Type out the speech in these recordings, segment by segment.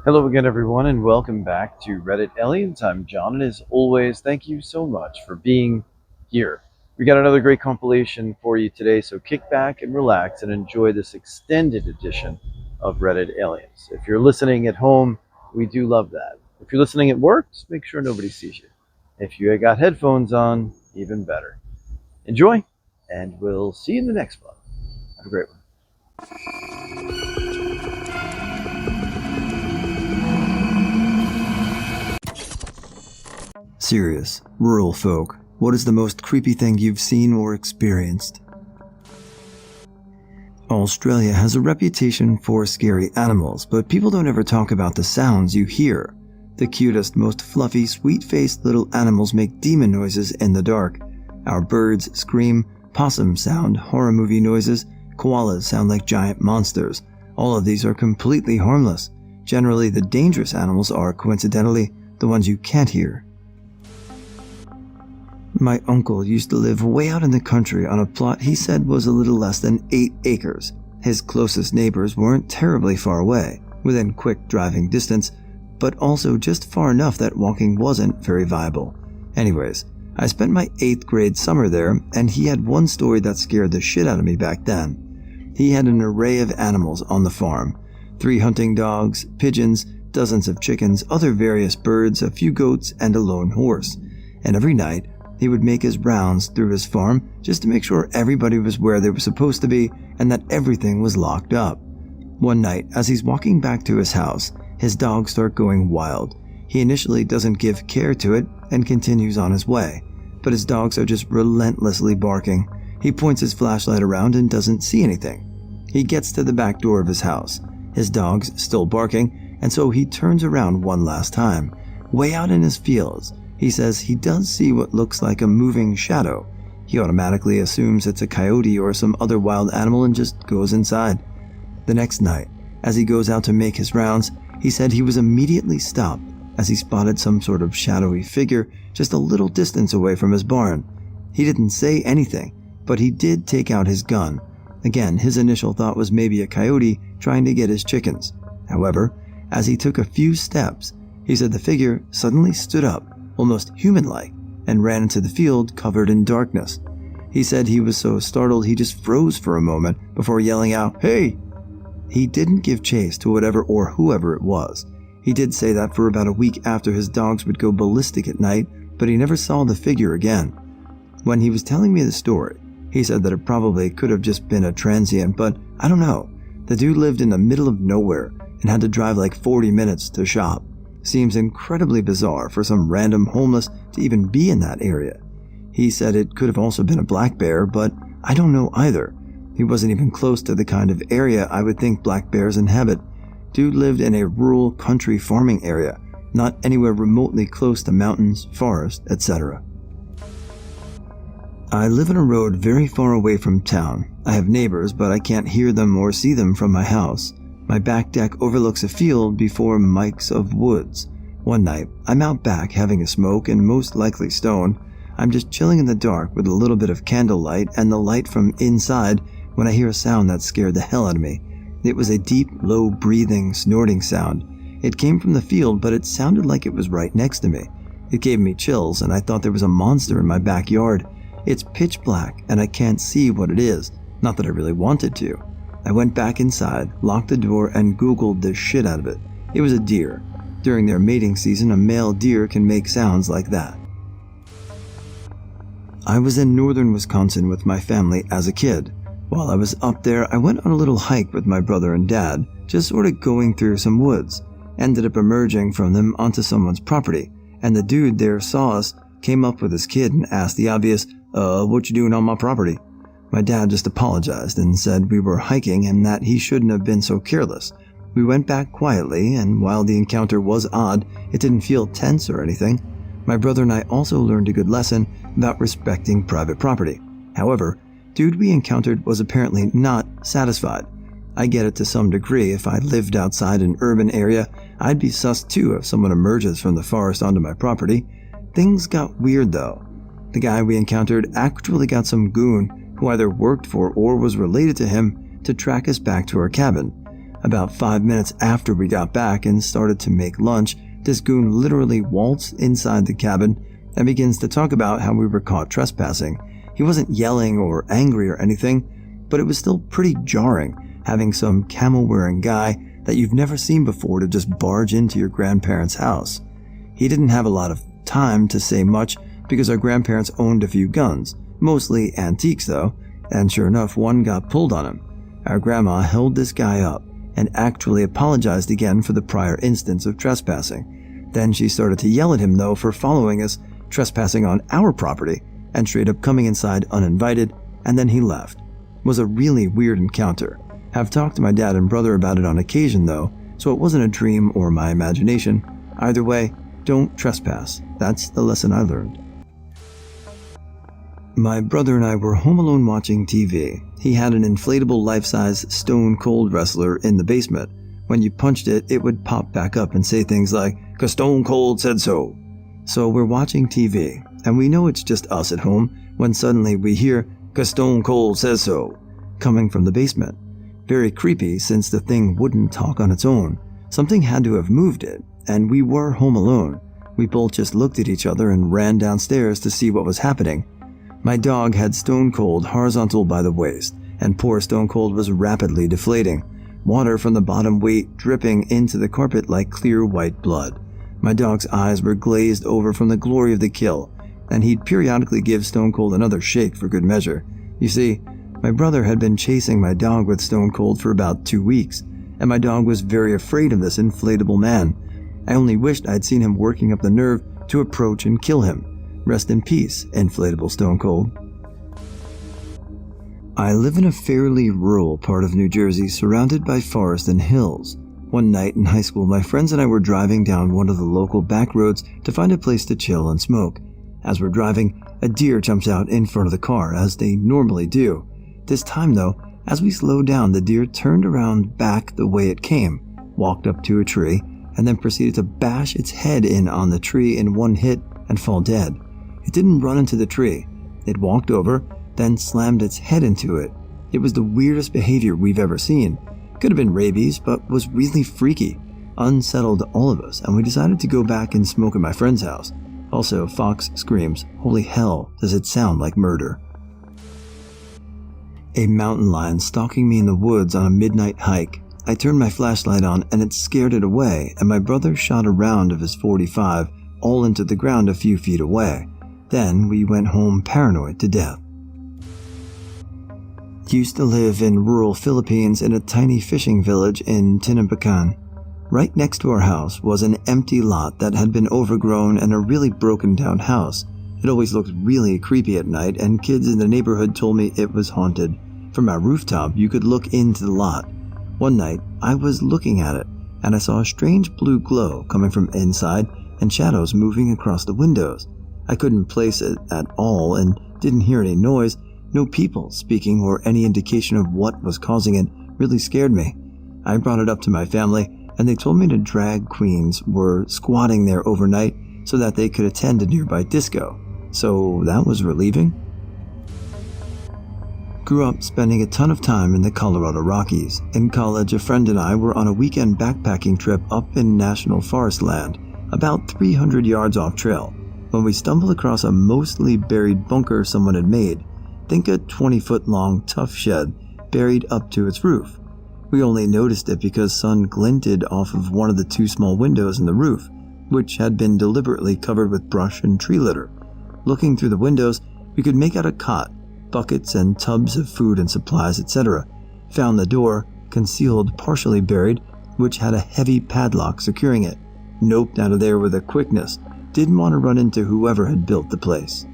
Hello again, everyone, and welcome back to Reddit Aliens. I'm John, and as always, thank you so much for being here. We got another great compilation for you today, so kick back and relax and enjoy this extended edition of Reddit Aliens. If you're listening at home, we do love that. If you're listening at work, just make sure nobody sees you. If you got headphones on, even better. Enjoy, and we'll see you in the next one. Have a great one. Serious, rural folk, what is the most creepy thing you've seen or experienced? Australia has a reputation for scary animals, but people don't ever talk about the sounds you hear. The cutest, most fluffy, sweet-faced little animals make demon noises in the dark. Our birds scream, possums sound horror movie noises, koalas sound like giant monsters. All of these are completely harmless. Generally, the dangerous animals are, coincidentally, the ones you can't hear. My uncle used to live way out in the country on a plot he said was a little less than 8 acres. His closest neighbors weren't terribly far away, within quick driving distance, but also just far enough that walking wasn't very viable. Anyways, I spent my 8th grade summer there, and he had one story that scared the shit out of me back then. He had an array of animals on the farm: 3 hunting dogs, pigeons, dozens of chickens, other various birds, a few goats, and a lone horse. And every night, he would make his rounds through his farm just to make sure everybody was where they were supposed to be and that everything was locked up. One night, as he's walking back to his house, his dogs start going wild. He initially doesn't give care to it and continues on his way, but his dogs are just relentlessly barking. He points his flashlight around and doesn't see anything. He gets to the back door of his house. His dog's still barking, and so he turns around one last time. Way out in his fields, he says he does see what looks like a moving shadow. He automatically assumes it's a coyote or some other wild animal and just goes inside. The next night, as he goes out to make his rounds, he said he was immediately stopped as he spotted some sort of shadowy figure just a little distance away from his barn. He didn't say anything, but he did take out his gun. Again, his initial thought was maybe a coyote trying to get his chickens. However, as he took a few steps, he said the figure suddenly stood up, almost human-like, and ran into the field covered in darkness. He said he was so startled he just froze for a moment before yelling out, "Hey!" He didn't give chase to whatever or whoever it was. He did say that for about a week after his dogs would go ballistic at night, but he never saw the figure again. When he was telling me the story, he said that it probably could have just been a transient, but I don't know. The dude lived in the middle of nowhere and had to drive like 40 minutes to shop. Seems incredibly bizarre for some random homeless to even be in that area. He said it could have also been a black bear, but I don't know either. He wasn't even close to the kind of area I would think black bears inhabit. Dude lived in a rural country farming area, not anywhere remotely close to mountains, forest, etc. I live on a road very far away from town. I have neighbors, but I can't hear them or see them from my house. My back deck overlooks a field before mics of woods. One night, I'm out back having a smoke and most likely stoned. I'm just chilling in the dark with a little bit of candlelight and the light from inside when I hear a sound that scared the hell out of me. It was a deep, low breathing, snorting sound. It came from the field, but it sounded like it was right next to me. It gave me chills and I thought there was a monster in my backyard. It's pitch black and I can't see what it is. Not that I really wanted to. I went back inside, locked the door, and Googled the shit out of it. It was a deer. During their mating season, a male deer can make sounds like that. I was in northern Wisconsin with my family as a kid. While I was up there, I went on a little hike with my brother and dad, just sort of going through some woods. Ended up emerging from them onto someone's property, and the dude there saw us, came up with his kid, and asked the obvious, what you doing on my property? My dad just apologized and said we were hiking and that he shouldn't have been so careless. We went back quietly, and while the encounter was odd, it didn't feel tense or anything. My brother and I also learned a good lesson about respecting private property. However, dude we encountered was apparently not satisfied. I get it to some degree. If I lived outside an urban area, I'd be sus too if someone emerges from the forest onto my property. Things got weird though. The guy we encountered actually got some goon who either worked for or was related to him to track us back to our cabin. About 5 minutes after we got back and started to make lunch, this goon literally waltzed inside the cabin and begins to talk about how we were caught trespassing. He wasn't yelling or angry or anything, but it was still pretty jarring having some camel-wearing guy that you've never seen before to just barge into your grandparents' house. He didn't have a lot of time to say much because our grandparents owned a few guns, mostly antiques though, and sure enough, one got pulled on him. Our grandma held this guy up and actually apologized again for the prior instance of trespassing. Then she started to yell at him though for following us, trespassing on our property, and straight up coming inside uninvited, and then he left. It was a really weird encounter. Have talked to my dad and brother about it on occasion though, so it wasn't a dream or my imagination. Either way, don't trespass. That's the lesson I learned. My brother and I were home alone watching TV. He had an inflatable life-size Stone Cold wrestler in the basement. When you punched it, it would pop back up and say things like, "'Cause Stone Cold said so." So we're watching TV, and we know it's just us at home when suddenly we hear, "'Cause Stone Cold says so," coming from the basement. Very creepy since the thing wouldn't talk on its own. Something had to have moved it, and we were home alone. We both just looked at each other and ran downstairs to see what was happening. My dog had Stone Cold horizontal by the waist, and poor Stone Cold was rapidly deflating. Water from the bottom weight dripping into the carpet like clear white blood. My dog's eyes were glazed over from the glory of the kill, and he'd periodically give Stone Cold another shake for good measure. You see, my brother had been chasing my dog with Stone Cold for about 2 weeks, and my dog was very afraid of this inflatable man. I only wished I'd seen him working up the nerve to approach and kill him. Rest in peace, inflatable Stone Cold. I live in a fairly rural part of New Jersey surrounded by forest and hills. One night in high school, my friends and I were driving down one of the local back roads to find a place to chill and smoke. As we're driving, a deer jumps out in front of the car, as they normally do. This time though, as we slowed down, the deer turned around back the way it came, walked up to a tree, and then proceeded to bash its head in on the tree in one hit and fall dead. It didn't run into the tree. It walked over, then slammed its head into it. It was the weirdest behavior we've ever seen. Could have been rabies, but was really freaky. Unsettled all of us, and we decided to go back and smoke at my friend's house. Also, Fox screams, "Holy hell, does it sound like murder?" A mountain lion stalking me in the woods on a midnight hike. I turned my flashlight on and it scared it away, and my brother shot a round of his .45 all into the ground a few feet away. Then we went home paranoid to death. Used to live in rural Philippines in a tiny fishing village in Tinabacan. Right next to our house was an empty lot that had been overgrown and a really broken down house. It always looked really creepy at night, and kids in the neighborhood told me it was haunted. From our rooftop, you could look into the lot. One night, I was looking at it, and I saw a strange blue glow coming from inside and shadows moving across the windows. I couldn't place it at all and didn't hear any noise. No people speaking or any indication of what was causing it really scared me. I brought it up to my family, and they told me the drag queens were squatting there overnight so that they could attend a nearby disco. So that was relieving. Grew up spending a ton of time in the Colorado Rockies. In college, a friend and I were on a weekend backpacking trip up in National Forest land, about 300 yards off trail, when we stumbled across a mostly buried bunker someone had made. Think a 20-foot long tough shed buried up to its roof. We only noticed it because sun glinted off of one of the 2 small windows in the roof, which had been deliberately covered with brush and tree litter. Looking through the windows, we could make out a cot, buckets and tubs of food and supplies, etc. Found the door, concealed, partially buried, which had a heavy padlock securing it. Noped out of there with a quickness. Didn't want to run into whoever had built the place.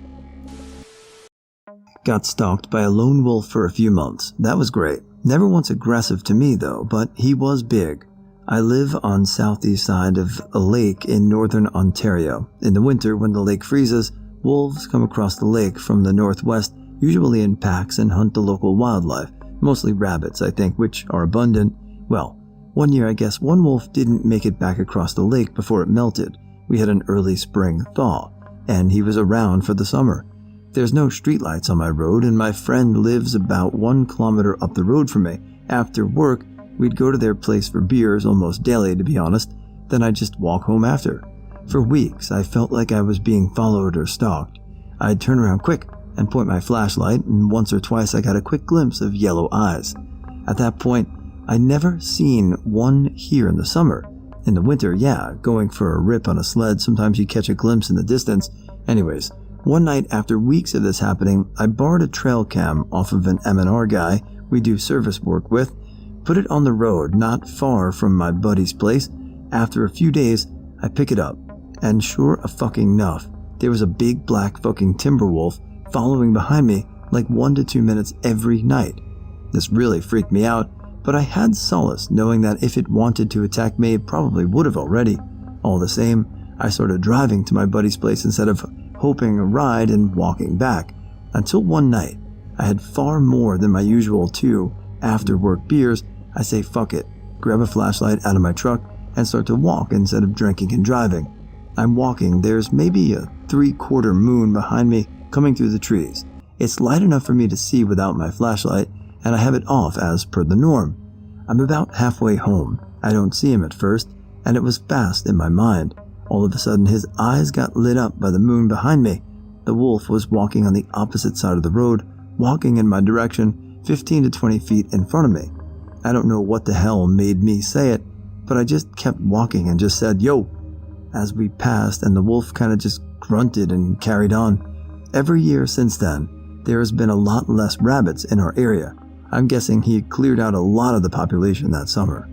Got stalked by a lone wolf for a few months. That was great. Never once aggressive to me though, but he was big. I live on southeast side of a lake in northern Ontario. In the winter, when the lake freezes, wolves come across the lake from the northwest, usually in packs, and hunt the local wildlife, mostly rabbits, I think, which are abundant. Well, one year I guess one wolf didn't make it back across the lake before it melted. We had an early spring thaw, and he was around for the summer. There's no streetlights on my road, and my friend lives about 1 kilometer up the road from me. After work, We'd go to their place for beers almost daily, to be honest, then I'd just walk home after. For weeks, I felt like I was being followed or stalked. I'd turn around quick and point my flashlight, and once or twice I got a quick glimpse of yellow eyes. At that point, I'd never seen one here in the summer. In the winter, yeah, going for a rip on a sled, sometimes you catch a glimpse in the distance. Anyways, one night after weeks of this happening, I borrowed a trail cam off of an M&R guy we do service work with, put it on the road not far from my buddy's place. After a few days, I pick it up, and sure a fucking enough, there was a big black fucking timber wolf following behind me like 1 to 2 minutes every night. This really freaked me out, but I had solace knowing that if it wanted to attack me, it probably would have already. All the same, I started driving to my buddy's place instead of hoping a ride and walking back, until one night, I had far more than my usual 2 after-work beers. I say fuck it, grab a flashlight out of my truck, and start to walk instead of drinking and driving. I'm walking, there's maybe a 3/4 moon behind me coming through the trees. It's light enough for me to see without my flashlight, and I have it off as per the norm. I'm about halfway home. I don't see him at first, and it was fast in my mind. All of a sudden, his eyes got lit up by the moon behind me. The wolf was walking on the opposite side of the road, walking in my direction, 15 to 20 feet in front of me. I don't know what the hell made me say it, but I just kept walking and just said, "Yo," as we passed, and the wolf kind of just grunted and carried on. Every year since then, there has been a lot less rabbits in our area. I'm guessing he cleared out a lot of the population that summer.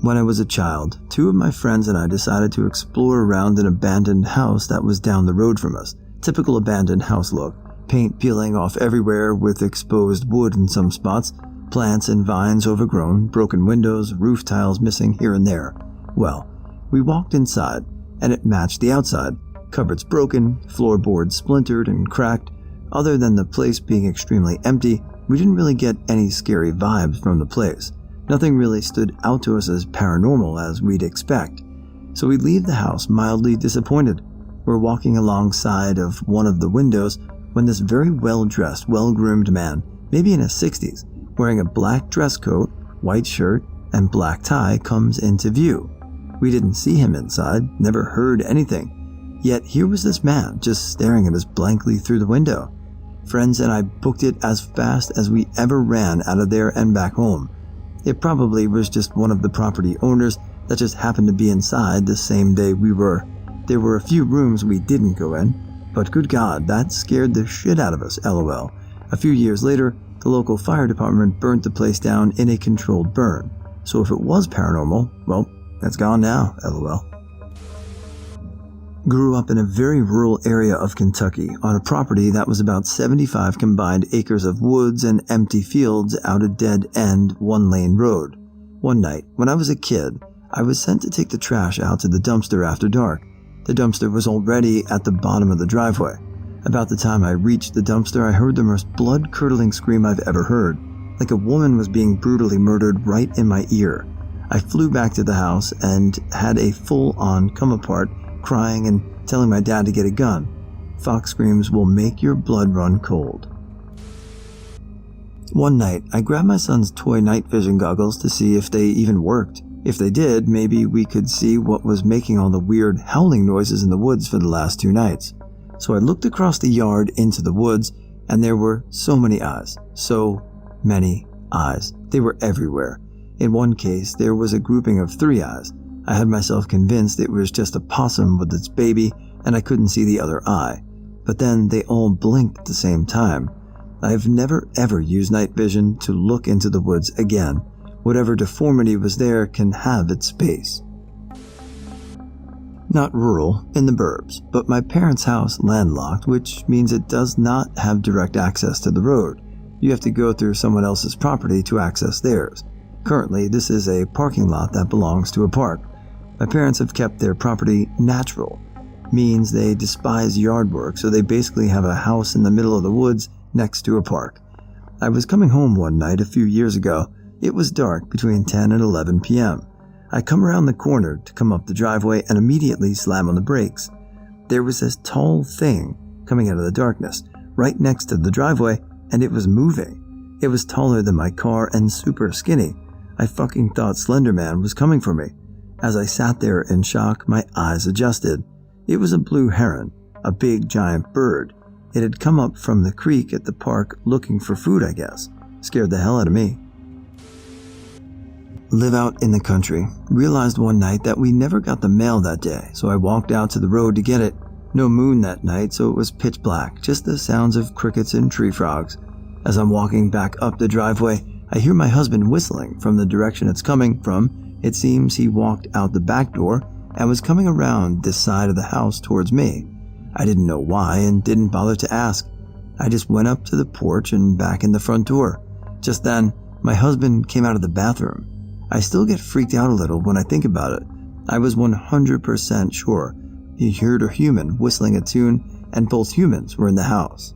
When I was a child, 2 of my friends and I decided to explore around an abandoned house that was down the road from us. Typical abandoned house look. Paint peeling off everywhere with exposed wood in some spots, plants and vines overgrown, broken windows, roof tiles missing here and there. Well, we walked inside, and it matched the outside. Cupboards broken, floorboards splintered and cracked. Other than the place being extremely empty, we didn't really get any scary vibes from the place. Nothing really stood out to us as paranormal as we'd expect. So we leave the house mildly disappointed. We're walking alongside of one of the windows when this very well-dressed, well-groomed man, maybe in his 60s, wearing a black dress coat, white shirt, and black tie comes into view. We didn't see him inside, never heard anything. Yet here was this man just staring at us blankly through the window. Friends and I booked it as fast as we ever ran out of there and back home. It probably was just one of the property owners that just happened to be inside the same day we were. There were a few rooms we didn't go in, but good God, that scared the shit out of us, lol. A few years later, the local fire department burnt the place down in a controlled burn. So if it was paranormal, well, it's gone now, lol. Grew up in a very rural area of Kentucky on a property that was about 75 combined acres of woods and empty fields out a dead-end 1-lane road. One night, when I was a kid, I was sent to take the trash out to the dumpster after dark. The dumpster was already at the bottom of the driveway. About the time I reached the dumpster, I heard the most blood-curdling scream I've ever heard, like a woman was being brutally murdered right in my ear. I flew back to the house and had a full-on come-apart, crying and telling my dad to get a gun. Fox screams will make your blood run cold. One night, I grabbed my son's toy night vision goggles to see if they even worked. If they did, maybe we could see what was making all the weird howling noises in the woods for the last 2 nights. So I looked across the yard into the woods, and there were so many eyes. So many eyes. They were everywhere. In one case, there was a grouping of 3 eyes. I had myself convinced it was just a possum with its baby, and I couldn't see the other eye. But then they all blinked at the same time. I've never ever used night vision to look into the woods again. Whatever deformity was there can have its space. Not rural, in the burbs, but my parents' house landlocked, which means it does not have direct access to the road. You have to go through someone else's property to access theirs. Currently, this is a parking lot that belongs to a park. My parents have kept their property natural, means they despise yard work, so they basically have a house in the middle of the woods next to a park. I was coming home one night a few years ago. It was dark between 10 and 11 p.m. I come around the corner to come up the driveway and immediately slam on the brakes. There was this tall thing coming out of the darkness right next to the driveway, and it was moving. It was taller than my car and super skinny. I fucking thought Slender Man was coming for me. As I sat there in shock, my eyes adjusted. It was a blue heron, a big giant bird. It had come up from the creek at the park looking for food, I guess. Scared the hell out of me. Live out in the country. Realized one night that we never got the mail that day, so I walked out to the road to get it. No moon that night, so it was pitch black, just the sounds of crickets and tree frogs. As I'm walking back up the driveway, I hear my husband whistling from the direction it's coming from. It seems he walked out the back door and was coming around this side of the house towards me. I didn't know why and didn't bother to ask. I just went up to the porch and back in the front door. Just then, my husband came out of the bathroom. I still get freaked out a little when I think about it. I was 100% sure he heard a human whistling a tune and both humans were in the house.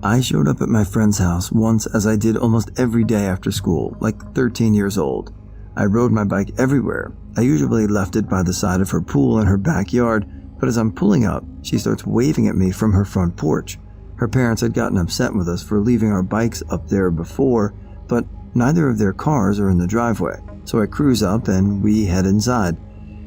I showed up at my friend's house once, as I did almost every day after school, like 13 years old. I rode my bike everywhere. I usually left it by the side of her pool in her backyard, but as I'm pulling up, she starts waving at me from her front porch. Her parents had gotten upset with us for leaving our bikes up there before, but neither of their cars are in the driveway, so I cruise up and we head inside.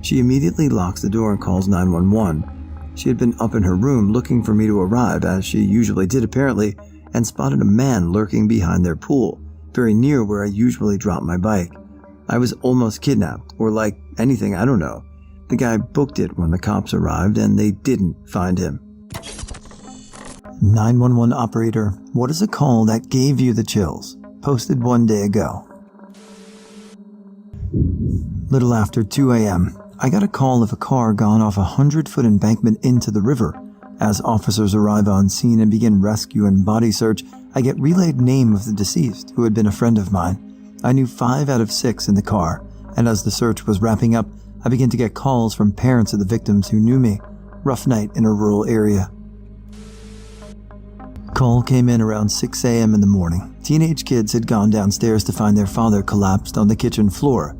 She immediately locks the door and calls 911. She had been up in her room looking for me to arrive, as she usually did apparently, and spotted a man lurking behind their pool, very near where I usually drop my bike. I was almost kidnapped, or like anything, I don't know. The guy booked it when the cops arrived and they didn't find him. 911 operator, what is a call that gave you the chills? Posted 1 day ago. Little after 2 a.m., I got a call of a car gone off a 100-foot embankment into the river. As officers arrive on scene and begin rescue and body search, I get relayed name of the deceased, who had been a friend of mine. I knew 5 out of 6 in the car, and as the search was wrapping up, I began to get calls from parents of the victims who knew me. Rough night in a rural area. Call came in around 6 a.m. in the morning. Teenage kids had gone downstairs to find their father collapsed on the kitchen floor.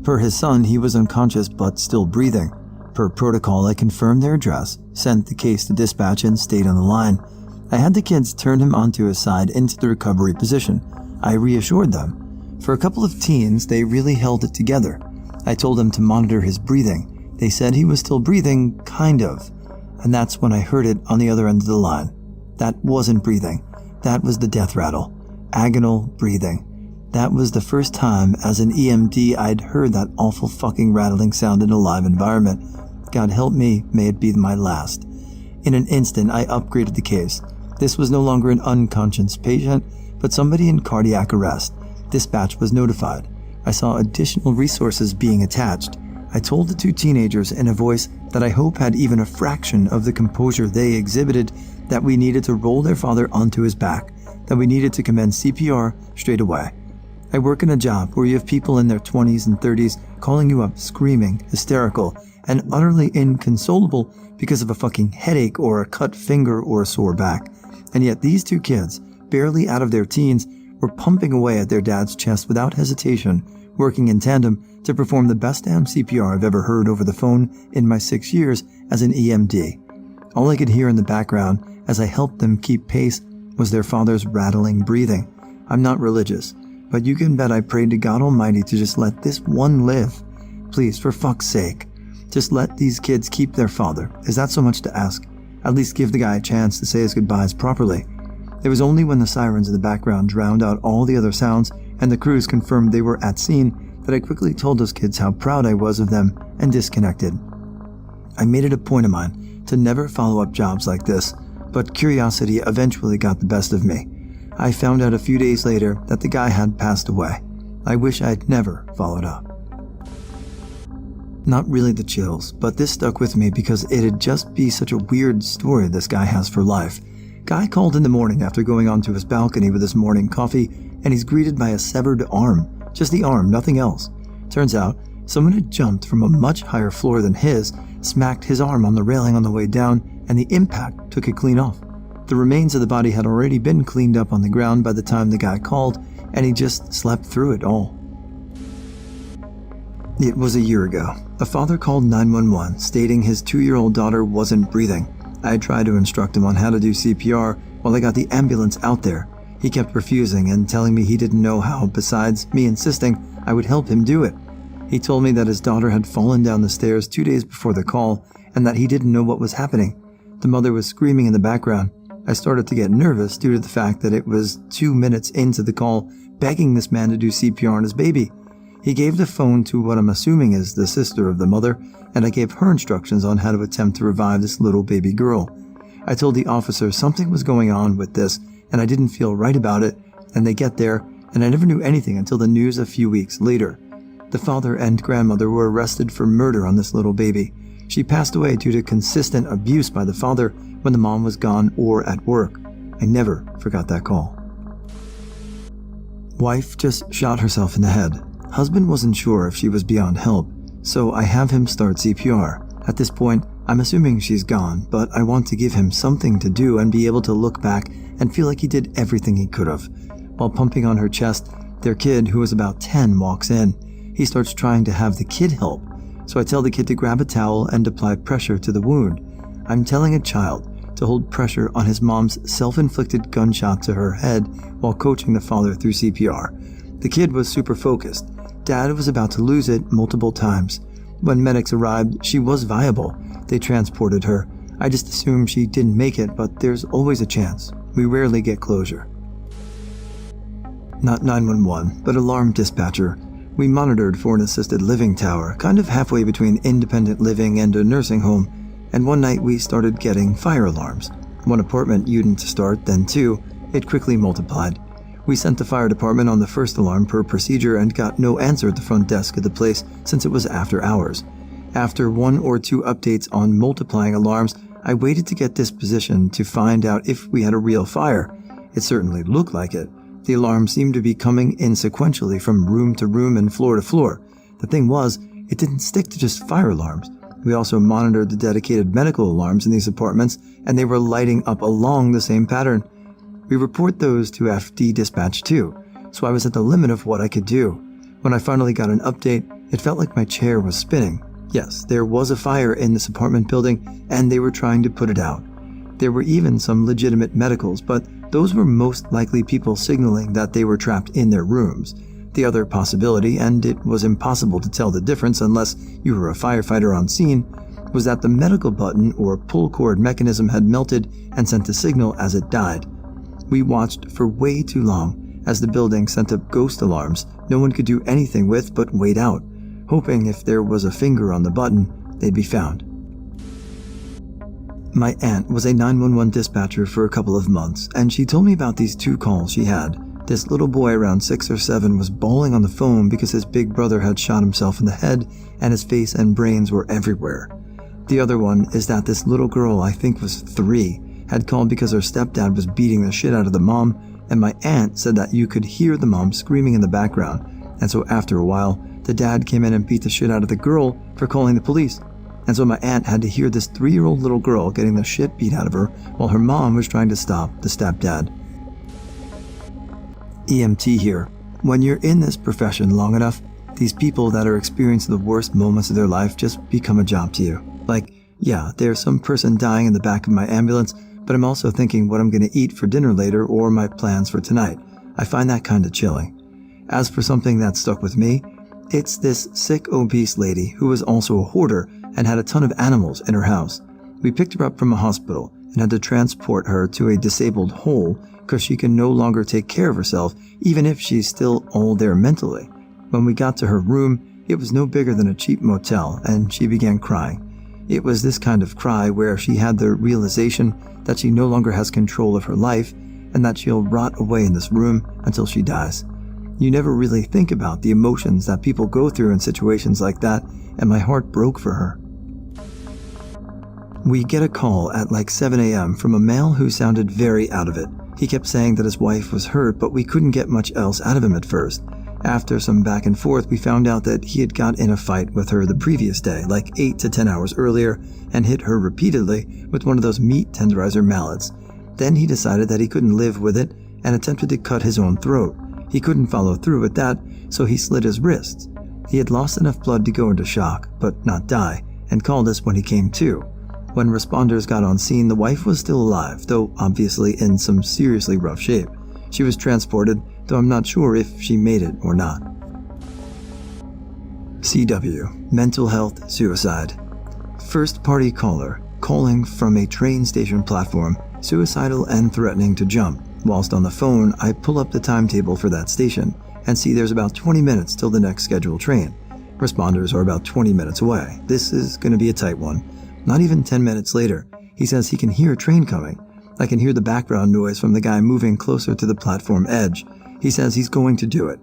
Per his son, he was unconscious but still breathing. Per protocol, I confirmed their address, sent the case to dispatch, and stayed on the line. I had the kids turn him onto his side into the recovery position. I reassured them. For a couple of teens, they really held it together. I told them to monitor his breathing. They said he was still breathing, kind of. And that's when I heard it on the other end of the line. That wasn't breathing. That was the death rattle. Agonal breathing. That was the first time as an EMD I'd heard that awful fucking rattling sound in a live environment. God help me, may it be my last. In an instant, I upgraded the case. This was no longer an unconscious patient, but somebody in cardiac arrest. Dispatch was notified. I saw additional resources being attached. I told the 2 teenagers in a voice that I hope had even a fraction of the composure they exhibited that we needed to roll their father onto his back, that we needed to commence CPR straight away. I work in a job where you have people in their 20s and 30s calling you up screaming, hysterical, and utterly inconsolable because of a fucking headache or a cut finger or a sore back. And yet these 2 kids, barely out of their teens, were pumping away at their dad's chest without hesitation, working in tandem to perform the best damn CPR I've ever heard over the phone in my 6 years as an EMD. All I could hear in the background as I helped them keep pace was their father's rattling breathing. I'm not religious, but you can bet I prayed to God Almighty to just let this one live. Please, for fuck's sake, just let these kids keep their father. Is that so much to ask? At least give the guy a chance to say his goodbyes properly. It was only when the sirens in the background drowned out all the other sounds and the crews confirmed they were at scene that I quickly told those kids how proud I was of them and disconnected. I made it a point of mine to never follow up jobs like this, but curiosity eventually got the best of me. I found out a few days later that the guy had passed away. I wish I'd never followed up. Not really the chills, but this stuck with me because it'd just be such a weird story this guy has for life. Guy called in the morning after going onto his balcony with his morning coffee, and he's greeted by a severed arm. Just the arm, nothing else. Turns out, someone had jumped from a much higher floor than his, smacked his arm on the railing on the way down, and the impact took it clean off. The remains of the body had already been cleaned up on the ground by the time the guy called, and he just slept through it all. It was a year ago. A father called 911 stating his 2-year-old daughter wasn't breathing. I tried to instruct him on how to do CPR while I got the ambulance out there. He kept refusing and telling me he didn't know how, besides me insisting I would help him do it. He told me that his daughter had fallen down the stairs 2 days before the call and that he didn't know what was happening. The mother was screaming in the background. I started to get nervous due to the fact that it was 2 minutes into the call, begging this man to do CPR on his baby. He gave the phone to what I'm assuming is the sister of the mother, and I gave her instructions on how to attempt to revive this little baby girl. I told the officer something was going on with this, and I didn't feel right about it, and they get there, and I never knew anything until the news a few weeks later. The father and grandmother were arrested for murder on this little baby. She passed away due to consistent abuse by the father when the mom was gone or at work. I never forgot that call. Wife just shot herself in the head. Husband wasn't sure if she was beyond help, so I have him start CPR. At this point, I'm assuming she's gone, but I want to give him something to do and be able to look back and feel like he did everything he could have. While pumping on her chest, their kid, who was about 10, walks in. He starts trying to have the kid help, so I tell the kid to grab a towel and apply pressure to the wound. I'm telling a child to hold pressure on his mom's self-inflicted gunshot to her head while coaching the father through CPR. The kid was super focused. Dad was about to lose it multiple times. When medics arrived, she was viable. They transported her. I just assumed she didn't make it, but there's always a chance. We rarely get closure. Not 911, but alarm dispatcher. We monitored for an assisted living tower, kind of halfway between independent living and a nursing home, and one night we started getting fire alarms. One apartment unit to start, then two. It quickly multiplied. We sent the fire department on the first alarm per procedure and got no answer at the front desk of the place since it was after hours. After 1 or 2 updates on multiplying alarms, I waited to get disposition to find out if we had a real fire. It certainly looked like it. The alarms seemed to be coming in sequentially from room to room and floor to floor. The thing was, it didn't stick to just fire alarms. We also monitored the dedicated medical alarms in these apartments, and they were lighting up along the same pattern. We report those to FD dispatch too, so I was at the limit of what I could do. When I finally got an update, it felt like my chair was spinning. Yes, there was a fire in this apartment building, and they were trying to put it out. There were even some legitimate medicals, but those were most likely people signaling that they were trapped in their rooms. The other possibility, and it was impossible to tell the difference unless you were a firefighter on scene, was that the medical button or pull cord mechanism had melted and sent a signal as it died. We watched for way too long as the building sent up ghost alarms no one could do anything with but wait out, hoping if there was a finger on the button, they'd be found. My aunt was a 911 dispatcher for a couple of months, and she told me about these 2 calls she had. This little boy around 6 or 7 was bawling on the phone because his big brother had shot himself in the head and his face and brains were everywhere. The other one is that this little girl, I think was 3, had called because her stepdad was beating the shit out of the mom, and my aunt said that you could hear the mom screaming in the background, and so after a while, the dad came in and beat the shit out of the girl for calling the police. And so my aunt had to hear this 3-year-old little girl getting the shit beat out of her while her mom was trying to stop the stepdad. EMT here. When you're in this profession long enough, these people that are experiencing the worst moments of their life just become a job to you. Like, yeah, there's some person dying in the back of my ambulance, but I'm also thinking what I'm going to eat for dinner later or my plans for tonight. I find that kind of chilling. As for something that stuck with me, it's this sick, obese lady who was also a hoarder and had a ton of animals in her house. We picked her up from a hospital and had to transport her to a disabled hole because she can no longer take care of herself even if she's still all there mentally. When we got to her room, it was no bigger than a cheap motel and she began crying. It was this kind of cry where she had the realization that she no longer has control of her life and that she'll rot away in this room until she dies. You never really think about the emotions that people go through in situations like that, and my heart broke for her. We get a call at like 7 a.m. from a male who sounded very out of it. He kept saying that his wife was hurt, but we couldn't get much else out of him at first. After some back and forth, we found out that he had got in a fight with her the previous day, like 8 to 10 hours earlier, and hit her repeatedly with one of those meat tenderizer mallets. Then he decided that he couldn't live with it and attempted to cut his own throat. He couldn't follow through with that, so he slit his wrists. He had lost enough blood to go into shock, but not die, and called us when he came to. When responders got on scene, the wife was still alive, though obviously in some seriously rough shape. She was transported, though I'm not sure if she made it or not. CW, mental health, suicide. First party caller, calling from a train station platform, suicidal and threatening to jump. Whilst on the phone, I pull up the timetable for that station and see there's about 20 minutes till the next scheduled train. Responders are about 20 minutes away. This is going to be a tight one. Not even 10 minutes later, he says he can hear a train coming. I can hear the background noise from the guy moving closer to the platform edge. He says he's going to do it.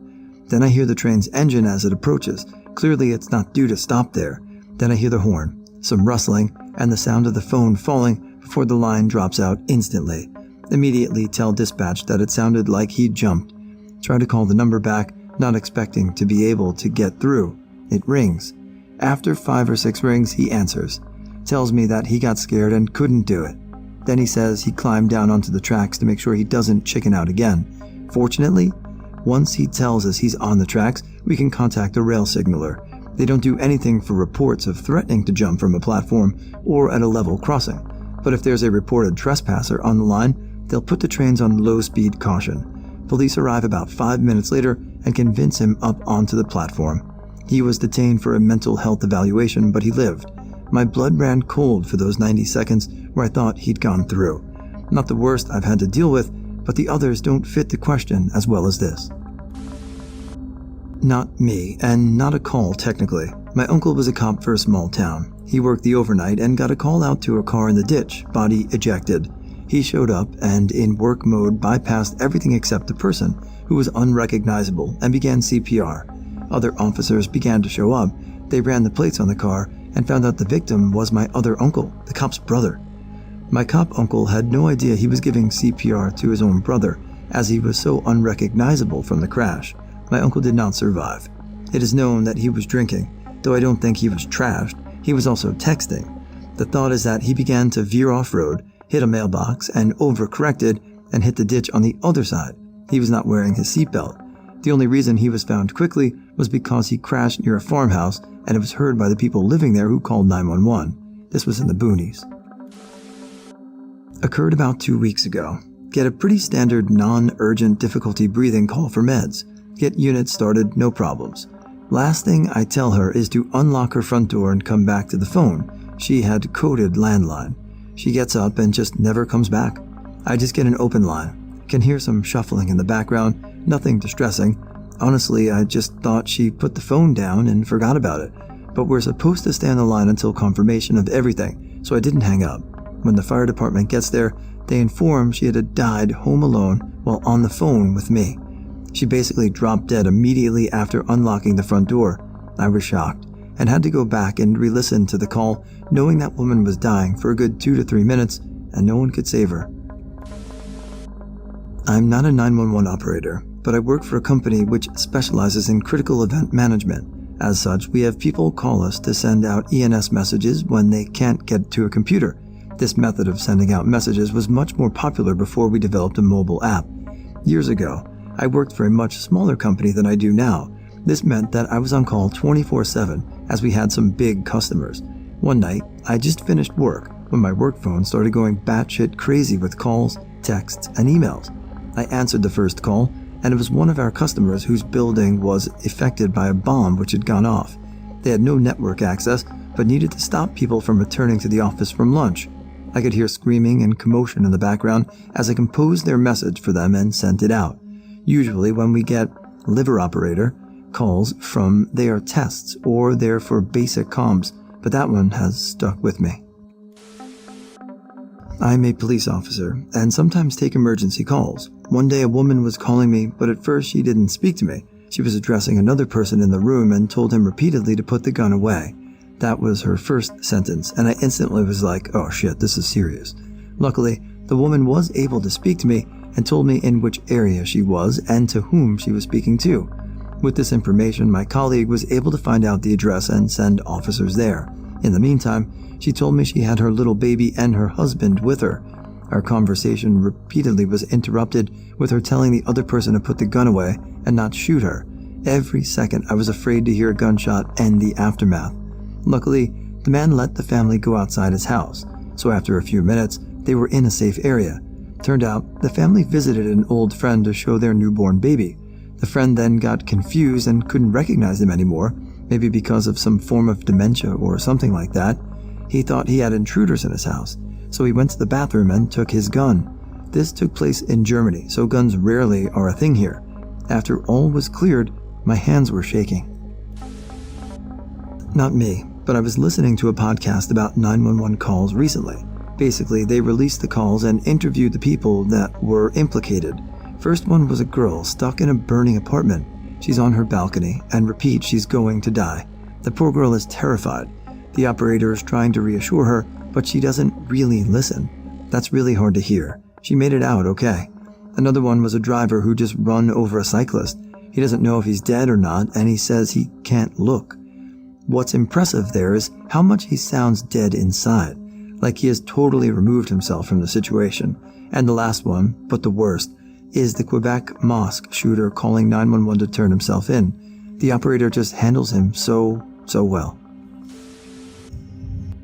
Then I hear the train's engine as it approaches. Clearly it's not due to stop there. Then I hear the horn, some rustling, and the sound of the phone falling before the line drops out instantly. Immediately tell dispatch that it sounded like he'd jumped. Try to call the number back, not expecting to be able to get through. It rings. After 5 or 6 rings, he answers. Tells me that he got scared and couldn't do it. Then he says he climbed down onto the tracks to make sure he doesn't chicken out again. Fortunately, once he tells us he's on the tracks, we can contact a rail signaler. They don't do anything for reports of threatening to jump from a platform or at a level crossing. But if there's a reported trespasser on the line, they'll put the trains on low-speed caution. Police arrive about 5 minutes later and convince him up onto the platform. He was detained for a mental health evaluation, but he lived. My blood ran cold for those 90 seconds where I thought he'd gone through. Not the worst I've had to deal with, but the others don't fit the question as well as this. Not me, and not a call technically. My uncle was a cop for a small town. He worked the overnight and got a call out to a car in the ditch, body ejected. He showed up and in work mode bypassed everything except the person, who was unrecognizable, and began CPR. Other officers began to show up. They ran the plates on the car and found out the victim was my other uncle, the cop's brother. My cop uncle had no idea he was giving CPR to his own brother, as he was so unrecognizable from the crash. My uncle did not survive. It is known that he was drinking, though I don't think he was trashed. He was also texting. The thought is that he began to veer off-road, hit a mailbox, and overcorrected and hit the ditch on the other side. He was not wearing his seatbelt. The only reason he was found quickly was because he crashed near a farmhouse and it was heard by the people living there who called 911. This was in the boonies. Occurred about 2 weeks ago. Get a pretty standard non-urgent difficulty breathing call for meds. Get units started, no problems. Last thing I tell her is to unlock her front door and come back to the phone. She had coded landline. She gets up and just never comes back. I just get an open line. Can hear some shuffling in the background, nothing distressing. Honestly, I just thought she put the phone down and forgot about it. But we're supposed to stay on the line until confirmation of everything, so I didn't hang up. When the fire department gets there, they inform she had died home alone while on the phone with me. She basically dropped dead immediately after unlocking the front door. I was shocked and had to go back and re-listen to the call, knowing that woman was dying for a good 2 to 3 minutes and no one could save her. I'm not a 911 operator, but I work for a company which specializes in critical event management. As such, we have people call us to send out ENS messages when they can't get to a computer. This method of sending out messages was much more popular before we developed a mobile app. Years ago, I worked for a much smaller company than I do now. This meant that I was on call 24/7 as we had some big customers. One night, I just finished work when my work phone started going batshit crazy with calls, texts, and emails. I answered the first call, and it was one of our customers whose building was affected by a bomb which had gone off. They had no network access, but needed to stop people from returning to the office from lunch. I could hear screaming and commotion in the background as I composed their message for them and sent it out. Usually when we get liver operator calls from, they are tests or they're for basic comms, but that one has stuck with me. I'm a police officer and sometimes take emergency calls. One day a woman was calling me, but at first she didn't speak to me. She was addressing another person in the room and told him repeatedly to put the gun away. That was her first sentence, and I instantly was like, oh shit, this is serious. Luckily, the woman was able to speak to me and told me in which area she was and to whom she was speaking to. With this information, my colleague was able to find out the address and send officers there. In the meantime, she told me she had her little baby and her husband with her. Our conversation repeatedly was interrupted with her telling the other person to put the gun away and not shoot her. Every second I was afraid to hear a gunshot and the aftermath. Luckily, the man let the family go outside his house, so after a few minutes, they were in a safe area. Turned out, the family visited an old friend to show their newborn baby. The friend then got confused and couldn't recognize him anymore, maybe because of some form of dementia or something like that. He thought he had intruders in his house, so he went to the bathroom and took his gun. This took place in Germany, so guns rarely are a thing here. After all was cleared, my hands were shaking. Not me, but I was listening to a podcast about 911 calls recently. Basically, they released the calls and interviewed the people that were implicated. First one was a girl stuck in a burning apartment. She's on her balcony and repeats she's going to die. The poor girl is terrified. The operator is trying to reassure her, but she doesn't really listen. That's really hard to hear. She made it out okay. Another one was a driver who just run over a cyclist. He doesn't know if he's dead or not, and he says he can't look. What's impressive there is how much he sounds dead inside, like he has totally removed himself from the situation. And the last one, but the worst, is the Quebec mosque shooter calling 911 to turn himself in. The operator just handles him so well.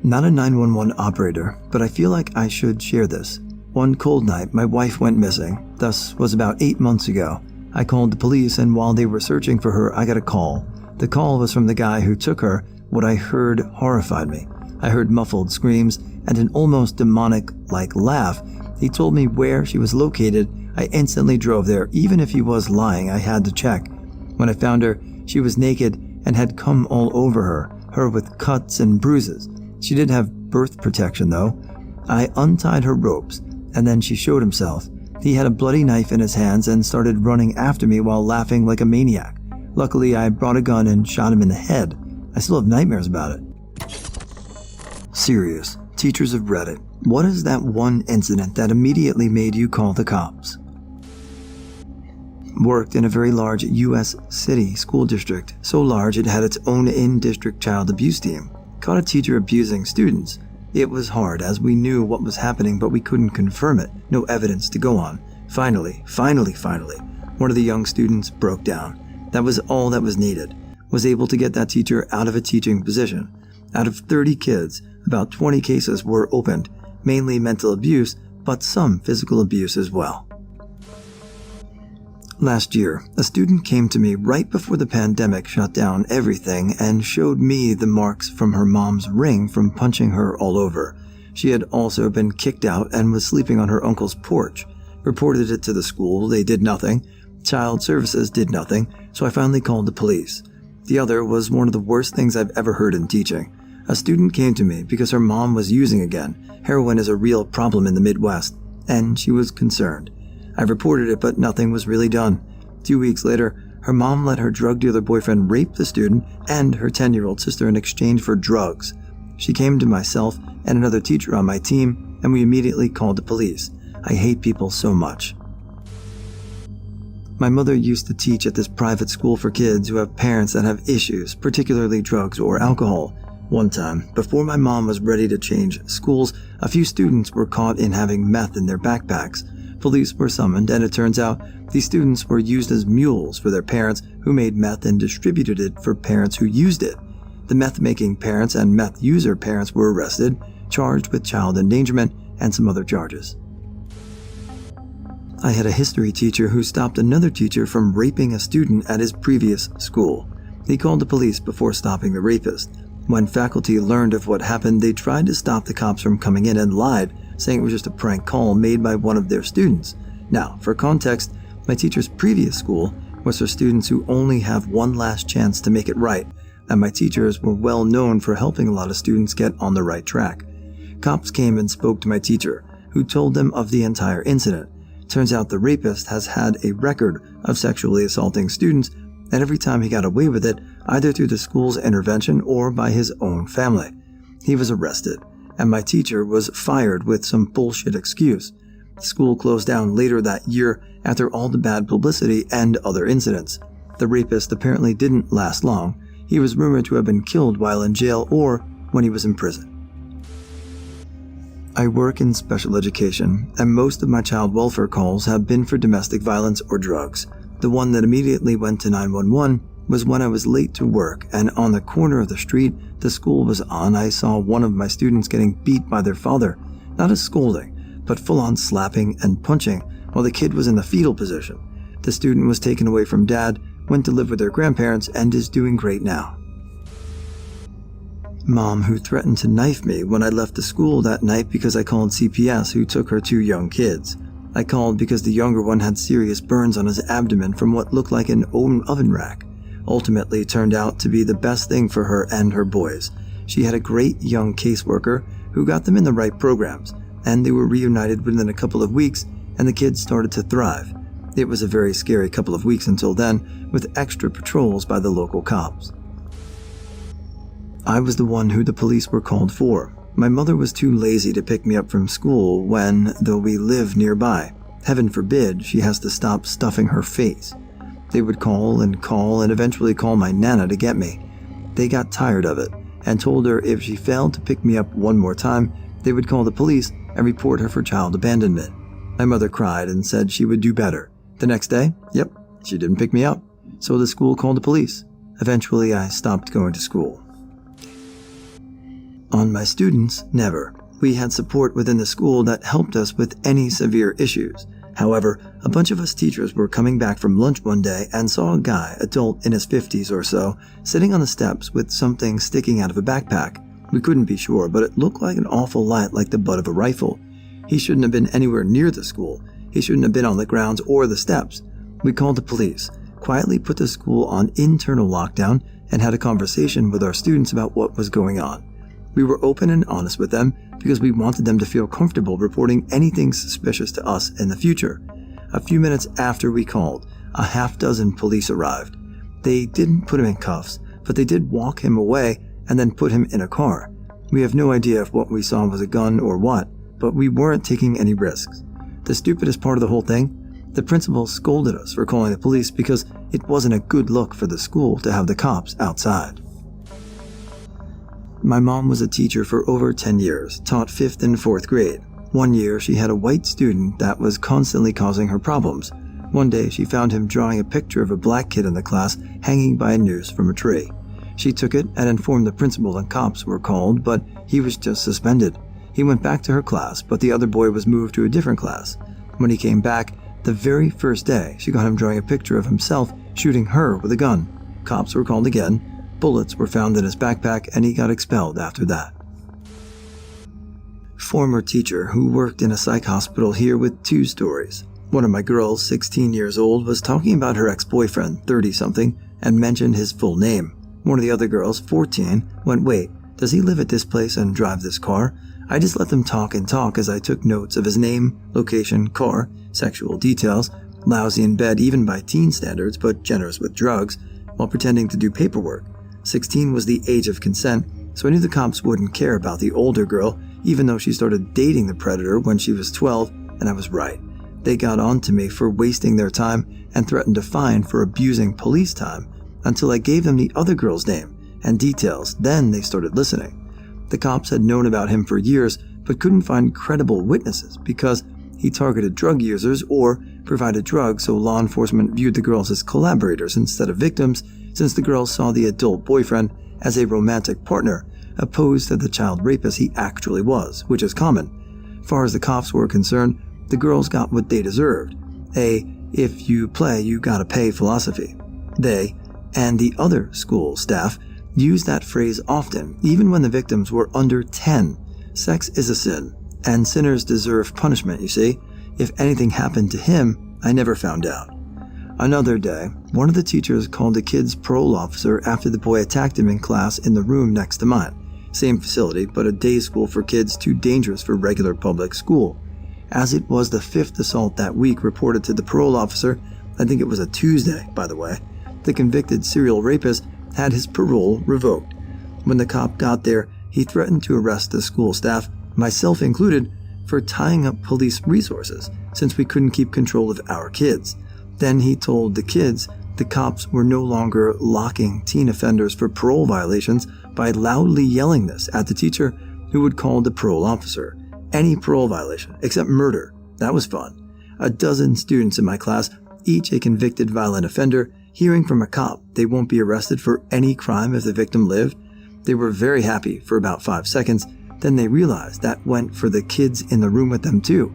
Not a 911 operator, but I feel like I should share this. One cold night, my wife went missing. Thus was about 8 months ago. I called the police, and while they were searching for her, I got a call. The call was from the guy who took her. What I heard horrified me. I heard muffled screams and an almost demonic-like laugh. He told me where she was located. I instantly drove there. Even if he was lying, I had to check. When I found her, she was naked and had cum all over her with cuts and bruises. She did have birth protection, though. I untied her ropes, and then she showed himself. He had a bloody knife in his hands and started running after me while laughing like a maniac. Luckily, I brought a gun and shot him in the head. I still have nightmares about it. Serious. Teachers of Reddit, what is that one incident that immediately made you call the cops? Worked in a very large U.S. city school district, so large it had its own in-district child abuse team. Caught a teacher abusing students. It was hard as we knew what was happening, but we couldn't confirm it. No evidence to go on. Finally, one of the young students broke down. That was all that was needed. Was able to get that teacher out of a teaching position. Out of 30 kids, about 20 cases were opened, mainly mental abuse, but some physical abuse as well. Last year, a student came to me right before the pandemic shut down everything and showed me the marks from her mom's ring from punching her all over. She had also been kicked out and was sleeping on her uncle's porch. Reported it to the school, they did nothing. Child services did nothing, so I finally called the police. The other was one of the worst things I've ever heard in teaching. A student came to me because her mom was using again. Heroin is a real problem in the Midwest, and she was concerned. I reported it, but nothing was really done. 2 weeks later, her mom let her drug dealer boyfriend rape the student and her 10-year-old sister in exchange for drugs. She came to myself and another teacher on my team, and we immediately called the police. I hate people so much. My mother used to teach at this private school for kids who have parents that have issues, particularly drugs or alcohol. One time, before my mom was ready to change schools, a few students were caught in having meth in their backpacks. Police were summoned, and it turns out these students were used as mules for their parents who made meth and distributed it for parents who used it. The meth-making parents and meth user parents were arrested, charged with child endangerment and some other charges. I had a history teacher who stopped another teacher from raping a student at his previous school. He called the police before stopping the rapist. When faculty learned of what happened, they tried to stop the cops from coming in and lied, saying it was just a prank call made by one of their students. Now, for context, my teacher's previous school was for students who only have one last chance to make it right, and my teachers were well known for helping a lot of students get on the right track. Cops came and spoke to my teacher, who told them of the entire incident. Turns out the rapist has had a record of sexually assaulting students, and every time he got away with it, either through the school's intervention or by his own family. He was arrested, and my teacher was fired with some bullshit excuse. The school closed down later that year after all the bad publicity and other incidents. The rapist apparently didn't last long. He was rumored to have been killed while in jail or when he was in prison. I work in special education, and most of my child welfare calls have been for domestic violence or drugs. The one that immediately went to 911 was when I was late to work, and on the corner of the street the school was on, I saw one of my students getting beat by their father. Not a scolding, but full-on slapping and punching while the kid was in the fetal position. The student was taken away from dad, went to live with their grandparents, and is doing great now. Mom, who threatened to knife me when I left the school that night because I called CPS, who took her 2 young kids. I called because the younger one had serious burns on his abdomen from what looked like an oven rack. Ultimately turned out to be the best thing for her and her boys. She had a great young caseworker who got them in the right programs, and they were reunited within a couple of weeks, and the kids started to thrive. It was a very scary couple of weeks until then, with extra patrols by the local cops. I was the one who the police were called for. My mother was too lazy to pick me up from school when, though we live nearby, heaven forbid she has to stop stuffing her face. They would call and eventually call my nana to get me. They got tired of it and told her if she failed to pick me up one more time, they would call the police and report her for child abandonment. My mother cried and said she would do better. The next day, she didn't pick me up, so the school called the police. Eventually, I stopped going to school. On my students, never. We had support within the school that helped us with any severe issues. However, a bunch of us teachers were coming back from lunch one day and saw a guy, adult in his 50s or so, sitting on the steps with something sticking out of a backpack. We couldn't be sure, but it looked like an awful lot like the butt of a rifle. He shouldn't have been anywhere near the school. He shouldn't have been on the grounds or the steps. We called the police, quietly put the school on internal lockdown, and had a conversation with our students about what was going on. We were open and honest with them because we wanted them to feel comfortable reporting anything suspicious to us in the future. A few minutes after we called, a half-dozen police arrived. They didn't put him in cuffs, but they did walk him away and then put him in a car. We have no idea if what we saw was a gun or what, but we weren't taking any risks. The stupidest part of the whole thing? The principal scolded us for calling the police because it wasn't a good look for the school to have the cops outside. My mom was a teacher for over 10 years, taught 5th and 4th grade. One year, she had a white student that was constantly causing her problems. One day, she found him drawing a picture of a black kid in the class hanging by a noose from a tree. She took it and informed the principal and cops were called, but he was just suspended. He went back to her class, but the other boy was moved to a different class. When he came back, the very first day, she got him drawing a picture of himself shooting her with a gun. Cops were called again. Bullets were found in his backpack, and he got expelled after that. Former teacher who worked in a psych hospital here with 2 stories. One of my girls, 16 years old, was talking about her ex-boyfriend, 30-something, and mentioned his full name. One of the other girls, 14, went, "Wait, does he live at this place and drive this car?" I just let them talk and talk as I took notes of his name, location, car, sexual details, lousy in bed even by teen standards but generous with drugs, while pretending to do paperwork. 16 was the age of consent, so I knew the cops wouldn't care about the older girl, even though she started dating the predator when she was 12, and I was right. They got on to me for wasting their time and threatened a fine for abusing police time until I gave them the other girl's name and details. Then they started listening. The cops had known about him for years but couldn't find credible witnesses because he targeted drug users or provided drugs, so law enforcement viewed the girls as collaborators instead of victims, since the girls saw the adult boyfriend as a romantic partner, opposed to the child rapist he actually was, which is common. Far as the cops were concerned, the girls got what they deserved. If you play, you gotta pay philosophy. They, and the other school staff, used that phrase often, even when the victims were under 10. Sex is a sin, and sinners deserve punishment, you see. If anything happened to him, I never found out. Another day, one of the teachers called the kid's parole officer after the boy attacked him in class in the room next to mine. Same facility, but a day school for kids too dangerous for regular public school. As it was the 5th assault that week reported to the parole officer, I think it was a Tuesday, by the way, the convicted serial rapist had his parole revoked. When the cop got there, he threatened to arrest the school staff, myself included, for tying up police resources since we couldn't keep control of our kids. Then he told the kids the cops were no longer locking teen offenders for parole violations by loudly yelling this at the teacher who would call the parole officer. Any parole violation except murder. That was fun. A dozen students in my class, each a convicted violent offender, hearing from a cop they won't be arrested for any crime if the victim lived. They were very happy for about 5 seconds. Then they realized that went for the kids in the room with them too.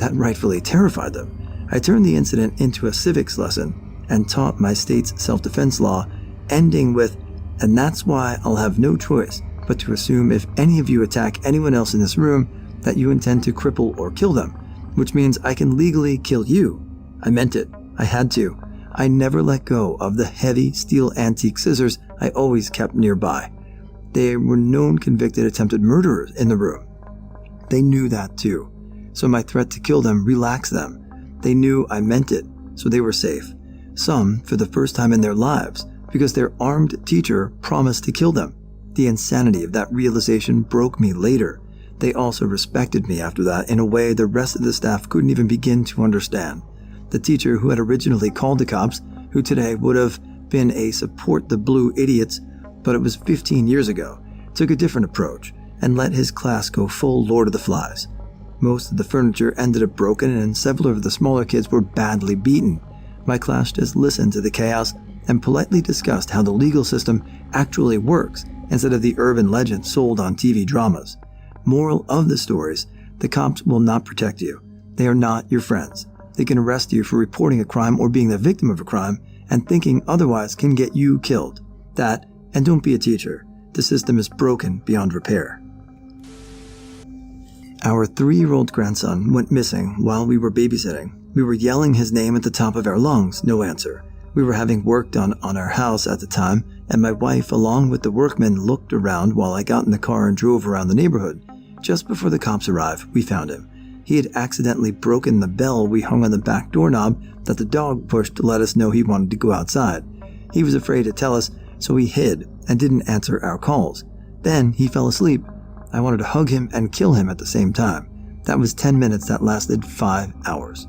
that rightfully terrified them. I turned the incident into a civics lesson and taught my state's self-defense law, ending with, "And that's why I'll have no choice but to assume if any of you attack anyone else in this room that you intend to cripple or kill them, which means I can legally kill you." I meant it. I had to. I never let go of the heavy steel antique scissors I always kept nearby. There were known convicted attempted murderers in the room. They knew that too, so my threat to kill them relaxed them. They knew I meant it, so they were safe. Some for the first time in their lives, because their armed teacher promised to kill them. The insanity of that realization broke me later. They also respected me after that in a way the rest of the staff couldn't even begin to understand. The teacher who had originally called the cops, who today would have been a support the blue idiots, but it was 15 years ago, took a different approach and let his class go full Lord of the Flies. Most of the furniture ended up broken and several of the smaller kids were badly beaten. My class just listened to the chaos and politely discussed how the legal system actually works instead of the urban legend sold on TV dramas. Moral of the stories, the cops will not protect you. They are not your friends. They can arrest you for reporting a crime or being the victim of a crime, and thinking otherwise can get you killed. That, and don't be a teacher. The system is broken beyond repair. Our 3-year-old grandson went missing while we were babysitting. We were yelling his name at the top of our lungs, no answer. We were having work done on our house at the time, and my wife, along with the workmen, looked around while I got in the car and drove around the neighborhood. Just before the cops arrived, we found him. He had accidentally broken the bell we hung on the back doorknob that the dog pushed to let us know he wanted to go outside. He was afraid to tell us, so he hid and didn't answer our calls. Then he fell asleep. I wanted to hug him and kill him at the same time. That was 10 minutes that lasted 5 hours.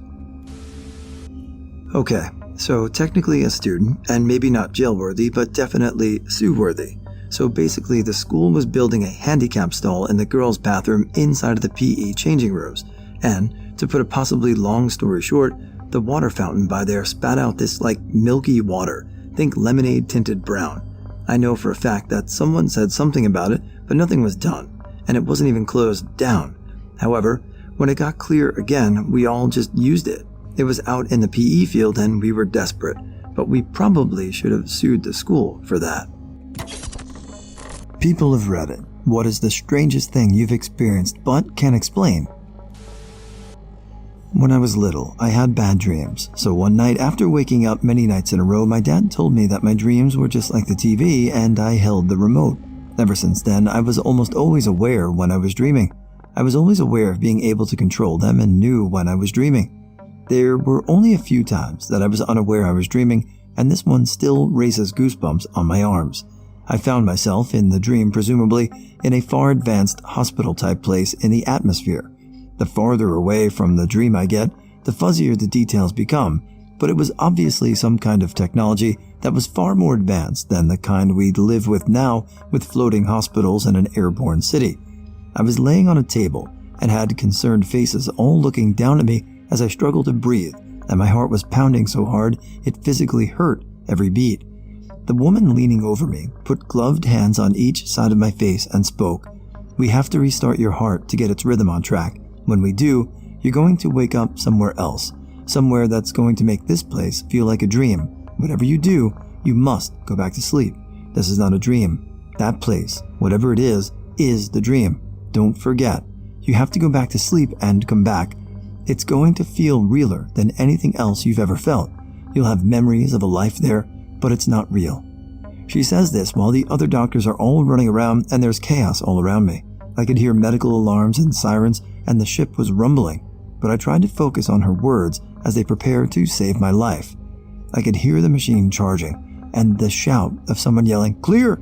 Okay, so technically a student, and maybe not jail-worthy, but definitely sue-worthy. So basically the school was building a handicap stall in the girls' bathroom inside of the PE changing rooms. And, to put a possibly long story short, the water fountain by there spat out this milky water. Think lemonade tinted brown. I know for a fact that someone said something about it, but nothing was done, and it wasn't even closed down. However, when it got clear again, we all just used it. It was out in the PE field and we were desperate, but we probably should have sued the school for that. People of Reddit, what is the strangest thing you've experienced but can't explain? When I was little, I had bad dreams, so one night after waking up many nights in a row, my dad told me that my dreams were just like the TV and I held the remote. Ever since then, I was almost always aware when I was dreaming. I was always aware of being able to control them and knew when I was dreaming. There were only a few times that I was unaware I was dreaming, and this one still raises goosebumps on my arms. I found myself in the dream presumably in a far advanced hospital-type place in the atmosphere. The farther away from the dream I get, the fuzzier the details become, but it was obviously some kind of technology that was far more advanced than the kind we live with now with floating hospitals in an airborne city. I was laying on a table and had concerned faces all looking down at me as I struggled to breathe, and my heart was pounding so hard it physically hurt every beat. The woman leaning over me put gloved hands on each side of my face and spoke. "We have to restart your heart to get its rhythm on track. When we do, you're going to wake up somewhere else, somewhere that's going to make this place feel like a dream. Whatever you do, you must go back to sleep. This is not a dream. That place, whatever it is the dream. Don't forget. You have to go back to sleep and come back. It's going to feel realer than anything else you've ever felt. You'll have memories of a life there, but it's not real." She says this while the other doctors are all running around and there's chaos all around me. I could hear medical alarms and sirens, and the ship was rumbling, but I tried to focus on her words as they prepared to save my life. I could hear the machine charging, and the shout of someone yelling, "Clear!"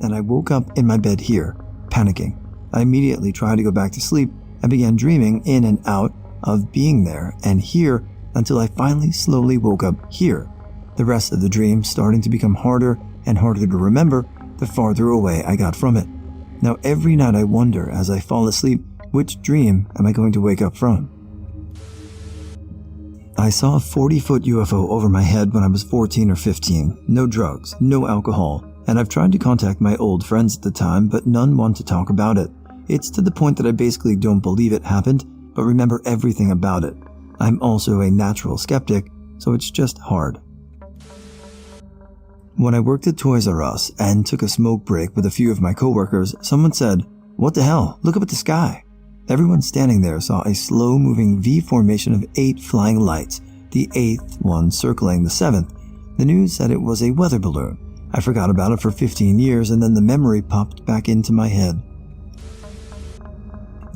And I woke up in my bed here, panicking. I immediately tried to go back to sleep and began dreaming in and out of being there and here until I finally slowly woke up here. The rest of the dream starting to become harder and harder to remember the farther away I got from it. Now every night I wonder as I fall asleep, which dream am I going to wake up from? I saw a 40-foot UFO over my head when I was 14 or 15. No drugs, no alcohol, and I've tried to contact my old friends at the time, but none want to talk about it. It's to the point that I basically don't believe it happened, but but remember everything about it. I'm also a natural skeptic, so it's just hard. When I worked at Toys R Us and took a smoke break with a few of my coworkers, someone said, "What the hell? Look up at the sky." Everyone standing there saw a slow-moving V formation of 8 flying lights, the 8th one circling the 7th. The news said it was a weather balloon. I forgot about it for 15 years, and then the memory popped back into my head.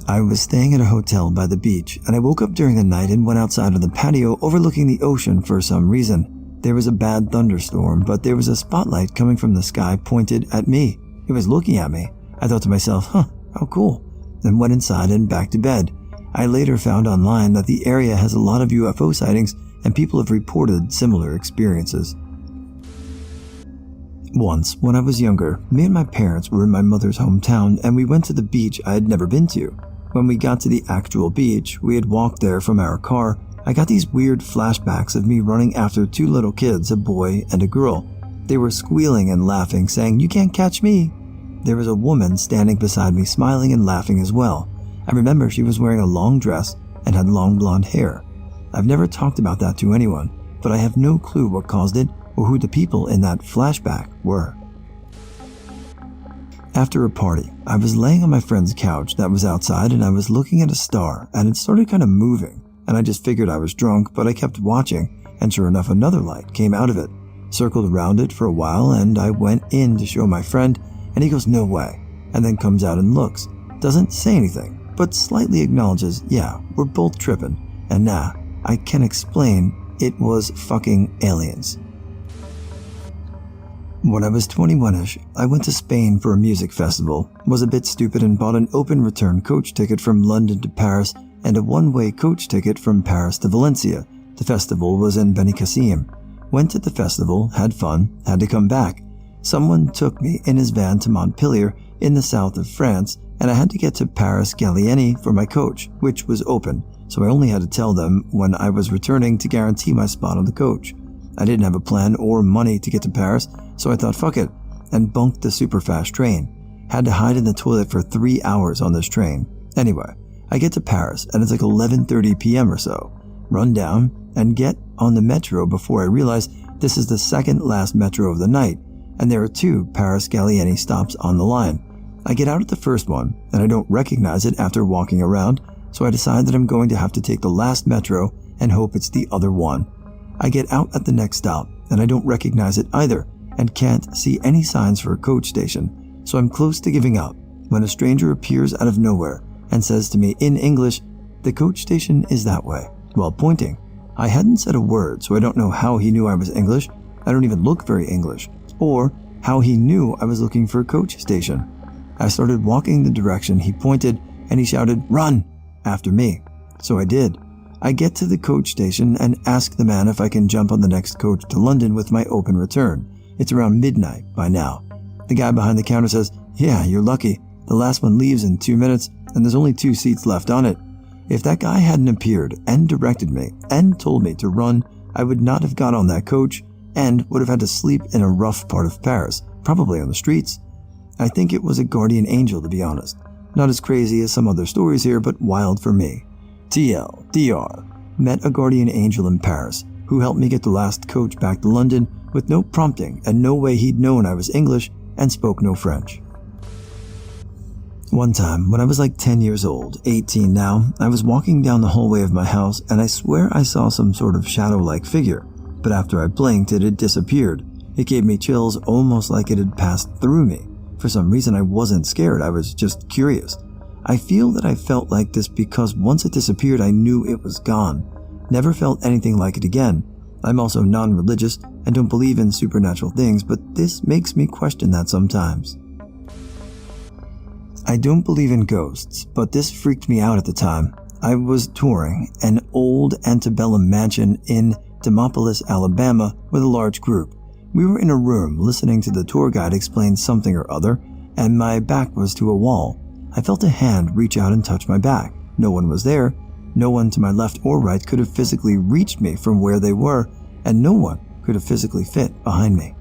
I was staying at a hotel by the beach, and I woke up during the night and went outside of the patio overlooking the ocean for some reason. There was a bad thunderstorm, but there was a spotlight coming from the sky pointed at me. It was looking at me. I thought to myself, how cool, then went inside and back to bed. I later found online that the area has a lot of UFO sightings, and people have reported similar experiences. Once, when I was younger, me and my parents were in my mother's hometown, and we went to the beach I had never been to. When we got to the actual beach, we had walked there from our car. I got these weird flashbacks of me running after 2 little kids, a boy and a girl. They were squealing and laughing, saying, "You can't catch me." There was a woman standing beside me smiling and laughing as well. I remember she was wearing a long dress and had long blonde hair. I've never talked about that to anyone, but I have no clue what caused it or who the people in that flashback were. After a party, I was laying on my friend's couch that was outside, and I was looking at a star, and it started kind of moving, and I just figured I was drunk, but I kept watching, and sure enough another light came out of it, circled around it for a while, and I went in to show my friend, and he goes, "No way," and then comes out and looks, doesn't say anything, but slightly acknowledges, "Yeah, we're both tripping, and nah, I can explain, it was fucking aliens." When I was 21-ish, I went to Spain for a music festival, was a bit stupid and bought an open return coach ticket from London to Paris and a one-way coach ticket from Paris to Valencia. The festival was in Benicassim. Went to the festival, had fun, had to come back. Someone took me in his van to Montpellier in the south of France, and I had to get to Paris Gallieni for my coach, which was open, so I only had to tell them when I was returning to guarantee my spot on the coach. I didn't have a plan or money to get to Paris, so I thought fuck it, and bunked the super fast train. Had to hide in the toilet for 3 hours on this train. Anyway, I get to Paris and it's like 11:30 p.m. or so. Run down and get on the metro before I realize this is the second last metro of the night, and there are 2 Paris Gallieni stops on the line. I get out at the first one, and I don't recognize it after walking around, so I decide that I'm going to have to take the last metro and hope it's the other one. I get out at the next stop, and I don't recognize it either, and can't see any signs for a coach station, so I'm close to giving up when a stranger appears out of nowhere and says to me in English, "The coach station is that way," while pointing. I hadn't said a word, so I don't know how he knew I was English. I don't even look very English, or how he knew I was looking for a coach station. I started walking the direction he pointed, and he shouted, "Run!" after me. So I did. I get to the coach station and ask the man if I can jump on the next coach to London with my open return. It's around midnight by now. The guy behind the counter says, "Yeah, you're lucky. The last one leaves in 2 minutes, and there's only 2 seats left on it." If that guy hadn't appeared and directed me and told me to run, I would not have got on that coach and would have had to sleep in a rough part of Paris, probably on the streets. I think it was a guardian angel, to be honest. Not as crazy as some other stories here, but wild for me. TLDR. Met a guardian angel in Paris who helped me get the last coach back to London with no prompting and no way he'd known I was English and spoke no French. One time, when I was like 10 years old, 18 now, I was walking down the hallway of my house and I swear I saw some sort of shadow-like figure, but after I blinked it had disappeared. It gave me chills almost like it had passed through me. For some reason I wasn't scared, I was just curious. I feel that I felt like this because once it disappeared I knew it was gone. Never felt anything like it again. I'm also non-religious and don't believe in supernatural things, but this makes me question that sometimes. I don't believe in ghosts, but this freaked me out at the time. I was touring an old antebellum mansion in Demopolis, Alabama with a large group. We were in a room listening to the tour guide explain something or other, and my back was to a wall. I felt a hand reach out and touch my back. No one was there. No one to my left or right could have physically reached me from where they were, and no one could have physically fit behind me.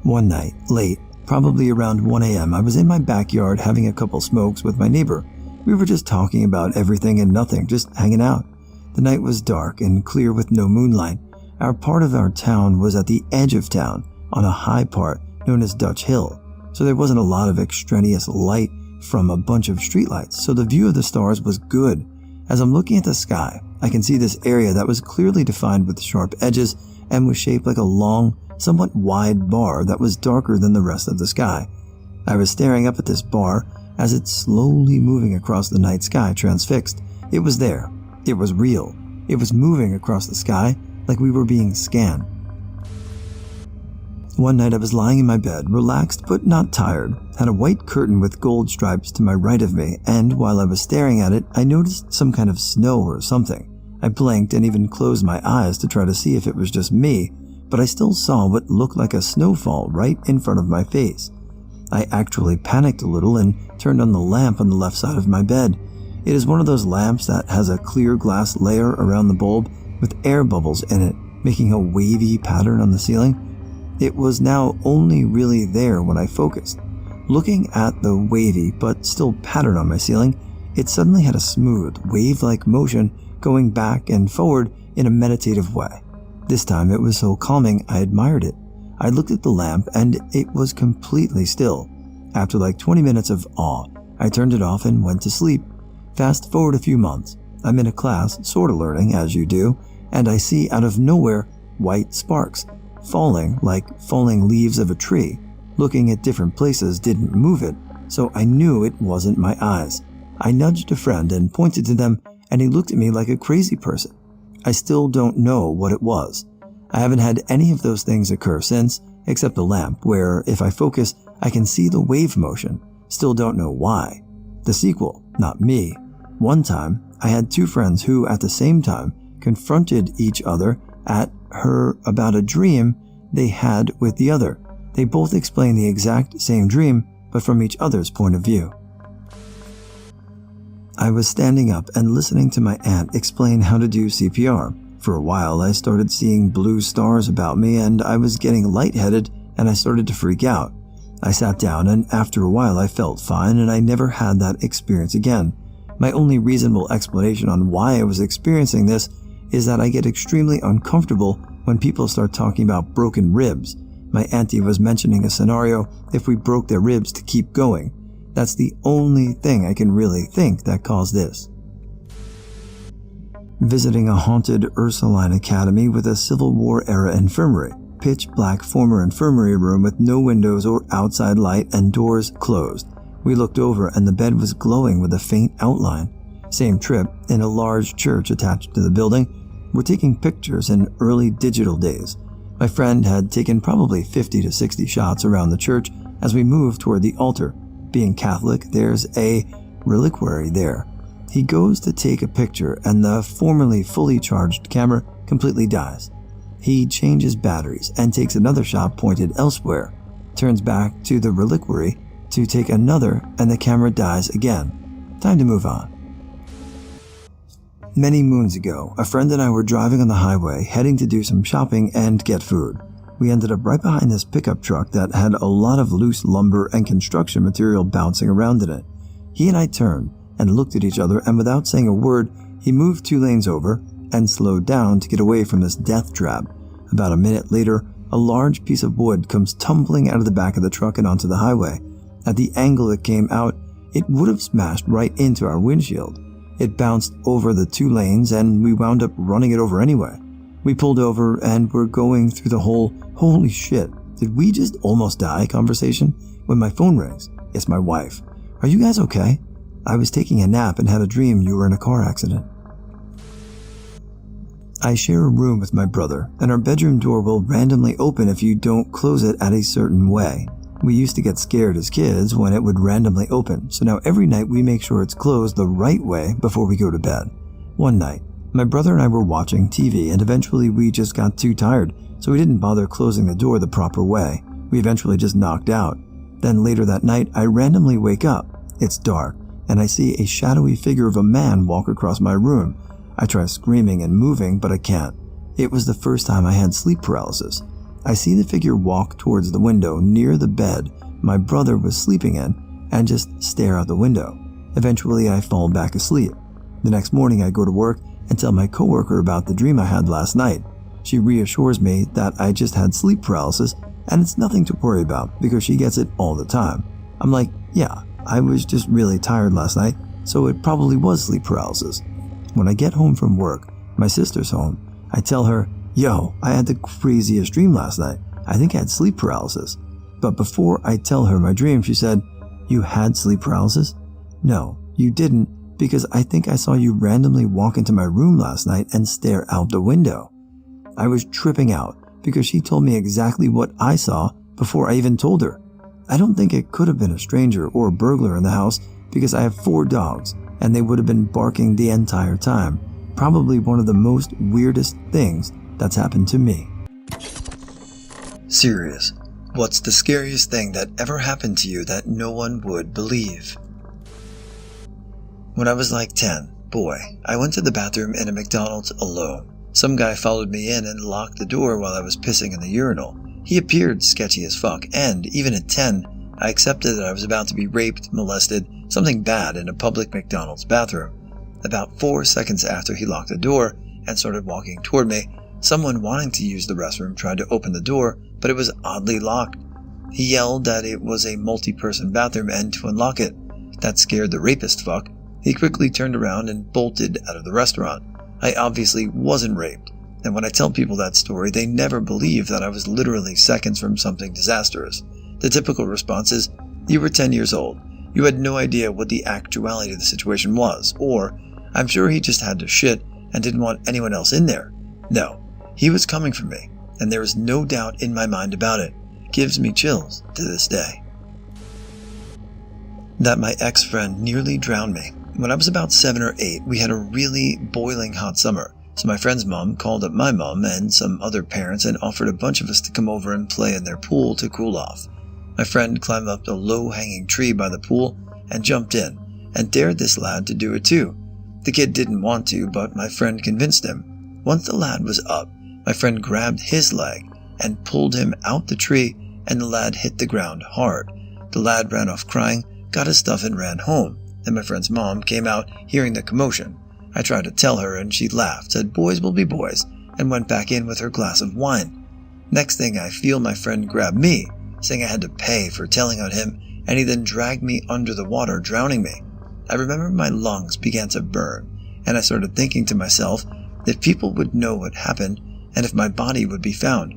One night, late, probably around 1 a.m., I was in my backyard having a couple smokes with my neighbor. We were just talking about everything and nothing, just hanging out. The night was dark and clear with no moonlight. Our part of our town was at the edge of town, on a high part known as Dutch Hill, so there wasn't a lot of extraneous light from a bunch of streetlights, so the view of the stars was good. As I'm looking at the sky, I can see this area that was clearly defined with sharp edges and was shaped like a long, somewhat wide bar that was darker than the rest of the sky. I was staring up at this bar as it's slowly moving across the night sky, transfixed. It was there. It was real. It was moving across the sky like we were being scanned. One night I was lying in my bed, relaxed but not tired, had a white curtain with gold stripes to my right of me, and while I was staring at it, I noticed some kind of snow or something. I blinked and even closed my eyes to try to see if it was just me, but I still saw what looked like a snowfall right in front of my face. I actually panicked a little and turned on the lamp on the left side of my bed. It is one of those lamps that has a clear glass layer around the bulb with air bubbles in it, making a wavy pattern on the ceiling. It was now only really there when I focused. Looking at the wavy but still pattern on my ceiling, it suddenly had a smooth, wave-like motion going back and forward in a meditative way. This time it was so calming I admired it. I looked at the lamp and it was completely still. After like 20 minutes of awe, I turned it off and went to sleep. Fast forward a few months. I'm in a class, sorta learning, as you do, and I see out of nowhere white sparks falling like falling leaves of a tree. Looking at different places didn't move it, so I knew it wasn't my eyes. I nudged a friend and pointed to them, and he looked at me like a crazy person. I still don't know what it was. I haven't had any of those things occur since, except the lamp, where if I focus, I can see the wave motion. Still don't know why. The sequel, not me. One time, I had two friends who, at the same time, confronted each other at her about a dream they had with the other. They both explained the exact same dream, but from each other's point of view. I was standing up and listening to my aunt explain how to do CPR. For a while, I started seeing blue stars about me and I was getting lightheaded and I started to freak out. I sat down and after a while I felt fine and I never had that experience again. My only reasonable explanation on why I was experiencing this is that I get extremely uncomfortable when people start talking about broken ribs. My auntie was mentioning a scenario if we broke their ribs to keep going. That's the only thing I can really think that caused this. Visiting a haunted Ursuline academy with a Civil War era infirmary. Pitch black former infirmary room with no windows or outside light and doors closed. We looked over and the bed was glowing with a faint outline. Same trip, in a large church attached to the building. We're taking pictures in early digital days. My friend had taken probably 50 to 60 shots around the church as we moved toward the altar. Being Catholic, there's a reliquary there. He goes to take a picture and the formerly fully charged camera completely dies. He changes batteries and takes another shot pointed elsewhere, turns back to the reliquary to take another and the camera dies again. Time to move on. Many moons ago, a friend and I were driving on the highway heading to do some shopping and get food. We ended up right behind this pickup truck that had a lot of loose lumber and construction material bouncing around in it. He and I turned and looked at each other and without saying a word, he moved 2 lanes over and slowed down to get away from this death trap. About a minute later, a large piece of wood comes tumbling out of the back of the truck and onto the highway. At the angle it came out, it would have smashed right into our windshield. It bounced over the 2 lanes and we wound up running it over anyway. We pulled over and were going through the whole "holy shit, did we just almost die" conversation when my phone rings. It's my wife. "Are you guys okay? I was taking a nap and had a dream you were in a car accident." I share a room with my brother, and our bedroom door will randomly open if you don't close it at a certain way. We used to get scared as kids when it would randomly open, so now every night we make sure it's closed the right way before we go to bed. One night, my brother and I were watching TV and eventually we just got too tired, so we didn't bother closing the door the proper way. We eventually just knocked out. Then later that night, I randomly wake up. It's dark, and I see a shadowy figure of a man walk across my room. I try screaming and moving, but I can't. It was the first time I had sleep paralysis. I see the figure walk towards the window near the bed my brother was sleeping in and just stare out the window. Eventually, I fall back asleep. The next morning, I go to work and tell my coworker about the dream I had last night. She reassures me that I just had sleep paralysis and it's nothing to worry about because she gets it all the time. I'm like, yeah, I was just really tired last night, so it probably was sleep paralysis. When I get home from work, my sister's home. I tell her, yo, I had the craziest dream last night. I think I had sleep paralysis. But before I tell her my dream, she said, you had sleep paralysis? No, you didn't, because I think I saw you randomly walk into my room last night and stare out the window. I was tripping out because she told me exactly what I saw before I even told her. I don't think it could have been a stranger or a burglar in the house because I have 4 dogs and they would have been barking the entire time. Probably one of the most weirdest things that's happened to me. Serious. What's the scariest thing that ever happened to you that no one would believe? When I was like 10, boy, I went to the bathroom in a McDonald's alone. Some guy followed me in and locked the door while I was pissing in the urinal. He appeared sketchy as fuck, and even at 10, I accepted that I was about to be raped, molested, something bad in a public McDonald's bathroom. About 4 seconds after he locked the door and started walking toward me, someone wanting to use the restroom tried to open the door, but it was oddly locked. He yelled that it was a multi-person bathroom and to unlock it. That scared the rapist fuck. He quickly turned around and bolted out of the restaurant. I obviously wasn't raped, and when I tell people that story, they never believe that I was literally seconds from something disastrous. The typical response is, you were 10 years old. You had no idea what the actuality of the situation was, or, I'm sure he just had to shit and didn't want anyone else in there. No, he was coming for me, and there is no doubt in my mind about it. It gives me chills to this day. That my ex-friend nearly drowned me. When I was about 7 or 8, we had a really boiling hot summer, so my friend's mom called up my mom and some other parents and offered a bunch of us to come over and play in their pool to cool off. My friend climbed up the low-hanging tree by the pool and jumped in, and dared this lad to do it too. The kid didn't want to, but my friend convinced him. Once the lad was up, my friend grabbed his leg and pulled him out the tree, and the lad hit the ground hard. The lad ran off crying, got his stuff and ran home. Then my friend's mom came out hearing the commotion. I tried to tell her and she laughed, said boys will be boys, and went back in with her glass of wine. Next thing I feel my friend grab me, saying I had to pay for telling on him, and he then dragged me under the water, drowning me. I remember my lungs began to burn, and I started thinking to myself if people would know what happened and if my body would be found.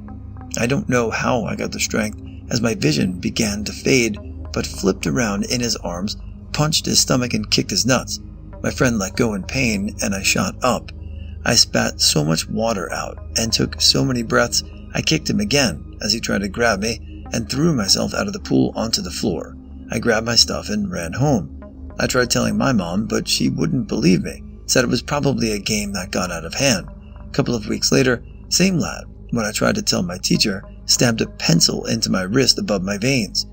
I don't know how I got the strength as my vision began to fade, but flipped around in his arms, punched his stomach and kicked his nuts. My friend let go in pain and I shot up. I spat so much water out and took so many breaths I kicked him again as he tried to grab me and threw myself out of the pool onto the floor. I grabbed my stuff and ran home. I tried telling my mom, but she wouldn't believe me, said it was probably a game that got out of hand. A couple of weeks later, same lad, when I tried to tell my teacher, stabbed a pencil into my wrist above my veins.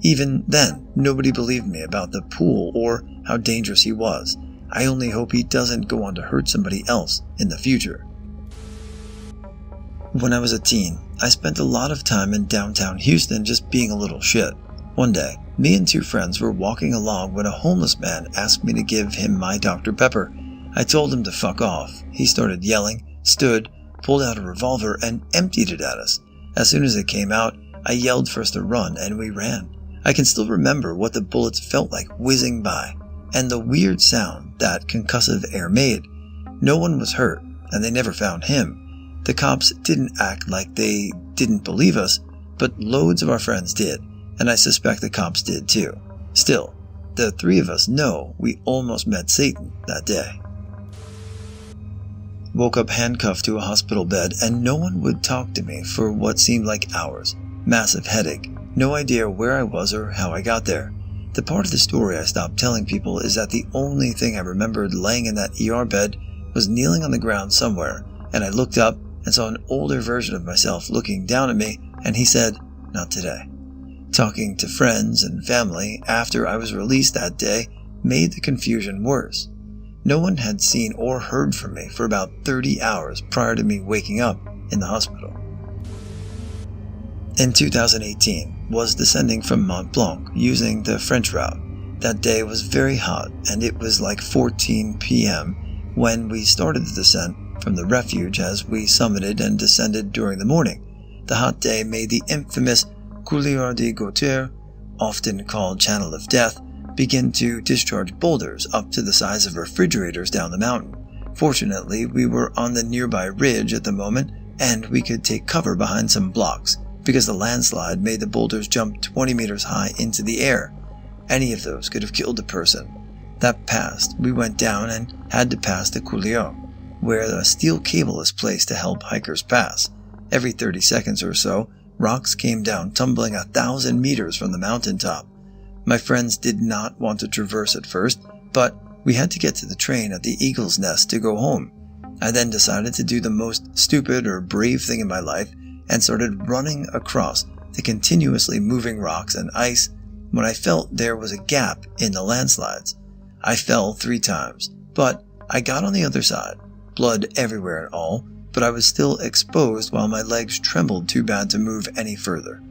Even then, nobody believed me about the pool or how dangerous he was. I only hope he doesn't go on to hurt somebody else in the future. When I was a teen, I spent a lot of time in downtown Houston just being a little shit. One day, me and 2 friends were walking along when a homeless man asked me to give him my Dr. Pepper. I told him to fuck off. He started yelling, stood, pulled out a revolver, and emptied it at us. As soon as it came out, I yelled for us to run, and we ran. I can still remember what the bullets felt like whizzing by, and the weird sound that concussive air made. No one was hurt, and they never found him. The cops didn't act like they didn't believe us, but loads of our friends did, and I suspect the cops did too. Still, the 3 of us know we almost met Satan that day. Woke up handcuffed to a hospital bed, and no one would talk to me for what seemed like hours. Massive headache. No idea where I was or how I got there. The part of the story I stopped telling people is that the only thing I remembered laying in that ER bed was kneeling on the ground somewhere, and I looked up and saw an older version of myself looking down at me, and he said, "Not today." Talking to friends and family after I was released that day made the confusion worse. No one had seen or heard from me for about 30 hours prior to me waking up in the hospital. In 2018, was descending from Mont Blanc using the French route. That day was very hot, and it was like 14 p.m. when we started the descent from the refuge as we summited and descended during the morning. The hot day made the infamous Couloir de Gautier, often called Channel of Death, begin to discharge boulders up to the size of refrigerators down the mountain. Fortunately, we were on the nearby ridge at the moment, and we could take cover behind some blocks, because the landslide made the boulders jump 20 meters high into the air. Any of those could have killed a person. That passed, we went down and had to pass the couloir, where a steel cable is placed to help hikers pass. Every 30 seconds or so, rocks came down, tumbling 1,000 meters from the mountaintop. My friends did not want to traverse at first, but we had to get to the train at the Eagle's Nest to go home. I then decided to do the most stupid or brave thing in my life and started running across the continuously moving rocks and ice when I felt there was a gap in the landslides. I fell 3 times, but I got on the other side, blood everywhere and all, but I was still exposed while my legs trembled too bad to move any further.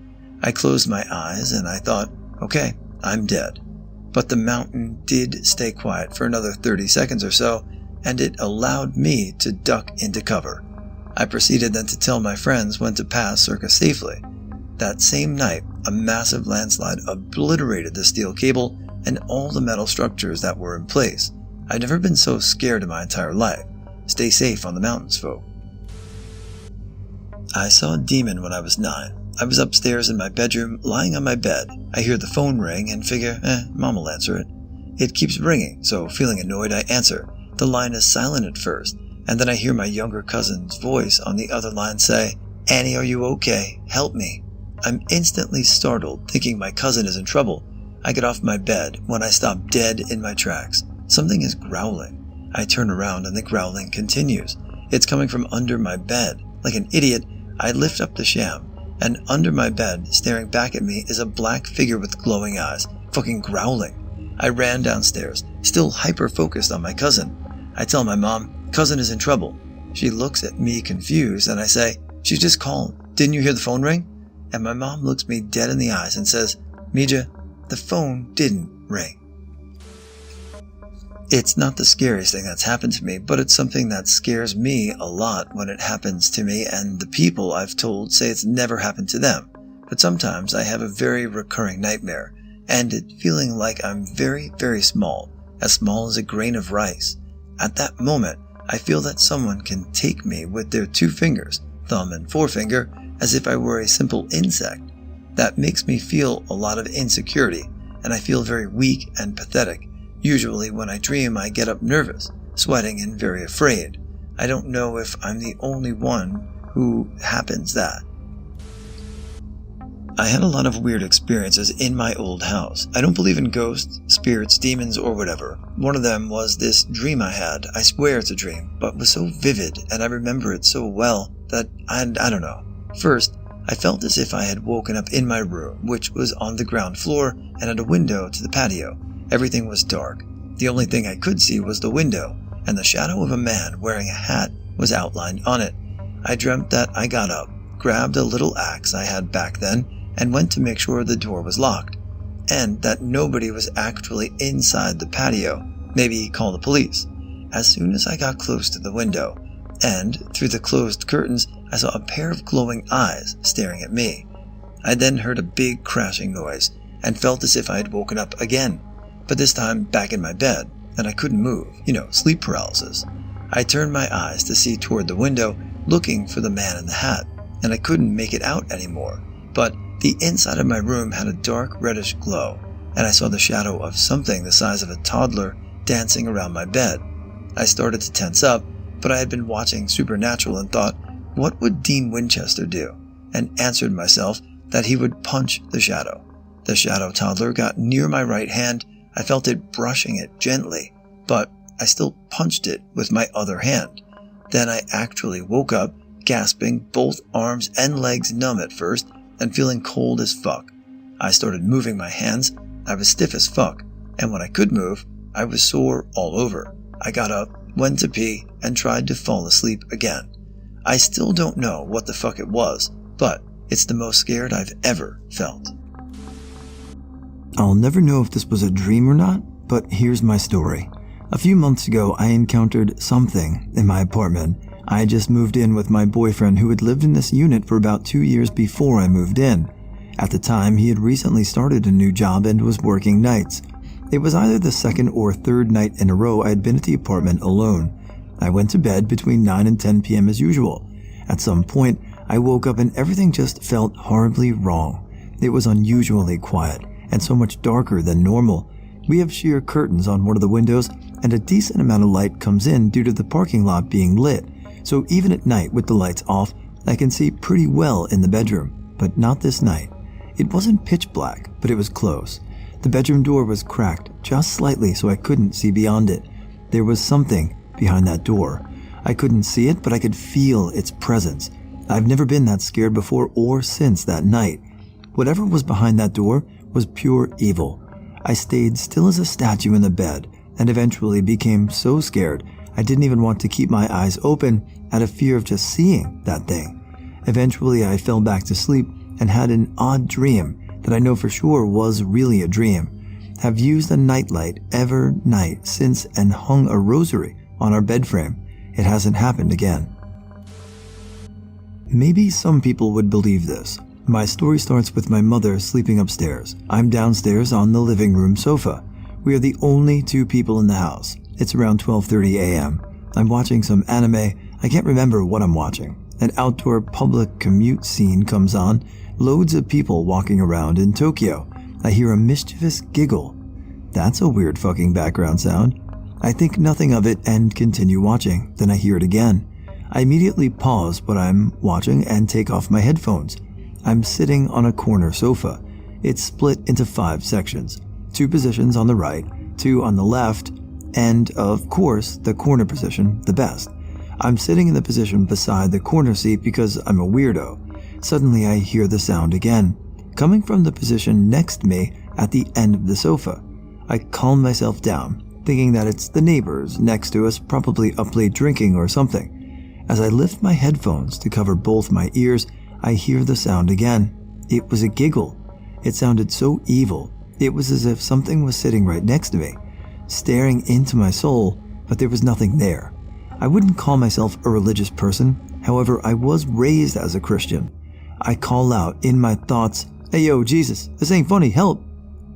I closed my eyes and I thought, okay, I'm dead. But the mountain did stay quiet for another 30 seconds or so, and it allowed me to duck into cover. I proceeded then to tell my friends when to pass circa safely. That same night, a massive landslide obliterated the steel cable and all the metal structures that were in place. I've never been so scared in my entire life. Stay safe on the mountains, folk. I saw a demon when I was 9. I was upstairs in my bedroom, lying on my bed. I hear the phone ring and figure, Mom will answer it. It keeps ringing, so feeling annoyed, I answer. The line is silent at first, and then I hear my younger cousin's voice on the other line say, Annie, are you okay? Help me. I'm instantly startled, thinking my cousin is in trouble. I get off my bed when I stop dead in my tracks. Something is growling. I turn around and the growling continues. It's coming from under my bed. Like an idiot, I lift up the sham, and under my bed, staring back at me, is a black figure with glowing eyes, fucking growling. I ran downstairs, still hyper-focused on my cousin. I tell my mom, cousin is in trouble. She looks at me confused, and I say, she's just calm. Didn't you hear the phone ring? And my mom looks me dead in the eyes and says, Mija, the phone didn't ring. It's not the scariest thing that's happened to me, but it's something that scares me a lot when it happens to me, and the people I've told say it's never happened to them. But sometimes I have a very recurring nightmare, and it feeling like I'm very, very small as a grain of rice. At that moment, I feel that someone can take me with their 2 fingers, thumb and forefinger, as if I were a simple insect. That makes me feel a lot of insecurity, and I feel very weak and pathetic. Usually when I dream, I get up nervous, sweating and very afraid. I don't know if I'm the only one who happens that. I had a lot of weird experiences in my old house. I don't believe in ghosts, spirits, demons, or whatever. One of them was this dream I had. I swear it's a dream, but was so vivid and I remember it so well that I don't know. First, I felt as if I had woken up in my room, which was on the ground floor and had a window to the patio. Everything was dark. The only thing I could see was the window, and the shadow of a man wearing a hat was outlined on it. I dreamt that I got up, grabbed a little axe I had back then, and went to make sure the door was locked, and that nobody was actually inside the patio, maybe call the police. As soon as I got close to the window, and through the closed curtains, I saw a pair of glowing eyes staring at me. I then heard a big crashing noise, and felt as if I had woken up again, but this time back in my bed, and I couldn't move, sleep paralysis. I turned my eyes to see toward the window, looking for the man in the hat, and I couldn't make it out anymore, but the inside of my room had a dark reddish glow, and I saw the shadow of something the size of a toddler dancing around my bed. I started to tense up, but I had been watching Supernatural and thought, what would Dean Winchester do? And answered myself that he would punch the shadow. The shadow toddler got near my right hand. I felt it brushing it gently, but I still punched it with my other hand. Then I actually woke up, gasping, both arms and legs numb at first, and feeling cold as fuck. I started moving my hands. I was stiff as fuck, and when I could move, I was sore all over. I got up, went to pee, and tried to fall asleep again. I still don't know what the fuck it was, but it's the most scared I've ever felt. I'll never know if this was a dream or not, but here's my story. A few months ago, I encountered something in my apartment. I had just moved in with my boyfriend who had lived in this unit for about 2 years before I moved in. At the time, he had recently started a new job and was working nights. It was either the second or third night in a row I had been at the apartment alone. I went to bed between 9 and 10 p.m. as usual. At some point, I woke up and everything just felt horribly wrong. It was unusually quiet and so much darker than normal. We have sheer curtains on one of the windows and a decent amount of light comes in due to the parking lot being lit. So even at night with the lights off, I can see pretty well in the bedroom, but not this night. It wasn't pitch black, but it was close. The bedroom door was cracked just slightly so I couldn't see beyond it. There was something behind that door. I couldn't see it, but I could feel its presence. I've never been that scared before or since that night. Whatever was behind that door was pure evil. I stayed still as a statue in the bed and eventually became so scared I didn't even want to keep my eyes open out of fear of just seeing that thing. Eventually I fell back to sleep and had an odd dream that I know for sure was really a dream. Have used a nightlight every night since and hung a rosary on our bed frame. It hasn't happened again. Maybe some people would believe this. My story starts with my mother sleeping upstairs. I'm downstairs on the living room sofa. We are the only two people in the house. It's around 12:30 a.m. I'm watching some anime. I can't remember what I'm watching. An outdoor public commute scene comes on. Loads of people walking around in Tokyo. I hear a mischievous giggle. That's a weird fucking background sound. I think nothing of it and continue watching. Then I hear it again. I immediately pause what I'm watching and take off my headphones. I'm sitting on a corner sofa. It's split into 5 sections. 2 positions on the right, 2 on the left, and of course, the corner position, the best. I'm sitting in the position beside the corner seat because I'm a weirdo. Suddenly I hear the sound again, coming from the position next to me at the end of the sofa. I calm myself down, thinking that it's the neighbors next to us probably up late drinking or something. As I lift my headphones to cover both my ears, I hear the sound again. It was a giggle. It sounded so evil. It was as if something was sitting right next to me, staring into my soul, but there was nothing there. I wouldn't call myself a religious person. However, I was raised as a Christian. I call out in my thoughts, "Hey yo, Jesus, this ain't funny, help!"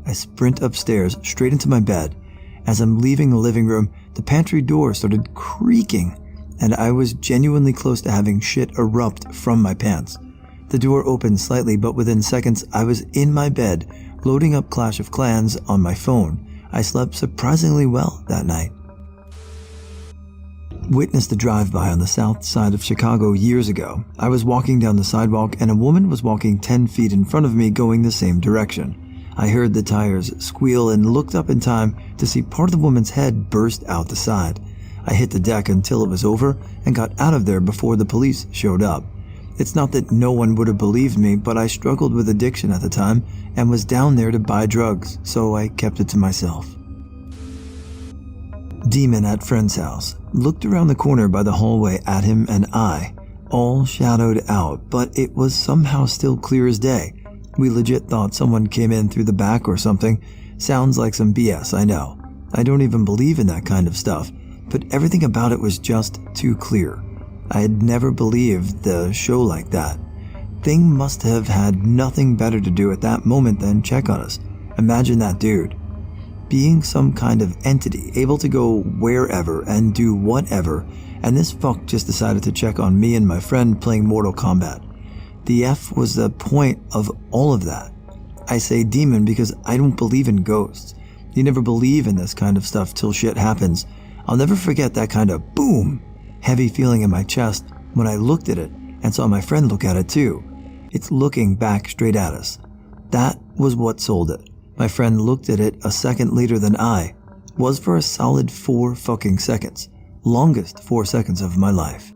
I sprint upstairs, straight into my bed. As I'm leaving the living room, the pantry door started creaking, and I was genuinely close to having shit erupt from my pants. The door opened slightly, but within seconds, I was in my bed, loading up Clash of Clans on my phone. I slept surprisingly well that night. Witnessed a drive-by on the south side of Chicago years ago. I was walking down the sidewalk and a woman was walking 10 feet in front of me going the same direction. I heard the tires squeal and looked up in time to see part of the woman's head burst out the side. I hit the deck until it was over and got out of there before the police showed up. It's not that no one would have believed me, but I struggled with addiction at the time and was down there to buy drugs, so I kept it to myself. Demon at friend's house. Looked around the corner by the hallway at him and I, all shadowed out, but it was somehow still clear as day. We legit thought someone came in through the back or something. Sounds like some BS, I know. I don't even believe in that kind of stuff, but everything about it was just too clear. I had never believed the show like that. Thing must have had nothing better to do at that moment than check on us. Imagine that dude. Being some kind of entity, able to go wherever and do whatever, and this fuck just decided to check on me and my friend playing Mortal Kombat. The F was the point of all of that. I say demon because I don't believe in ghosts. You never believe in this kind of stuff till shit happens. I'll never forget that kind of boom, heavy feeling in my chest when I looked at it and saw my friend look at it too. It's looking back straight at us. That was what sold it. My friend looked at it a second later than I. Was for a solid 4 fucking seconds. Longest 4 seconds of my life.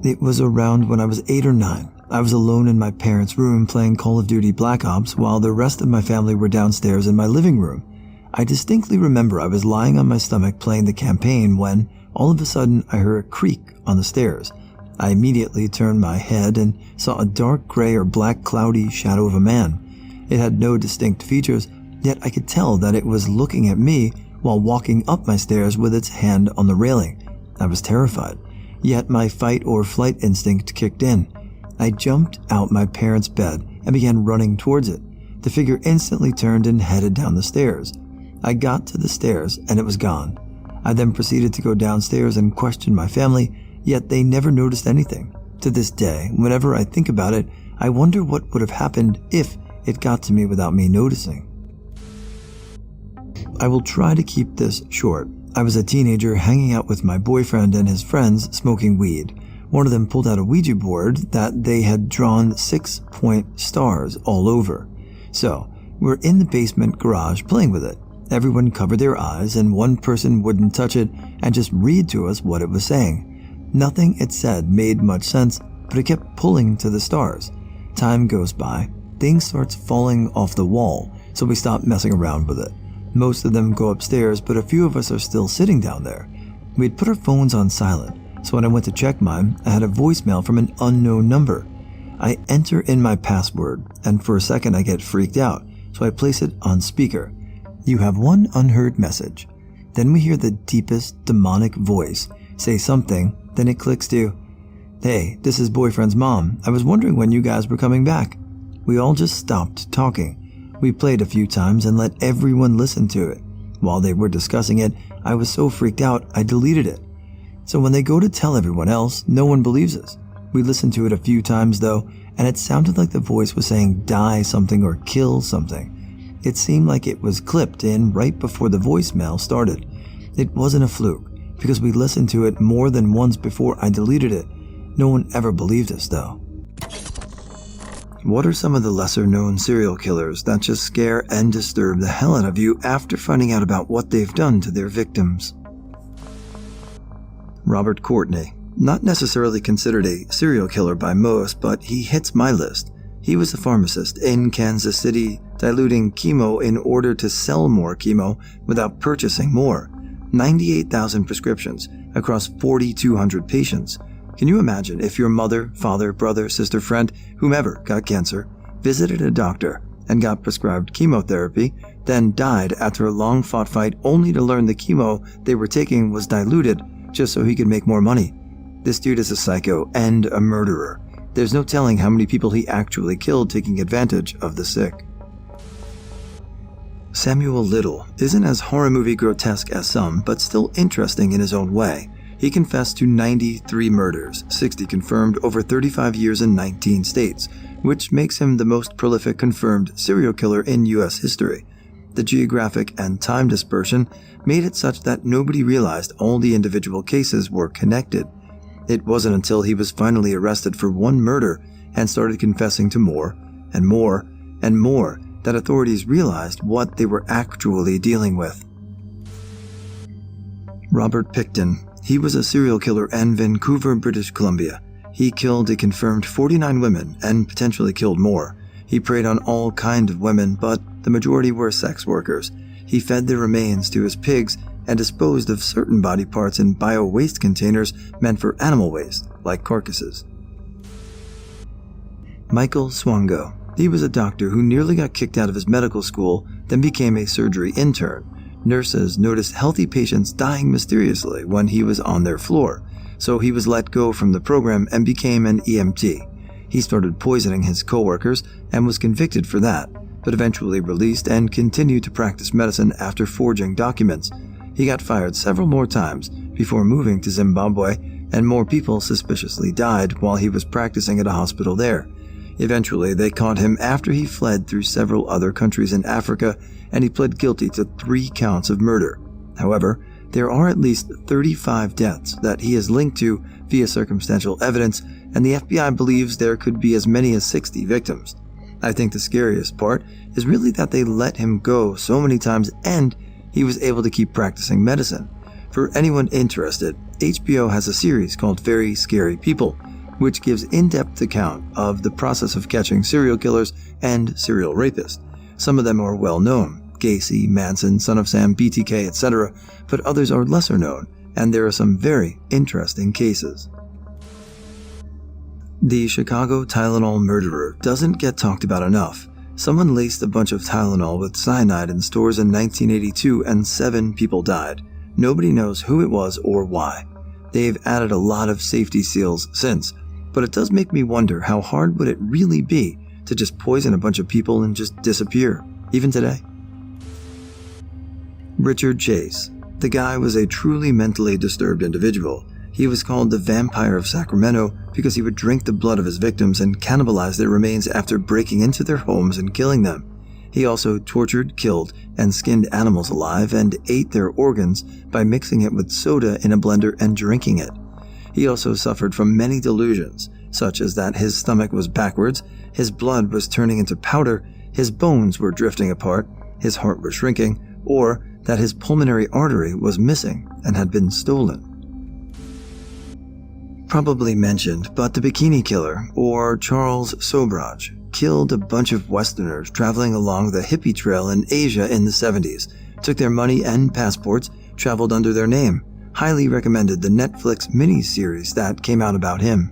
It was around when I was 8 or 9. I was alone in my parents' room playing Call of Duty Black Ops while the rest of my family were downstairs in my living room. I distinctly remember I was lying on my stomach playing the campaign when, all of a sudden, I heard a creak on the stairs. I immediately turned my head and saw a dark gray or black cloudy shadow of a man. It had no distinct features, yet I could tell that it was looking at me while walking up my stairs with its hand on the railing. I was terrified, yet my fight or flight instinct kicked in. I jumped out my parents' bed and began running towards it. The figure instantly turned and headed down the stairs. I got to the stairs and it was gone. I then proceeded to go downstairs and question my family, yet they never noticed anything. To this day, whenever I think about it, I wonder what would have happened if it got to me without me noticing. I will try to keep this short. I was a teenager hanging out with my boyfriend and his friends smoking weed. One of them pulled out a Ouija board that they had drawn 6-point stars all over. So, we're in the basement garage playing with it. Everyone covered their eyes and one person wouldn't touch it and just read to us what it was saying. Nothing it said made much sense, but it kept pulling to the stars. Time goes by, things starts falling off the wall, so we stop messing around with it. Most of them go upstairs, but a few of us are still sitting down there. We'd put our phones on silent, so when I went to check mine, I had a voicemail from an unknown number. I enter in my password, and for a second I get freaked out, so I place it on speaker. You have one unheard message. Then we hear the deepest demonic voice say something, then it clicks to, "Hey, this is boyfriend's mom. I was wondering when you guys were coming back." We all just stopped talking. We played a few times and let everyone listen to it. While they were discussing it, I was so freaked out I deleted it. So when they go to tell everyone else, no one believes us. We listened to it a few times though, and it sounded like the voice was saying die something or kill something. It seemed like it was clipped in right before the voicemail started. It wasn't a fluke, because we listened to it more than once before I deleted it. No one ever believed us though. What are some of the lesser-known serial killers that just scare and disturb the hell out of you after finding out about what they've done to their victims? Robert Courtney. Not necessarily considered a serial killer by most, but he hits my list. He was a pharmacist in Kansas City, diluting chemo in order to sell more chemo without purchasing more. 98,000 prescriptions across 4,200 patients. Can you imagine if your mother, father, brother, sister, friend, whomever got cancer, visited a doctor and got prescribed chemotherapy, then died after a long-fought fight only to learn the chemo they were taking was diluted just so he could make more money? This dude is a psycho and a murderer. There's no telling how many people he actually killed taking advantage of the sick. Samuel Little isn't as horror movie grotesque as some, but still interesting in his own way. He confessed to 93 murders, 60 confirmed over 35 years in 19 states, which makes him the most prolific confirmed serial killer in US history. The geographic and time dispersion made it such that nobody realized all the individual cases were connected. It wasn't until he was finally arrested for one murder and started confessing to more and more and more that authorities realized what they were actually dealing with. Robert Pickton. He was a serial killer in Vancouver, British Columbia. He killed a confirmed 49 women and potentially killed more. He preyed on all kinds of women, but the majority were sex workers. He fed their remains to his pigs and disposed of certain body parts in bio-waste containers meant for animal waste, like carcasses. Michael Swango. He was a doctor who nearly got kicked out of his medical school, then became a surgery intern. Nurses noticed healthy patients dying mysteriously when he was on their floor, so he was let go from the program and became an EMT. He started poisoning his coworkers and was convicted for that, but eventually released and continued to practice medicine after forging documents. He got fired several more times before moving to Zimbabwe, and more people suspiciously died while he was practicing at a hospital there. Eventually, they caught him after he fled through several other countries in Africa, and he pled guilty to 3 counts of murder. However, there are at least 35 deaths that he is linked to via circumstantial evidence, and the FBI believes there could be as many as 60 victims. I think the scariest part is really that they let him go so many times and he was able to keep practicing medicine. For anyone interested, HBO has a series called Very Scary People, which gives in-depth account of the process of catching serial killers and serial rapists. Some of them are well known, Gacy, Manson, Son of Sam, BTK, etc., but others are lesser known, and there are some very interesting cases. The Chicago Tylenol murderer doesn't get talked about enough. Someone laced a bunch of Tylenol with cyanide in stores in 1982 and 7 people died. Nobody knows who it was or why. They've added a lot of safety seals since, but it does make me wonder how hard would it really be to just poison a bunch of people and just disappear, even today. Richard Chase. The guy was a truly mentally disturbed individual. He was called the Vampire of Sacramento because he would drink the blood of his victims and cannibalize their remains after breaking into their homes and killing them. He also tortured, killed, and skinned animals alive and ate their organs by mixing it with soda in a blender and drinking it. He also suffered from many delusions, such as that his stomach was backwards, his blood was turning into powder, his bones were drifting apart, his heart was shrinking, or that his pulmonary artery was missing and had been stolen. Probably mentioned, but the Bikini Killer, or Charles Sobrach, killed a bunch of Westerners traveling along the hippie trail in Asia in the 70s, took their money and passports, traveled under their name. Highly recommended the Netflix mini-series that came out about him.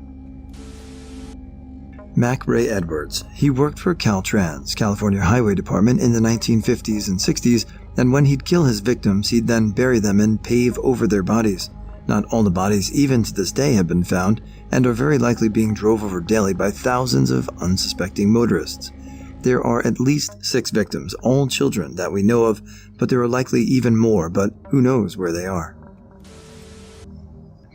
Mac Ray Edwards. He worked for Caltrans, California Highway Department, in the 1950s and 60s, and when he'd kill his victims, he'd then bury them and pave over their bodies. Not all the bodies, even to this day, have been found, and are very likely being drove over daily by thousands of unsuspecting motorists. There are at least 6 victims, all children that we know of, but there are likely even more, but who knows where they are.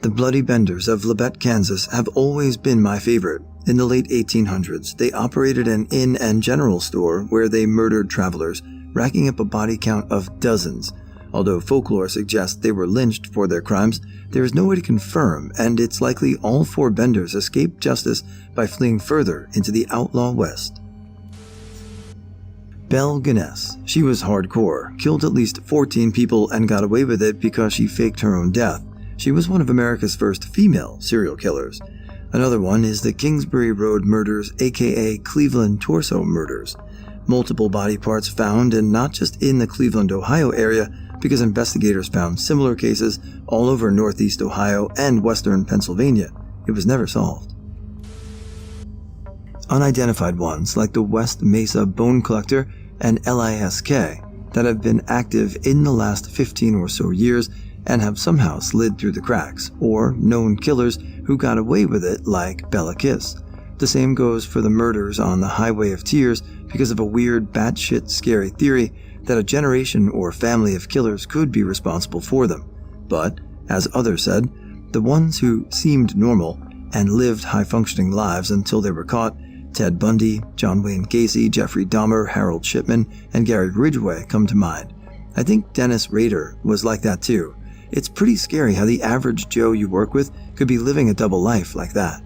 The Bloody Benders of Labette, Kansas have always been my favorite. In the late 1800s, they operated an inn and general store where they murdered travelers, racking up a body count of dozens. Although folklore suggests they were lynched for their crimes, there is no way to confirm, and it's likely all 4 Benders escaped justice by fleeing further into the outlaw West. Belle Gunness. She was hardcore, killed at least 14 people and got away with it because she faked her own death. She was one of America's first female serial killers. Another one is the Kingsbury Road murders, aka Cleveland Torso murders. Multiple body parts found, and not just in the Cleveland, Ohio area, because investigators found similar cases all over northeast Ohio and western Pennsylvania. It was never solved. Unidentified ones like the West Mesa Bone Collector and LISK that have been active in the last 15 or so years and have somehow slid through the cracks, or known killers who got away with it like Bella Kiss. The same goes for the murders on the Highway of Tears because of a weird batshit scary theory that a generation or family of killers could be responsible for them. But, as others said, the ones who seemed normal and lived high-functioning lives until they were caught, Ted Bundy, John Wayne Gacy, Jeffrey Dahmer, Harold Shipman, and Gary Ridgway come to mind. I think Dennis Rader was like that too. It's pretty scary how the average Joe you work with could be living a double life like that.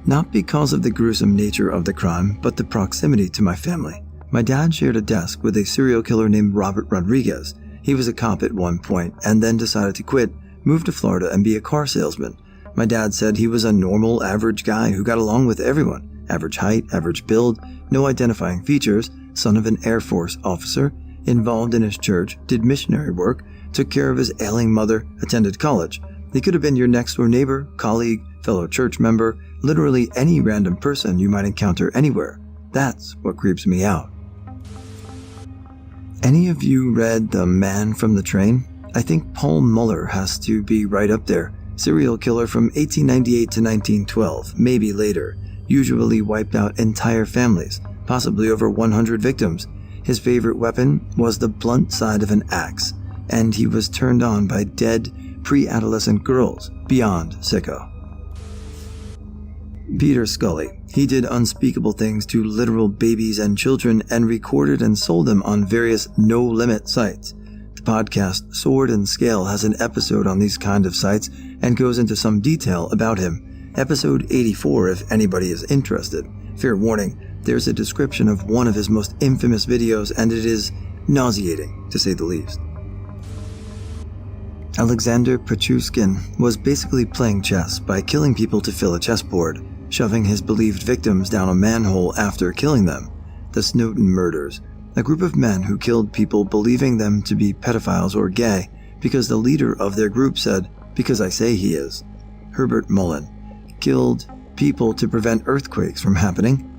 Not because of the gruesome nature of the crime, but the proximity to my family. My dad shared a desk with a serial killer named Robert Rodriguez. He was a cop at one point and then decided to quit, move to Florida, and be a car salesman. My dad said he was a normal, average guy who got along with everyone. Average height, average build, no identifying features, son of an Air Force officer, involved in his church, did missionary work, took care of his ailing mother, attended college. He could have been your next-door neighbor, colleague, fellow church member, literally any random person you might encounter anywhere. That's what creeps me out. Any of you read The Man from the Train? I think Paul Muller has to be right up there. Serial killer from 1898 to 1912, maybe later. Usually wiped out entire families, possibly over 100 victims. His favorite weapon was the blunt side of an axe, and he was turned on by dead, pre-adolescent girls, beyond sicko. Peter Scully. He did unspeakable things to literal babies and children and recorded and sold them on various no-limit sites. The podcast Sword and Scale has an episode on these kind of sites and goes into some detail about him. Episode 84 if anybody is interested. Fair warning, there's a description of one of his most infamous videos and it is nauseating, to say the least. Alexander Petrushkin was basically playing chess by killing people to fill a chessboard, shoving his believed victims down a manhole after killing them. The Snowden murders, a group of men who killed people believing them to be pedophiles or gay because the leader of their group said, "Because I say he is." Herbert Mullen killed people to prevent earthquakes from happening.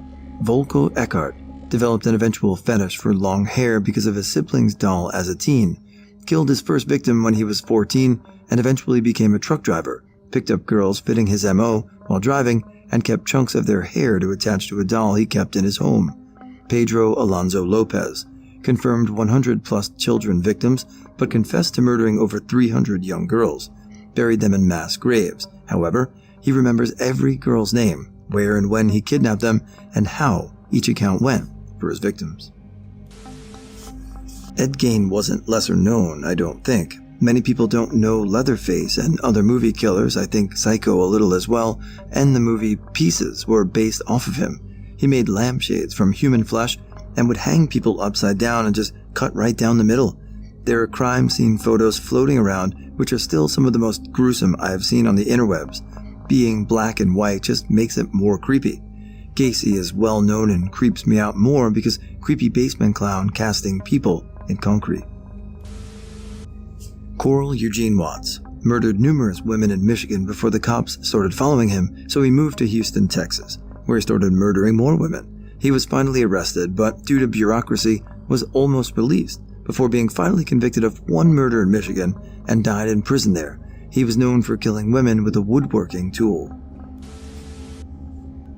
Volko Eckhart developed an eventual fetish for long hair because of his sibling's doll as a teen, killed his first victim when he was 14, and eventually became a truck driver, picked up girls fitting his MO while driving, and kept chunks of their hair to attach to a doll he kept in his home. Pedro Alonso Lopez confirmed 100-plus children victims, but confessed to murdering over 300 young girls, buried them in mass graves. However, he remembers every girl's name, where and when he kidnapped them, and how each account went for his victims. Ed Gein wasn't lesser known, I don't think. Many people don't know Leatherface and other movie killers, I think Psycho a little as well, and the movie Pieces were based off of him. He made lampshades from human flesh and would hang people upside down and just cut right down the middle. There are crime scene photos floating around which are still some of the most gruesome I have seen on the interwebs. Being black and white just makes it more creepy. Gacy is well known and creeps me out more because creepy basement clown casting people in concrete. Coral Eugene Watts murdered numerous women in Michigan before the cops started following him, so he moved to Houston, Texas, where he started murdering more women. He was finally arrested, but due to bureaucracy, was almost released before being finally convicted of one murder in Michigan and died in prison there. He was known for killing women with a woodworking tool.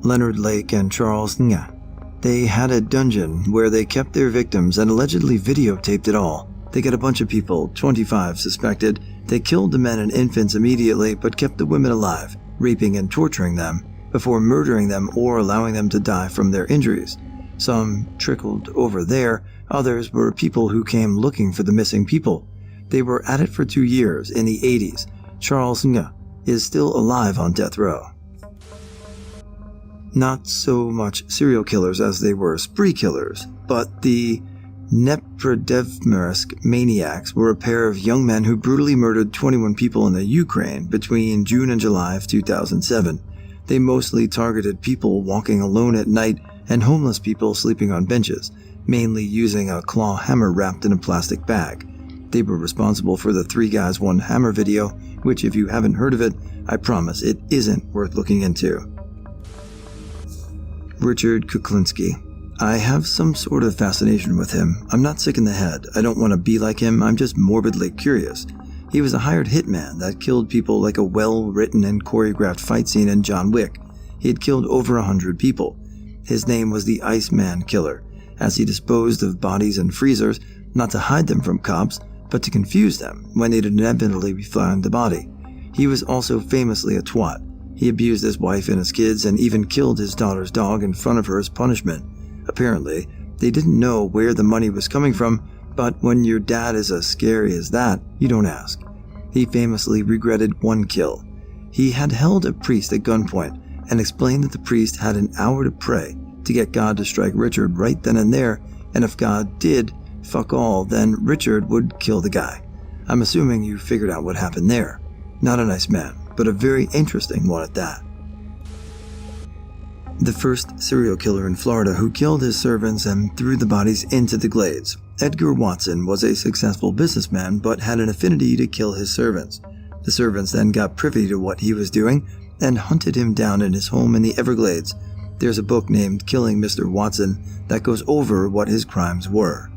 Leonard Lake and Charles Nga. They had a dungeon where they kept their victims and allegedly videotaped it all. They got a bunch of people, 25 suspected. They killed the men and infants immediately, but kept the women alive, raping and torturing them, before murdering them or allowing them to die from their injuries. Some trickled over there, others were people who came looking for the missing people. They were at it for 2 years in the 80s. Charles Nga is still alive on death row. Not so much serial killers as they were spree killers, but the Dneprodevmursk maniacs were a pair of young men who brutally murdered 21 people in the Ukraine between June and July of 2007. They mostly targeted people walking alone at night and homeless people sleeping on benches, mainly using a claw hammer wrapped in a plastic bag. They were responsible for the 3 Guys 1 Hammer video, which if you haven't heard of it, I promise it isn't worth looking into. Richard Kuklinski. I have some sort of fascination with him. I'm not sick in the head. I don't want to be like him. I'm just morbidly curious. He was a hired hitman that killed people like a well-written and choreographed fight scene in John Wick. He had killed over 100 people. His name was the Iceman Killer, as he disposed of bodies in freezers, not to hide them from cops, but to confuse them when they'd inevitably find the body. He was also famously a twat. He abused his wife and his kids and even killed his daughter's dog in front of her as punishment. Apparently, they didn't know where the money was coming from, but when your dad is as scary as that, you don't ask. He famously regretted one kill. He had held a priest at gunpoint and explained that the priest had an hour to pray to get God to strike Richard right then and there, and if God did, fuck all, then Richard would kill the guy. I'm assuming you figured out what happened there. Not a nice man, but a very interesting one at that. The first serial killer in Florida who killed his servants and threw the bodies into the glades. Edgar Watson was a successful businessman but had an affinity to kill his servants. The servants then got privy to what he was doing and hunted him down in his home in the Everglades. There's a book named Killing Mr. Watson that goes over what his crimes were.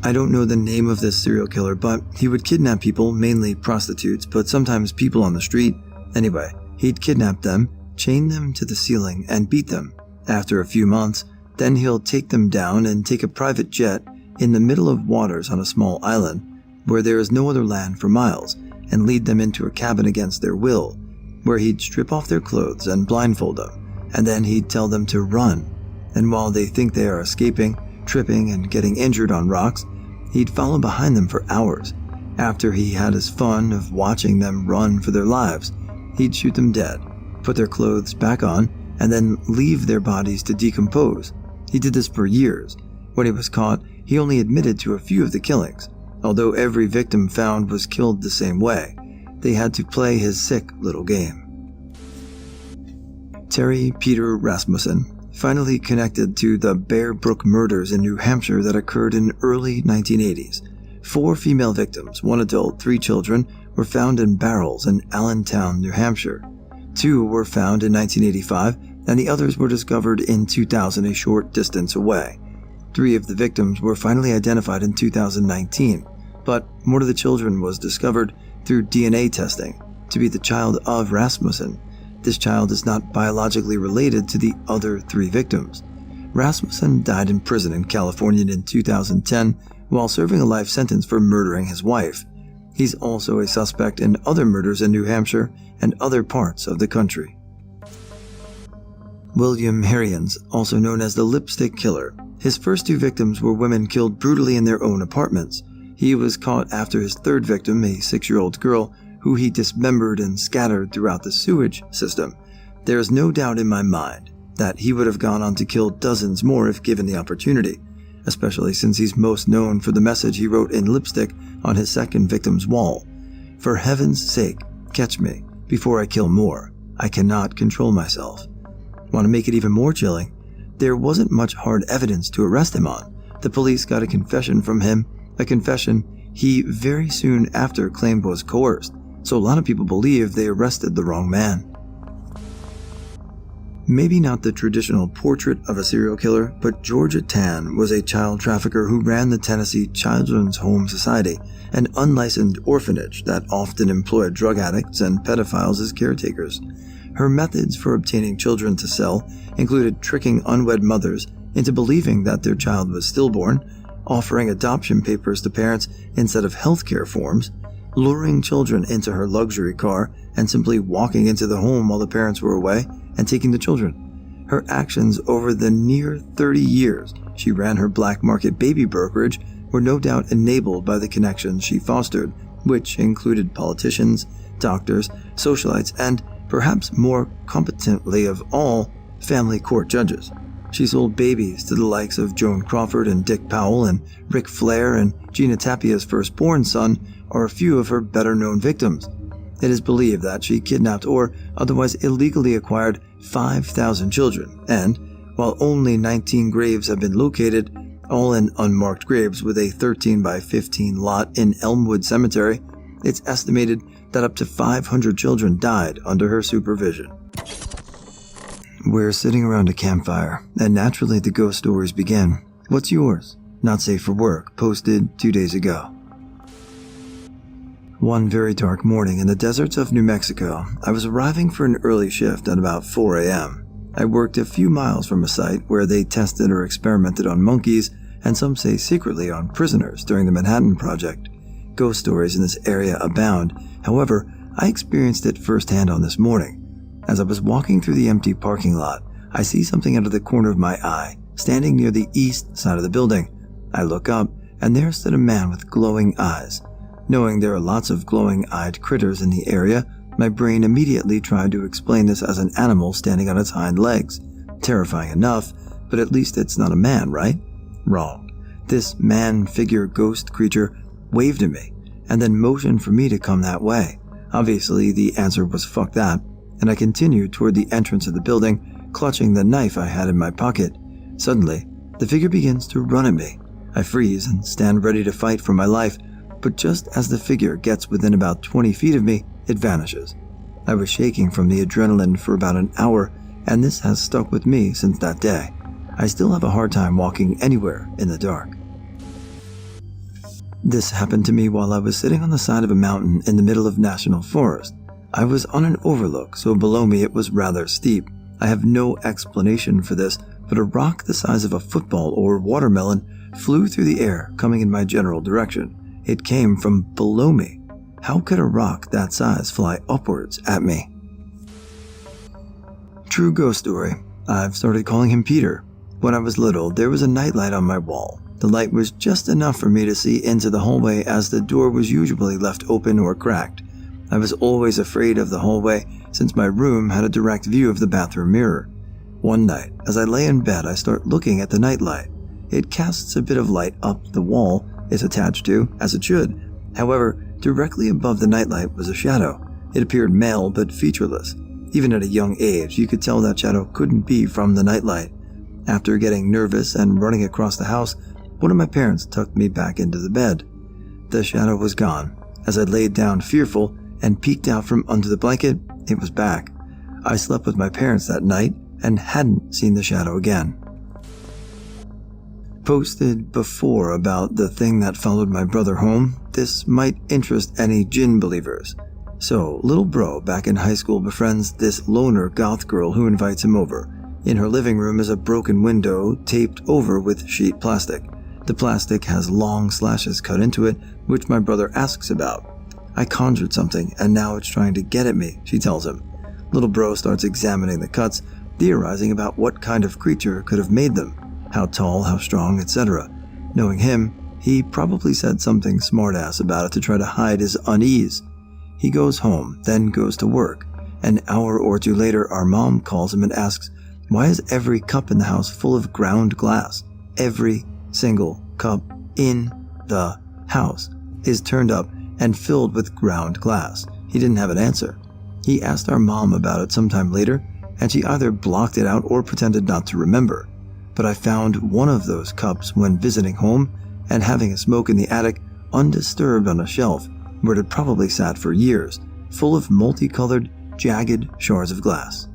I don't know the name of this serial killer, but he would kidnap people, mainly prostitutes, but sometimes people on the street. Anyway, he'd kidnap them, chain them to the ceiling, and beat them. After a few months, then he'll take them down and take a private jet in the middle of waters on a small island where there is no other land for miles and lead them into a cabin against their will, where he'd strip off their clothes and blindfold them, and then he'd tell them to run. And while they think they are escaping, tripping and getting injured on rocks, he'd follow behind them for hours. After he had his fun of watching them run for their lives, he'd shoot them dead, put their clothes back on, and then leave their bodies to decompose. He did this for years. When he was caught, he only admitted to a few of the killings, although every victim found was killed the same way. They had to play his sick little game. Terry Peter Rasmussen finally connected to the Bear Brook murders in New Hampshire that occurred in early 1980s. 4 female victims, 1 adult, 3 children, were found in barrels in Allentown, New Hampshire. 2 were found in 1985 and the others were discovered in 2000, a short distance away. 3 of the victims were finally identified in 2019, but one of the children was discovered through DNA testing to be the child of Rasmussen. This child is not biologically related to the other 3 victims. Rasmussen died in prison in California in 2010 while serving a life sentence for murdering his wife. He's also a suspect in other murders in New Hampshire and other parts of the country. William Harrians, also known as the Lipstick Killer. His first 2 victims were women killed brutally in their own apartments. He was caught after his 3rd victim, a 6-year-old girl, who he dismembered and scattered throughout the sewage system. There is no doubt in my mind that he would have gone on to kill dozens more if given the opportunity, especially since he's most known for the message he wrote in lipstick on his 2nd victim's wall. "For heaven's sake, catch me before I kill more. I cannot control myself." Want to make it even more chilling? There wasn't much hard evidence to arrest him on. The police got a confession from him, a confession he very soon after claimed was coerced, so a lot of people believe they arrested the wrong man. Maybe not the traditional portrait of a serial killer, but Georgia Tan was a child trafficker who ran the Tennessee Children's Home Society, an unlicensed orphanage that often employed drug addicts and pedophiles as caretakers. Her methods for obtaining children to sell included tricking unwed mothers into believing that their child was stillborn, offering adoption papers to parents instead of healthcare forms, luring children into her luxury car and simply walking into the home while the parents were away and taking the children. Her actions over the near 30 years she ran her black market baby brokerage were no doubt enabled by the connections she fostered, which included politicians, doctors, socialites, and, perhaps more competently of all, family court judges. She sold babies to the likes of Joan Crawford and Dick Powell, and Ric Flair and Gina Tapia's firstborn son are a few of her better-known victims. It is believed that she kidnapped or otherwise illegally acquired 5,000 children, and while only 19 graves have been located, all in unmarked graves with a 13 by 15 lot in Elmwood Cemetery, it's estimated that up to 500 children died under her supervision. We're sitting around a campfire, and naturally the ghost stories begin. What's yours? Not safe for work, posted 2 days ago. One very dark morning in the deserts of New Mexico, I was arriving for an early shift at about 4 a.m. I worked a few miles from a site where they tested or experimented on monkeys, and some say secretly on prisoners during the Manhattan Project. Ghost stories in this area abound. However, I experienced it firsthand on this morning. As I was walking through the empty parking lot, I see something out of the corner of my eye, standing near the east side of the building. I look up, and there stood a man with glowing eyes. Knowing there are lots of glowing-eyed critters in the area, my brain immediately tried to explain this as an animal standing on its hind legs. Terrifying enough, but at least it's not a man, right? Wrong. This man-figure ghost creature waved at me, and then motioned for me to come that way. Obviously, the answer was fuck that, and I continued toward the entrance of the building, clutching the knife I had in my pocket. Suddenly, the figure begins to run at me. I freeze and stand ready to fight for my life, but just as the figure gets within about 20 feet of me, it vanishes. I was shaking from the adrenaline for about an hour, and this has stuck with me since that day. I still have a hard time walking anywhere in the dark. This happened to me while I was sitting on the side of a mountain in the middle of National Forest. I was on an overlook, so below me it was rather steep. I have no explanation for this, but a rock the size of a football or watermelon flew through the air, coming in my general direction. It came from below me. How could a rock that size fly upwards at me? True ghost story. I've started calling him Peter. When I was little, there was a nightlight on my wall. The light was just enough for me to see into the hallway, as the door was usually left open or cracked. I was always afraid of the hallway since my room had a direct view of the bathroom mirror. One night, as I lay in bed, I start looking at the nightlight. It casts a bit of light up the wall it's attached to, as it should. However, directly above the nightlight was a shadow. It appeared male but featureless. Even at a young age, you could tell that shadow couldn't be from the nightlight. After getting nervous and running across the house, one of my parents tucked me back into the bed. The shadow was gone. As I laid down fearful and peeked out from under the blanket, it was back. I slept with my parents that night, and hadn't seen the shadow again. Posted before about the thing that followed my brother home, this might interest any jinn believers. So, little bro back in high school befriends this loner goth girl who invites him over. In her living room is a broken window taped over with sheet plastic. The plastic has long slashes cut into it, which my brother asks about. I conjured something, and now it's trying to get at me, she tells him. Little bro starts examining the cuts, theorizing about what kind of creature could have made them, how tall, how strong, etc. Knowing him, he probably said something smartass about it to try to hide his unease. He goes home, then goes to work. An hour or two later, our mom calls him and asks, why is every cup in the house full of ground glass? Every single cup in the house is turned up and filled with ground glass. He didn't have an answer. He asked our mom about it sometime later, and she either blocked it out or pretended not to remember. But I found one of those cups when visiting home and having a smoke in the attic undisturbed on a shelf where it had probably sat for years, full of multicolored, jagged shards of glass.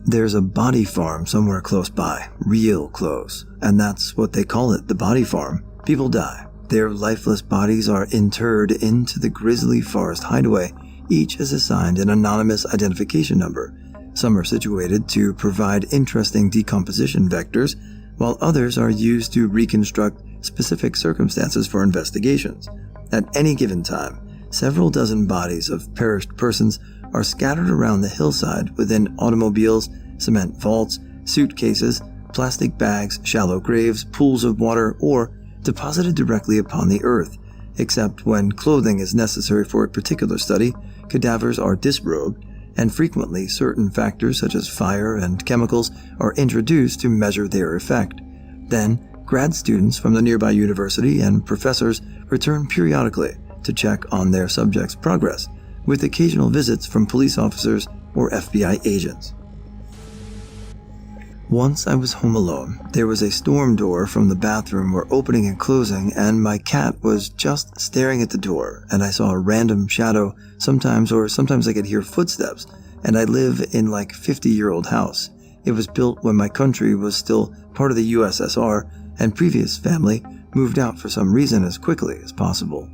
There's a body farm somewhere close by, real close, and that's what they call it, the body farm. People die. Their lifeless bodies are interred into the grisly forest hideaway. Each is assigned an anonymous identification number. Some are situated to provide interesting decomposition vectors, while others are used to reconstruct specific circumstances for investigations. At any given time, several dozen bodies of perished persons are scattered around the hillside within automobiles, cement vaults, suitcases, plastic bags, shallow graves, pools of water, or deposited directly upon the earth. Except when clothing is necessary for a particular study, cadavers are disrobed, and frequently certain factors such as fire and chemicals are introduced to measure their effect. Then, grad students from the nearby university and professors return periodically to check on their subjects' progress, with occasional visits from police officers or FBI agents. Once I was home alone. There was a storm door from the bathroom were opening and closing, and my cat was just staring at the door, and I saw a random shadow sometimes I could hear footsteps, and I live in like 50-year-old house. It was built when my country was still part of the USSR, and previous family moved out for some reason as quickly as possible.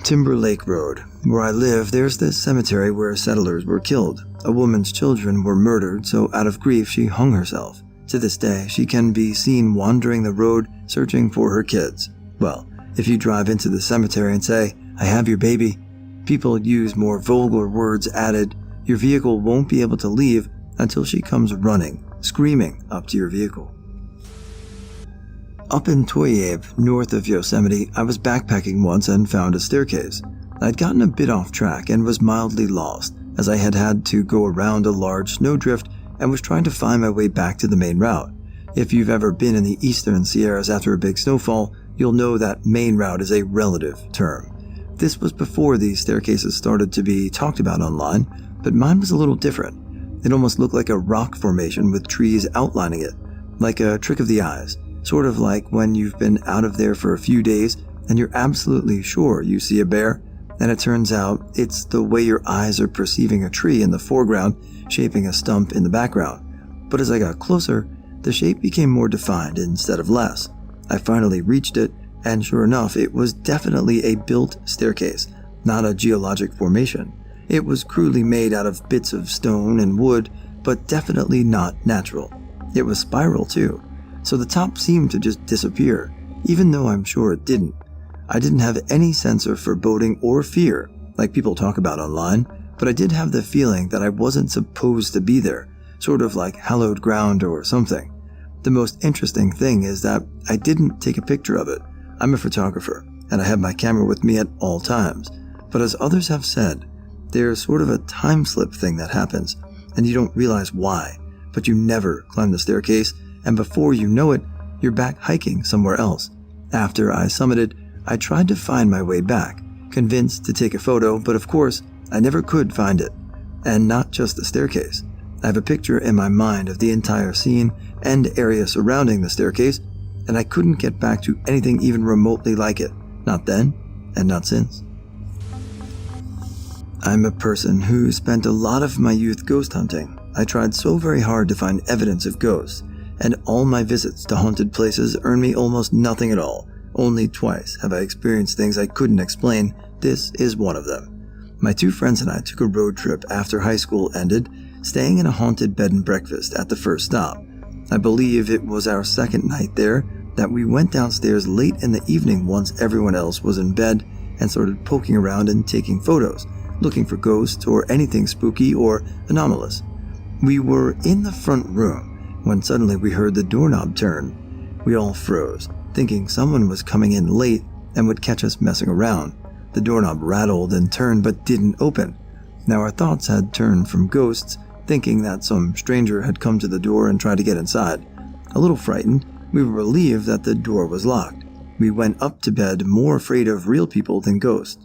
Timber Lake Road. Where I live, there's this cemetery where settlers were killed. A woman's children were murdered, so out of grief she hung herself. To this day, she can be seen wandering the road searching for her kids. Well, if you drive into the cemetery and say, "I have your baby," people use more vulgar words added, "Your vehicle won't be able to leave until she comes running, screaming up to your vehicle." Up in Toyabe, north of Yosemite, I was backpacking once and found a staircase. I'd gotten a bit off track and was mildly lost, as I had had to go around a large snowdrift and was trying to find my way back to the main route. If you've ever been in the eastern Sierras after a big snowfall, you'll know that main route is a relative term. This was before these staircases started to be talked about online, but mine was a little different. It almost looked like a rock formation with trees outlining it, like a trick of the eyes. Sort of like when you've been out of there for a few days and you're absolutely sure you see a bear, and it turns out it's the way your eyes are perceiving a tree in the foreground shaping a stump in the background. But as I got closer, the shape became more defined instead of less. I finally reached it, and sure enough, it was definitely a built staircase, not a geologic formation. It was crudely made out of bits of stone and wood, but definitely not natural. It was spiral too. So the top seemed to just disappear, even though I'm sure it didn't. I didn't have any sense of foreboding or fear, like people talk about online, but I did have the feeling that I wasn't supposed to be there, sort of like hallowed ground or something. The most interesting thing is that I didn't take a picture of it. I'm a photographer, and I have my camera with me at all times. But as others have said, there's sort of a time slip thing that happens, and you don't realize why, but you never climb the staircase, and before you know it, you're back hiking somewhere else. After I summited, I tried to find my way back, convinced to take a photo, but of course, I never could find it. And not just the staircase. I have a picture in my mind of the entire scene and area surrounding the staircase, and I couldn't get back to anything even remotely like it. Not then, and not since. I'm a person who spent a lot of my youth ghost hunting. I tried so very hard to find evidence of ghosts, and all my visits to haunted places earned me almost nothing at all. Only twice have I experienced things I couldn't explain. This is one of them. My two friends and I took a road trip after high school ended, staying in a haunted bed and breakfast at the first stop. I believe it was our second night there that we went downstairs late in the evening once everyone else was in bed and started poking around and taking photos, looking for ghosts or anything spooky or anomalous. We were in the front room when suddenly we heard the doorknob turn. We all froze, thinking someone was coming in late and would catch us messing around. The doorknob rattled and turned but didn't open. Now our thoughts had turned from ghosts, thinking that some stranger had come to the door and tried to get inside. A little frightened, we were relieved that the door was locked. We went up to bed more afraid of real people than ghosts.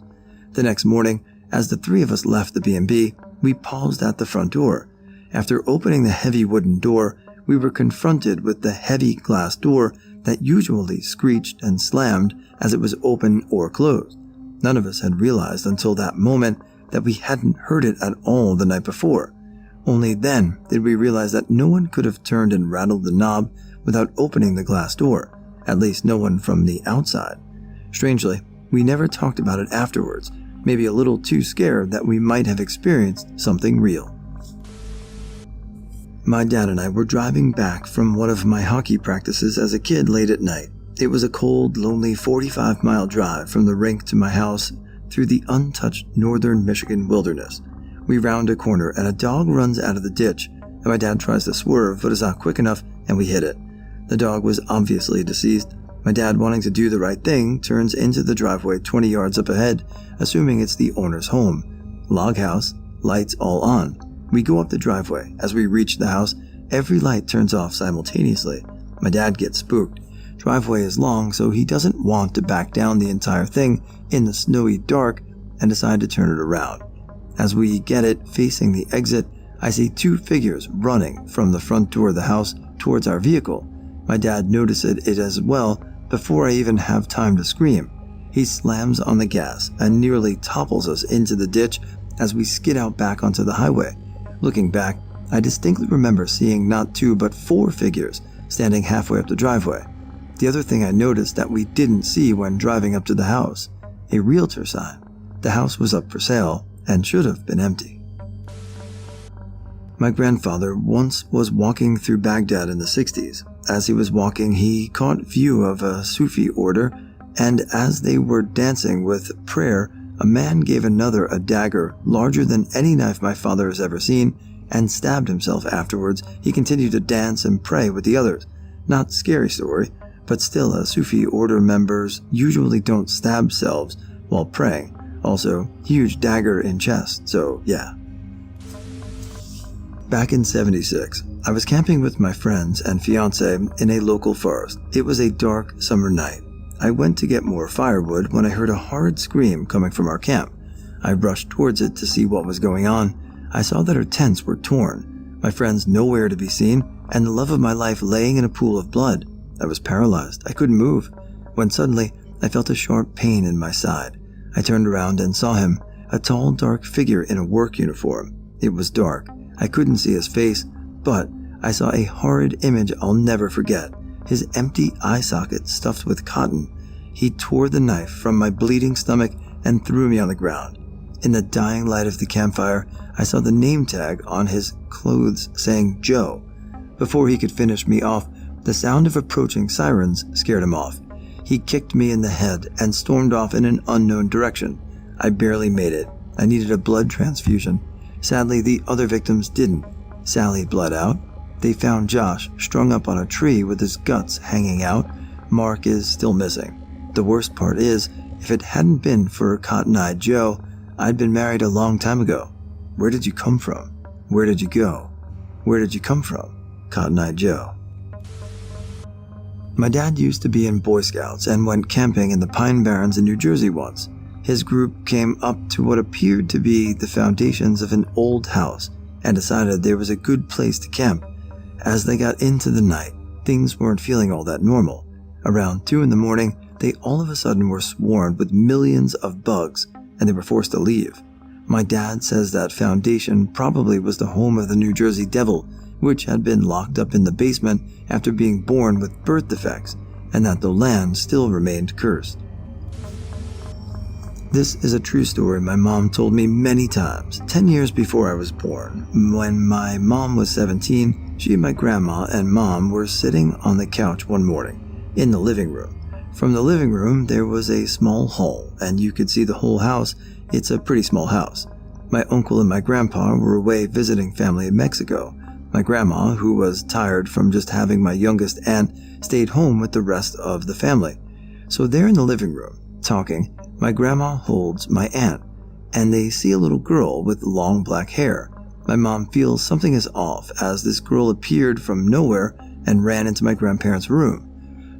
The next morning, as the three of us left the B&B, we paused at the front door. After opening the heavy wooden door, we were confronted with the heavy glass door that usually screeched and slammed as it was open or closed. None of us had realized until that moment that we hadn't heard it at all the night before. Only then did we realize that no one could have turned and rattled the knob without opening the glass door, at least no one from the outside. Strangely, we never talked about it afterwards, maybe a little too scared that we might have experienced something real. My dad and I were driving back from one of my hockey practices as a kid late at night. It was a cold, lonely 45-mile drive from the rink to my house through the untouched northern Michigan wilderness. We round a corner and a dog runs out of the ditch, and my dad tries to swerve but is not quick enough and we hit it. The dog was obviously deceased. My dad, wanting to do the right thing, turns into the driveway 20 yards up ahead, assuming it's the owner's home. Log house, lights all on. We go up the driveway. As we reach the house, every light turns off simultaneously. My dad gets spooked. Driveway is long, so he doesn't want to back down the entire thing in the snowy dark and decide to turn it around. As we get it facing the exit, I see two figures running from the front door of the house towards our vehicle. My dad notices it as well before I even have time to scream. He slams on the gas and nearly topples us into the ditch as we skid out back onto the highway. Looking back, I distinctly remember seeing not two but four figures standing halfway up the driveway. The other thing I noticed that we didn't see when driving up to the house, a realtor sign. The house was up for sale and should have been empty. My grandfather once was walking through Baghdad in the 60s. As he was walking, he caught view of a Sufi order, and as they were dancing with prayer, a man gave another a dagger larger than any knife my father has ever seen and stabbed himself afterwards. He continued to dance and pray with the others. Not scary story, but still a Sufi order members usually don't stab themselves while praying. Also, huge dagger in chest, so yeah. Back in '76, I was camping with my friends and fiancé in a local forest. It was a dark summer night. I went to get more firewood when I heard a horrid scream coming from our camp. I rushed towards it to see what was going on. I saw that our tents were torn, my friends nowhere to be seen, and the love of my life laying in a pool of blood. I was paralyzed. I couldn't move. When suddenly, I felt a sharp pain in my side. I turned around and saw him, a tall, dark figure in a work uniform. It was dark. I couldn't see his face, but I saw a horrid image I'll never forget. His empty eye socket stuffed with cotton. He tore the knife from my bleeding stomach and threw me on the ground. In the dying light of the campfire, I saw the name tag on his clothes saying Joe. Before he could finish me off, the sound of approaching sirens scared him off. He kicked me in the head and stormed off in an unknown direction. I barely made it. I needed a blood transfusion. Sadly, the other victims didn't. Sally bled out. They found Josh strung up on a tree with his guts hanging out. Mark is still missing. The worst part is, if it hadn't been for Cotton-Eyed Joe, I'd been married a long time ago. Where did you come from? Where did you go? Where did you come from? Cotton-Eyed Joe. My dad used to be in Boy Scouts and went camping in the Pine Barrens in New Jersey once. His group came up to what appeared to be the foundations of an old house and decided there was a good place to camp. As they got into the night, things weren't feeling all that normal. Around 2 a.m, they all of a sudden were swarmed with millions of bugs and they were forced to leave. My dad says that foundation probably was the home of the New Jersey Devil, which had been locked up in the basement after being born with birth defects, and that the land still remained cursed. This is a true story my mom told me many times, 10 years before I was born. When my mom was 17, she and my grandma and mom were sitting on the couch one morning, in the living room. From the living room, there was a small hall, and you could see the whole house. It's a pretty small house. My uncle and my grandpa were away visiting family in Mexico. My grandma, who was tired from just having my youngest aunt, stayed home with the rest of the family. So they're in the living room, talking. My grandma holds my aunt, and they see a little girl with long black hair. My mom feels something is off as this girl appeared from nowhere and ran into my grandparents' room.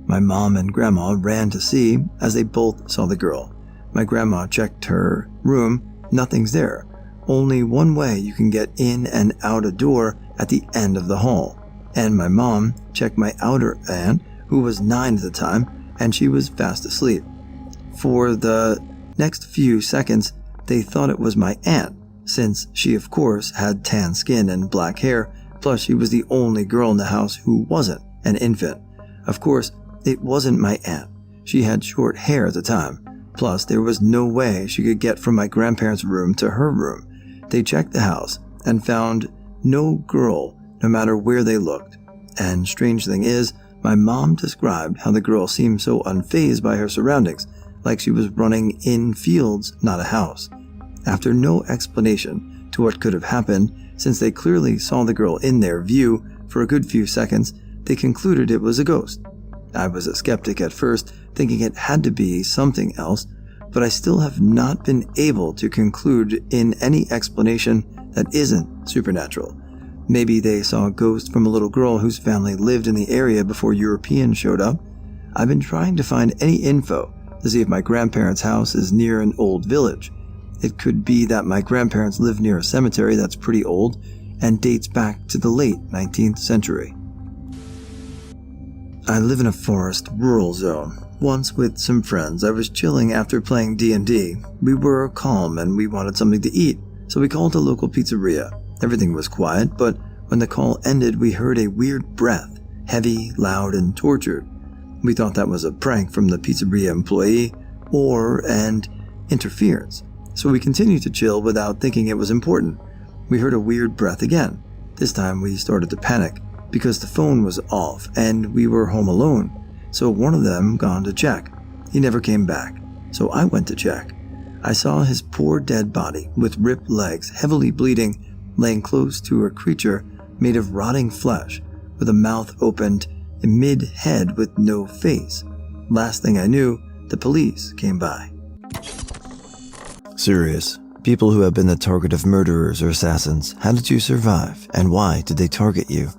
My mom and grandma ran to see as they both saw the girl. My grandma checked her room. Nothing's there. Only one way you can get in and out a door at the end of the hall. And my mom checked my outer aunt, who was 9 at the time, and she was fast asleep. For the next few seconds, they thought it was my aunt, since she of course had tan skin and black hair, plus she was the only girl in the house who wasn't an infant. Of course, it wasn't my aunt. She had short hair at the time. Plus, there was no way she could get from my grandparents' room to her room. They checked the house and found no girl, no matter where they looked. And strange thing is, my mom described how the girl seemed so unfazed by her surroundings, like she was running in fields, not a house. After no explanation to what could have happened, since they clearly saw the girl in their view for a good few seconds, they concluded it was a ghost. I was a skeptic at first, thinking it had to be something else, but I still have not been able to conclude in any explanation that isn't supernatural. Maybe they saw a ghost from a little girl whose family lived in the area before Europeans showed up. I've been trying to find any info to see if my grandparents' house is near an old village. It could be that my grandparents live near a cemetery that's pretty old and dates back to the late 19th century. I live in a forest, rural zone. Once with some friends, I was chilling after playing D&D. We were calm and we wanted something to eat, so we called a local pizzeria. Everything was quiet, but when the call ended, we heard a weird breath, heavy, loud, and tortured. We thought that was a prank from the pizzeria employee or an interference, so we continued to chill without thinking it was important. We heard a weird breath again. This time we started to panic because the phone was off and we were home alone, so one of them gone to check. He never came back, so I went to check. I saw his poor dead body with ripped legs, heavily bleeding, laying close to a creature made of rotting flesh with a mouth opened mid-head with no face. Last thing I knew, the police came by. Serious. People who have been the target of murderers or assassins, how did you survive, and why did they target you?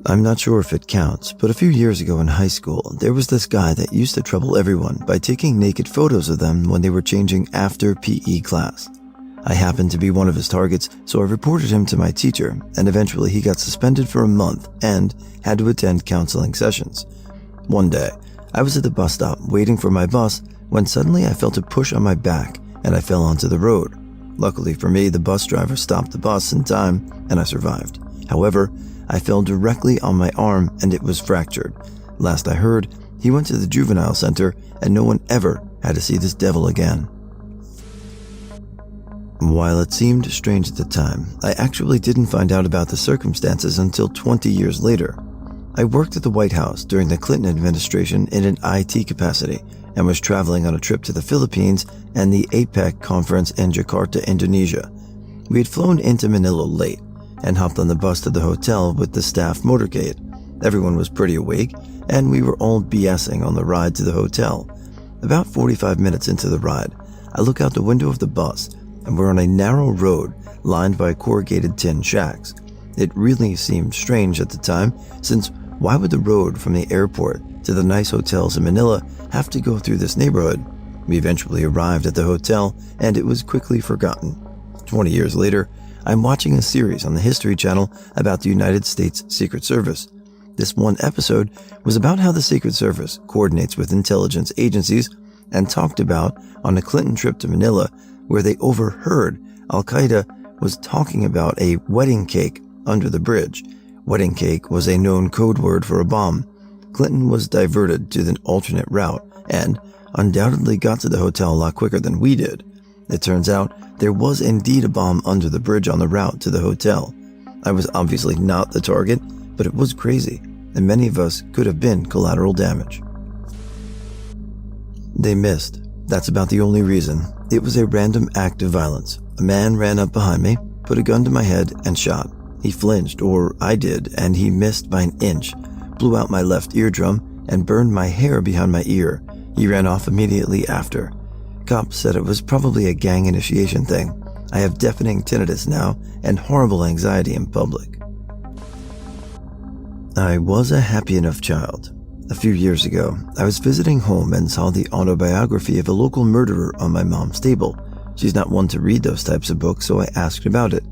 I'm not sure if it counts, but a few years ago in high school, there was this guy that used to trouble everyone by taking naked photos of them when they were changing after PE class. I happened to be one of his targets, so I reported him to my teacher, and eventually he got suspended for a month and had to attend counseling sessions. One day, I was at the bus stop waiting for my bus when suddenly I felt a push on my back and I fell onto the road. Luckily for me, the bus driver stopped the bus in time and I survived. However, I fell directly on my arm and it was fractured. Last I heard, he went to the juvenile center and no one ever had to see this devil again. While it seemed strange at the time, I actually didn't find out about the circumstances until 20 years later. I worked at the White House during the Clinton administration in an IT capacity and was traveling on a trip to the Philippines and the APEC conference in Jakarta, Indonesia. We had flown into Manila late and hopped on the bus to the hotel with the staff motorcade. Everyone was pretty awake, and we were all BSing on the ride to the hotel. About 45 minutes into the ride, I look out the window of the bus, and we're on a narrow road lined by corrugated tin shacks. It really seemed strange at the time, since why would the road from the airport to the nice hotels in Manila have to go through this neighborhood? We eventually arrived at the hotel, and it was quickly forgotten. 20 years later, I'm watching a series on the History Channel about the United States Secret Service. This one episode was about how the Secret Service coordinates with intelligence agencies and talked about on a Clinton trip to Manila where they overheard Al-Qaeda was talking about a wedding cake under the bridge. Wedding cake was a known code word for a bomb. Clinton was diverted to an alternate route and undoubtedly got to the hotel a lot quicker than we did. It turns out there was indeed a bomb under the bridge on the route to the hotel. I was obviously not the target, but it was crazy, and many of us could have been collateral damage. They missed. That's about the only reason. It was a random act of violence. A man ran up behind me, put a gun to my head, and shot. He flinched, or I did, and he missed by an inch, blew out my left eardrum, and burned my hair behind my ear. He ran off immediately after. Cops said it was probably a gang initiation thing. I have deafening tinnitus now and horrible anxiety in public. I was a happy enough child. A few years ago, I was visiting home and saw the autobiography of a local murderer on my mom's table. She's not one to read those types of books, so I asked about it.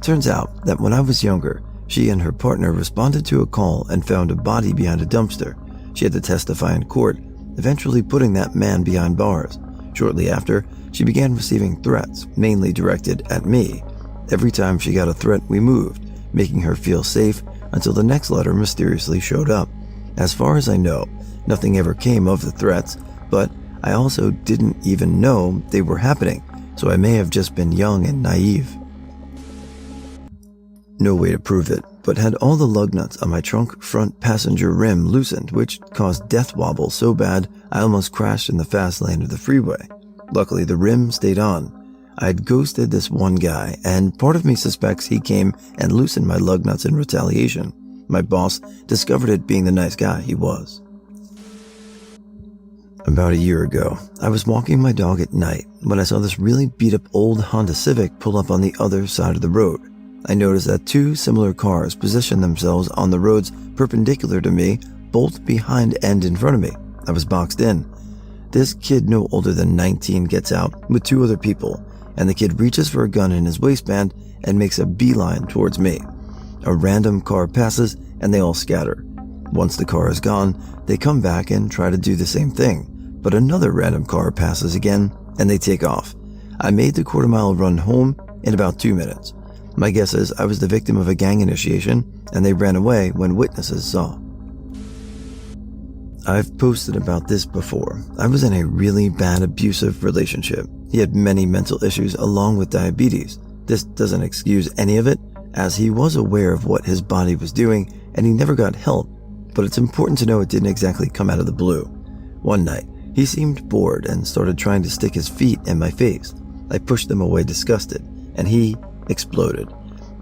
Turns out that when I was younger, she and her partner responded to a call and found a body behind a dumpster. She had to testify in court, eventually putting that man behind bars. Shortly after, she began receiving threats, mainly directed at me. Every time she got a threat, we moved, making her feel safe until the next letter mysteriously showed up. As far as I know, nothing ever came of the threats, but I also didn't even know they were happening, so I may have just been young and naive. No way to prove it, but had all the lug nuts on my trunk front passenger rim loosened, which caused death wobble so bad I almost crashed in the fast lane of the freeway. Luckily, the rim stayed on. I'd ghosted this one guy, and part of me suspects he came and loosened my lug nuts in retaliation. My boss discovered it being the nice guy he was. About a year ago, I was walking my dog at night when I saw this really beat-up old Honda Civic pull up on the other side of the road. I noticed that two similar cars positioned themselves on the roads perpendicular to me, both behind and in front of me. I was boxed in. This kid no older than 19 gets out with two other people, and the kid reaches for a gun in his waistband and makes a beeline towards me. A random car passes and they all scatter. Once the car is gone, they come back and try to do the same thing, but another random car passes again and they take off. I made the quarter-mile run home in about 2 minutes. My guess is I was the victim of a gang initiation and they ran away when witnesses saw. I've posted about this before. I was in a really bad abusive relationship. He had many mental issues along with diabetes. This doesn't excuse any of it, as he was aware of what his body was doing and he never got help, but it's important to know it didn't exactly come out of the blue. One night, he seemed bored and started trying to stick his feet in my face. I pushed them away disgusted, and he exploded.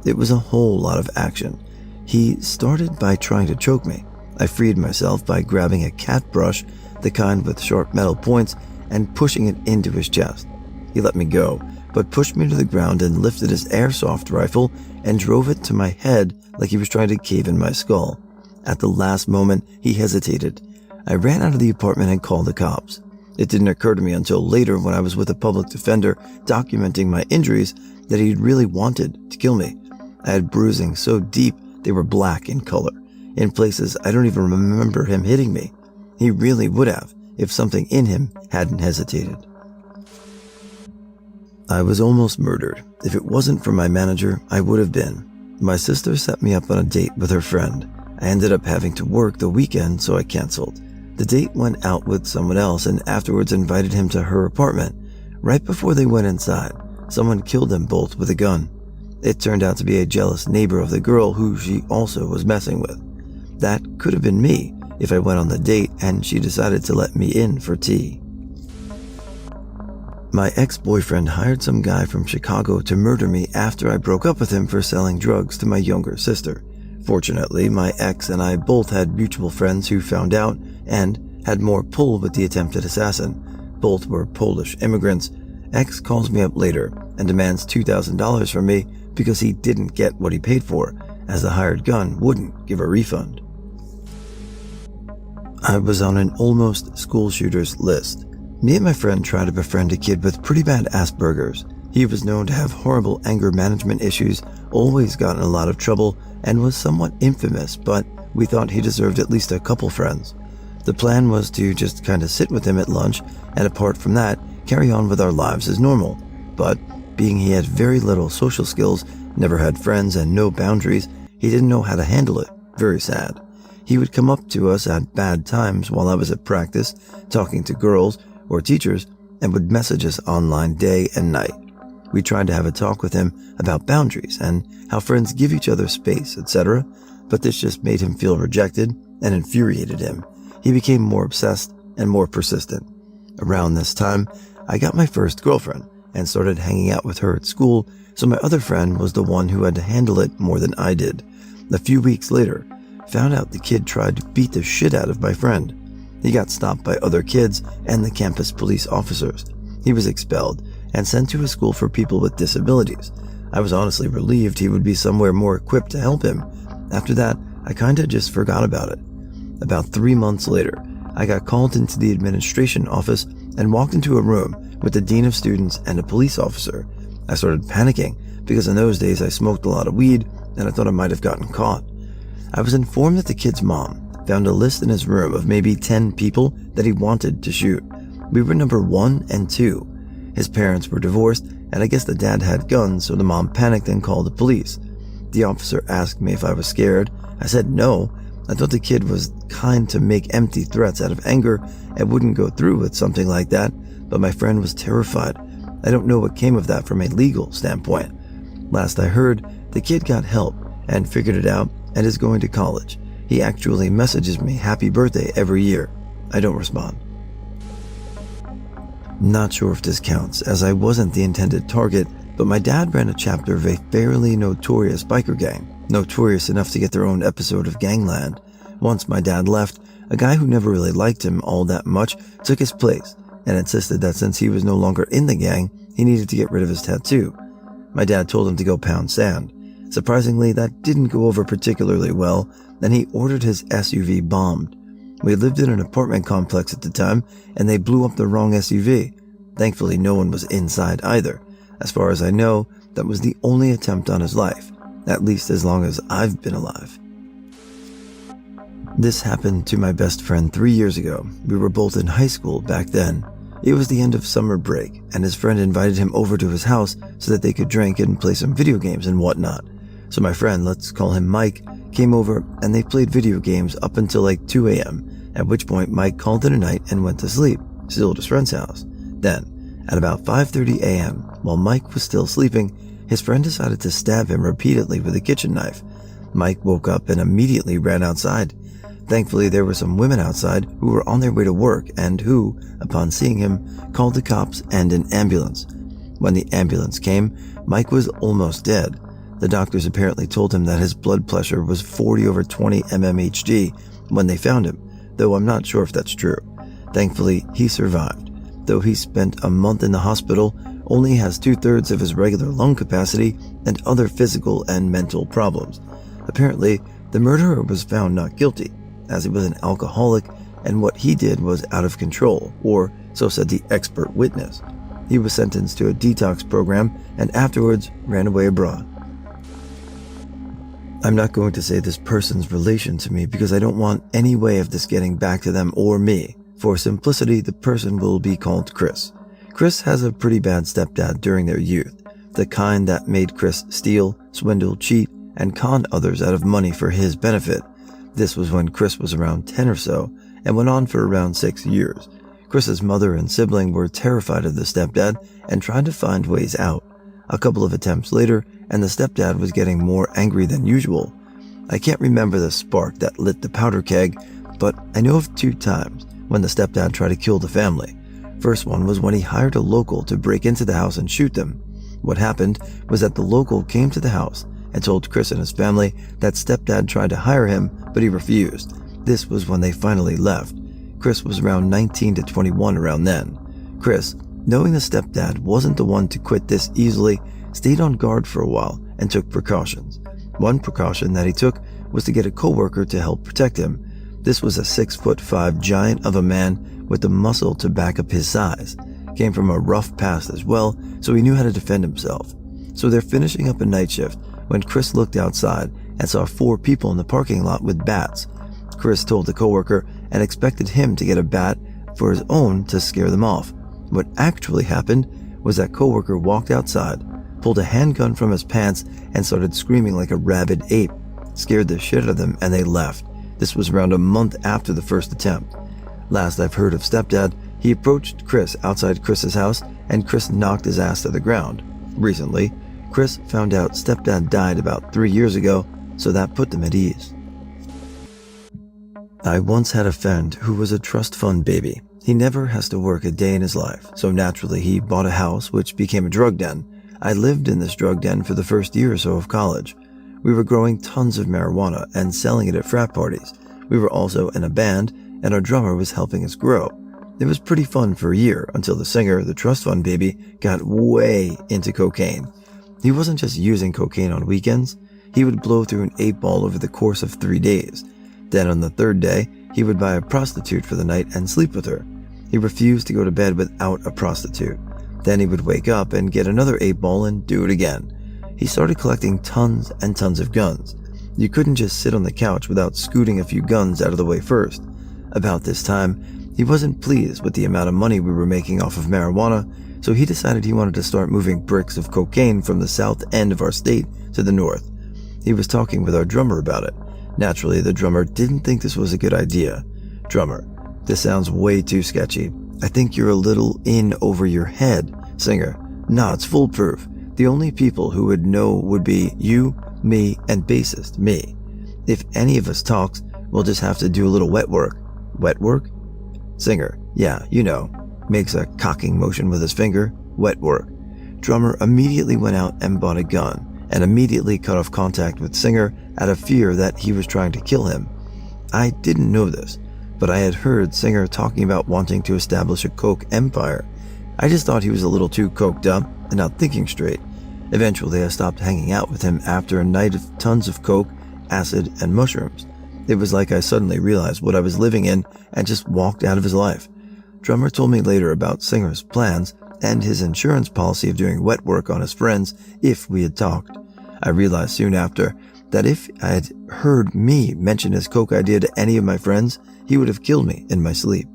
It was a whole lot of action. He started by trying to choke me. I freed myself by grabbing a cat brush, the kind with sharp metal points, and pushing it into his chest. He let me go, but pushed me to the ground and lifted his airsoft rifle and drove it to my head like he was trying to cave in my skull. At the last moment, he hesitated. I ran out of the apartment and called the cops. It didn't occur to me until later when I was with a public defender documenting my injuries that he'd really wanted to kill me. I had bruising so deep they were black in color. In places I don't even remember him hitting me. He really would have if something in him hadn't hesitated. I was almost murdered. If it wasn't for my manager, I would have been. My sister set me up on a date with her friend. I ended up having to work the weekend, so I canceled. The date went out with someone else and afterwards invited him to her apartment. Right before they went inside, someone killed them both with a gun. It turned out to be a jealous neighbor of the girl who she also was messing with. That could have been me if I went on the date and she decided to let me in for tea. My ex-boyfriend hired some guy from Chicago to murder me after I broke up with him for selling drugs to my younger sister. Fortunately, my ex and I both had mutual friends who found out and had more pull with the attempted assassin. Both were Polish immigrants. Ex calls me up later and demands $2,000 from me because he didn't get what he paid for, as the hired gun wouldn't give a refund. I was on an almost school shooter's list. Me and my friend tried to befriend a kid with pretty bad Asperger's. He was known to have horrible anger management issues, always got in a lot of trouble, and was somewhat infamous, but we thought he deserved at least a couple friends. The plan was to just kind of sit with him at lunch, and apart from that, carry on with our lives as normal. but being he had very little social skills, never had friends, and no boundaries, he didn't know how to handle it. Very sad. He would come up to us at bad times while I was at practice, talking to girls or teachers, and would message us online day and night. We tried to have a talk with him about boundaries and how friends give each other space, etc., but this just made him feel rejected and infuriated him. He became more obsessed and more persistent. Around this time, I got my first girlfriend and started hanging out with her at school, so my other friend was the one who had to handle it more than I did. A few weeks later, found out the kid tried to beat the shit out of my friend. He got stopped by other kids and the campus police officers. He was expelled and sent to a school for people with disabilities. I was honestly relieved he would be somewhere more equipped to help him. After that, I kinda just forgot about it. About 3 months later, I got called into the administration office and walked into a room with the dean of students and a police officer. I started panicking because in those days I smoked a lot of weed and I thought I might have gotten caught. I was informed that the kid's mom found a list in his room of maybe 10 people that he wanted to shoot. We were number 1 and 2. His parents were divorced, and I guess the dad had guns, so the mom panicked and called the police. The officer asked me if I was scared. I said no. I thought the kid was kind to make empty threats out of anger and wouldn't go through with something like that, but my friend was terrified. I don't know what came of that from a legal standpoint. Last I heard, the kid got help and figured it out and is going to college. He actually messages me happy birthday every year. I don't respond. Not sure if this counts, as I wasn't the intended target, but my dad ran a chapter of a fairly notorious biker gang, notorious enough to get their own episode of Gangland. Once my dad left, a guy who never really liked him all that much took his place and insisted that since he was no longer in the gang, he needed to get rid of his tattoo. My dad told him to go pound sand. Surprisingly, that didn't go over particularly well, and he ordered his SUV bombed. We lived in an apartment complex at the time, and they blew up the wrong SUV. Thankfully, no one was inside either. As far as I know, that was the only attempt on his life, at least as long as I've been alive. This happened to my best friend 3 years ago. We were both in high school back then. It was the end of summer break, and his friend invited him over to his house so that they could drink and play some video games and whatnot. So my friend, let's call him Mike, came over and they played video games up until like 2 a.m., at which point Mike called it a night and went to sleep, still at his friend's house. Then, at about 5:30 a.m., while Mike was still sleeping, his friend decided to stab him repeatedly with a kitchen knife. Mike woke up and immediately ran outside. Thankfully, there were some women outside who were on their way to work and who, upon seeing him, called the cops and an ambulance. When the ambulance came, Mike was almost dead. The doctors apparently told him that his blood pressure was 40/20 mmHg when they found him, though I'm not sure if that's true. Thankfully, he survived. Though he spent a month in the hospital, only has 2/3 of his regular lung capacity and other physical and mental problems. Apparently, the murderer was found not guilty, as he was an alcoholic and what he did was out of control, or so said the expert witness. He was sentenced to a detox program and afterwards ran away abroad. I'm not going to say this person's relation to me because I don't want any way of this getting back to them or me. For simplicity, the person will be called Chris. Chris has a pretty bad stepdad during their youth, the kind that made Chris steal, swindle, cheat, and con others out of money for his benefit. This was when Chris was around 10 or so, and went on for around 6 years. Chris's mother and sibling were terrified of the stepdad and tried to find ways out. A couple of attempts later, and the stepdad was getting more angry than usual. I can't remember the spark that lit the powder keg, but I know of 2 times when the stepdad tried to kill the family. First one was when he hired a local to break into the house and shoot them. What happened was that the local came to the house and told Chris and his family that stepdad tried to hire him, but he refused. This was when they finally left. Chris was around 19 to 21 around then. Chris, knowing the stepdad wasn't the one to quit this easily, stayed on guard for a while and took precautions. One precaution that he took was to get a coworker to help protect him. This was a 6'5" giant of a man with the muscle to back up his size. Came from a rough past as well, so he knew how to defend himself. So they're finishing up a night shift when Chris looked outside and saw 4 people in the parking lot with bats. Chris told the coworker and expected him to get a bat for his own to scare them off. What actually happened was that coworker walked outside, pulled a handgun from his pants, and started screaming like a rabid ape. Scared the shit out of them and they left. This was around a month after the first attempt. Last I've heard of stepdad, he approached Chris outside Chris's house and Chris knocked his ass to the ground. Recently, Chris found out stepdad died about 3 years ago, so that put them at ease. I once had a friend who was a trust fund baby. He never has to work a day in his life, so naturally he bought a house which became a drug den. I lived in this drug den for the first year or so of college. We were growing tons of marijuana and selling it at frat parties. We were also in a band, and our drummer was helping us grow. It was pretty fun for a year until the singer, the trust fund baby, got way into cocaine. He wasn't just using cocaine on weekends. He would blow through an 8-ball over the course of 3 days. Then on the third day, he would buy a prostitute for the night and sleep with her. He refused to go to bed without a prostitute. Then he would wake up and get another 8-ball and do it again. He started collecting tons and tons of guns. You couldn't just sit on the couch without scooting a few guns out of the way first. About this time, he wasn't pleased with the amount of money we were making off of marijuana, so he decided he wanted to start moving bricks of cocaine from the south end of our state to the north. He was talking with our drummer about it. Naturally, the drummer didn't think this was a good idea. Drummer: "This sounds way too sketchy. I think you're a little in over your head." Singer: "Nah, it's foolproof. The only people who would know would be you, me, and bassist, me. If any of us talks, we'll just have to do a little wet work." Wet work? Singer: "Yeah, you know." Makes a cocking motion with his finger. Wet work. Drummer immediately went out and bought a gun, and immediately cut off contact with Singer out of fear that he was trying to kill him. I didn't know this, but I had heard Singer talking about wanting to establish a coke empire. I just thought he was a little too coked up and not thinking straight. Eventually, I stopped hanging out with him after a night of tons of coke, acid, and mushrooms. It was like I suddenly realized what I was living in and just walked out of his life. Drummer told me later about Singer's plans and his insurance policy of doing wet work on his friends if we had talked. I realized soon after that if I had heard me mention his coke idea to any of my friends, he would have killed me in my sleep.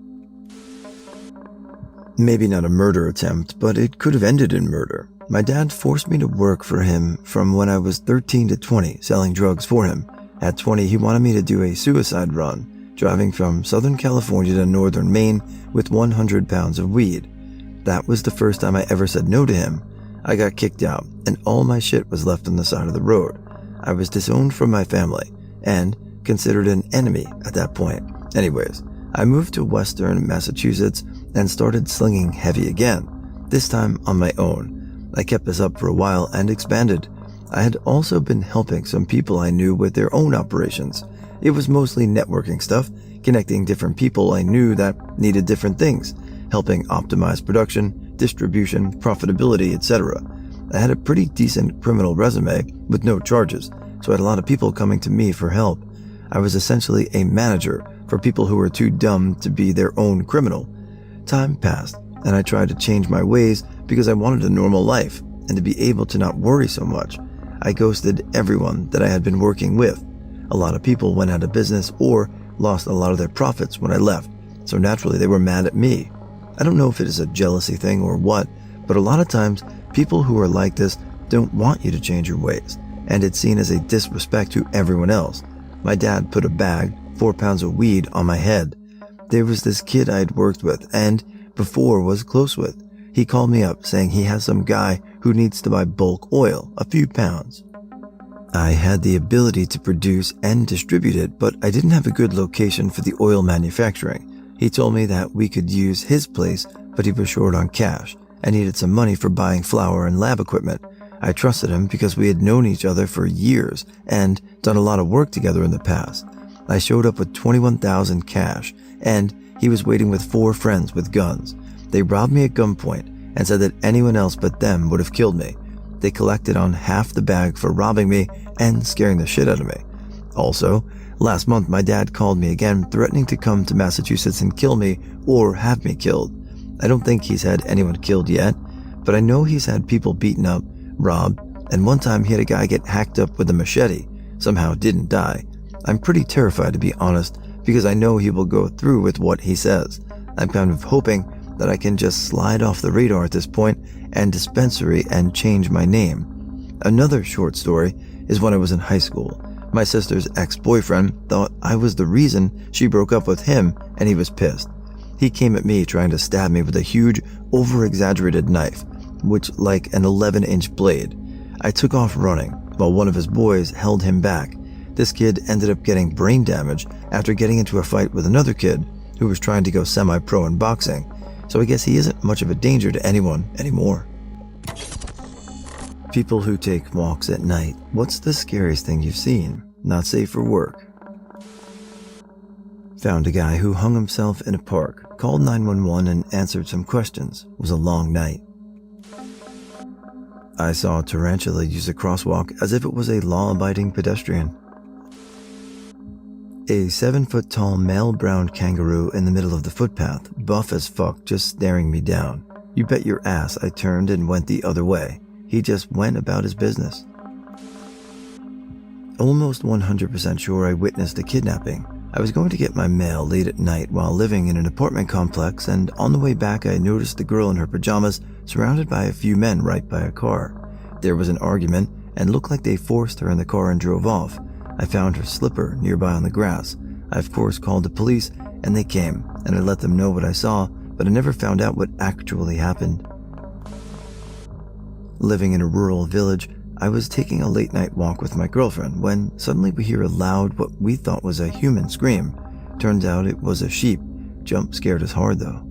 Maybe not a murder attempt, but it could have ended in murder. My dad forced me to work for him from when I was 13 to 20, selling drugs for him. At 20, he wanted me to do a suicide run, driving from Southern California to Northern Maine with 100 pounds of weed. That was the first time I ever said no to him. I got kicked out, and all my shit was left on the side of the road. I was disowned from my family, and considered an enemy at that point. Anyways, I moved to Western Massachusetts and started slinging heavy again, this time on my own. I kept this up for a while and expanded. I had also been helping some people I knew with their own operations. It was mostly networking stuff, connecting different people I knew that needed different things, helping optimize production, distribution, profitability, etc. I had a pretty decent criminal resume with no charges, so I had a lot of people coming to me for help. I was essentially a manager for people who were too dumb to be their own criminal. Time passed, and I tried to change my ways because I wanted a normal life and to be able to not worry so much. I ghosted everyone that I had been working with. A lot of people went out of business or lost a lot of their profits when I left, so naturally they were mad at me. I don't know if it is a jealousy thing or what, but a lot of times people who are like this don't want you to change your ways, and it's seen as a disrespect to everyone else. My dad put a bag, 4 pounds of weed, on my head. There was this kid I had worked with and before was close with. He called me up saying he has some guy who needs to buy bulk oil, a few pounds. I had the ability to produce and distribute it, but I didn't have a good location for the oil manufacturing. He told me that we could use his place, but he was short on cash and needed some money for buying flour and lab equipment. I trusted him because we had known each other for years and done a lot of work together in the past. I showed up with $21,000 cash, and he was waiting with 4 friends with guns. They robbed me at gunpoint and said that anyone else but them would have killed me. They collected on half the bag for robbing me and scaring the shit out of me. Also, last month my dad called me again, threatening to come to Massachusetts and kill me or have me killed. I don't think he's had anyone killed yet, but I know he's had people beaten up, robbed, and one time he had a guy get hacked up with a machete, somehow didn't die. I'm pretty terrified, to be honest, because I know he will go through with what he says. I'm kind of hoping that I can just slide off the radar at this point and dispensary and change my name. Another short story is when I was in high school. My sister's ex-boyfriend thought I was the reason she broke up with him, and he was pissed. He came at me trying to stab me with a huge, over-exaggerated knife, which like an 11-inch blade. I took off running, while one of his boys held him back. This kid ended up getting brain damage after getting into a fight with another kid who was trying to go semi-pro in boxing, so I guess he isn't much of a danger to anyone anymore. People who take walks at night, what's the scariest thing you've seen? Not safe for work. Found a guy who hung himself in a park, called 911 and answered some questions. It was a long night. I saw a tarantula use a crosswalk as if it was a law-abiding pedestrian. A 7-foot-tall male brown kangaroo in the middle of the footpath, buff as fuck, just staring me down. You bet your ass I turned and went the other way. He just went about his business. Almost 100% sure I witnessed a kidnapping. I was going to get my mail late at night while living in an apartment complex, and on the way back I noticed the girl in her pajamas surrounded by a few men right by a car. There was an argument and looked like they forced her in the car and drove off. I found her slipper nearby on the grass. I of course called the police and they came, and I let them know what I saw, but I never found out what actually happened. Living in a rural village, I was taking a late night walk with my girlfriend when suddenly we hear a loud, what we thought was a human scream. Turns out it was a sheep. Jump scared us hard though.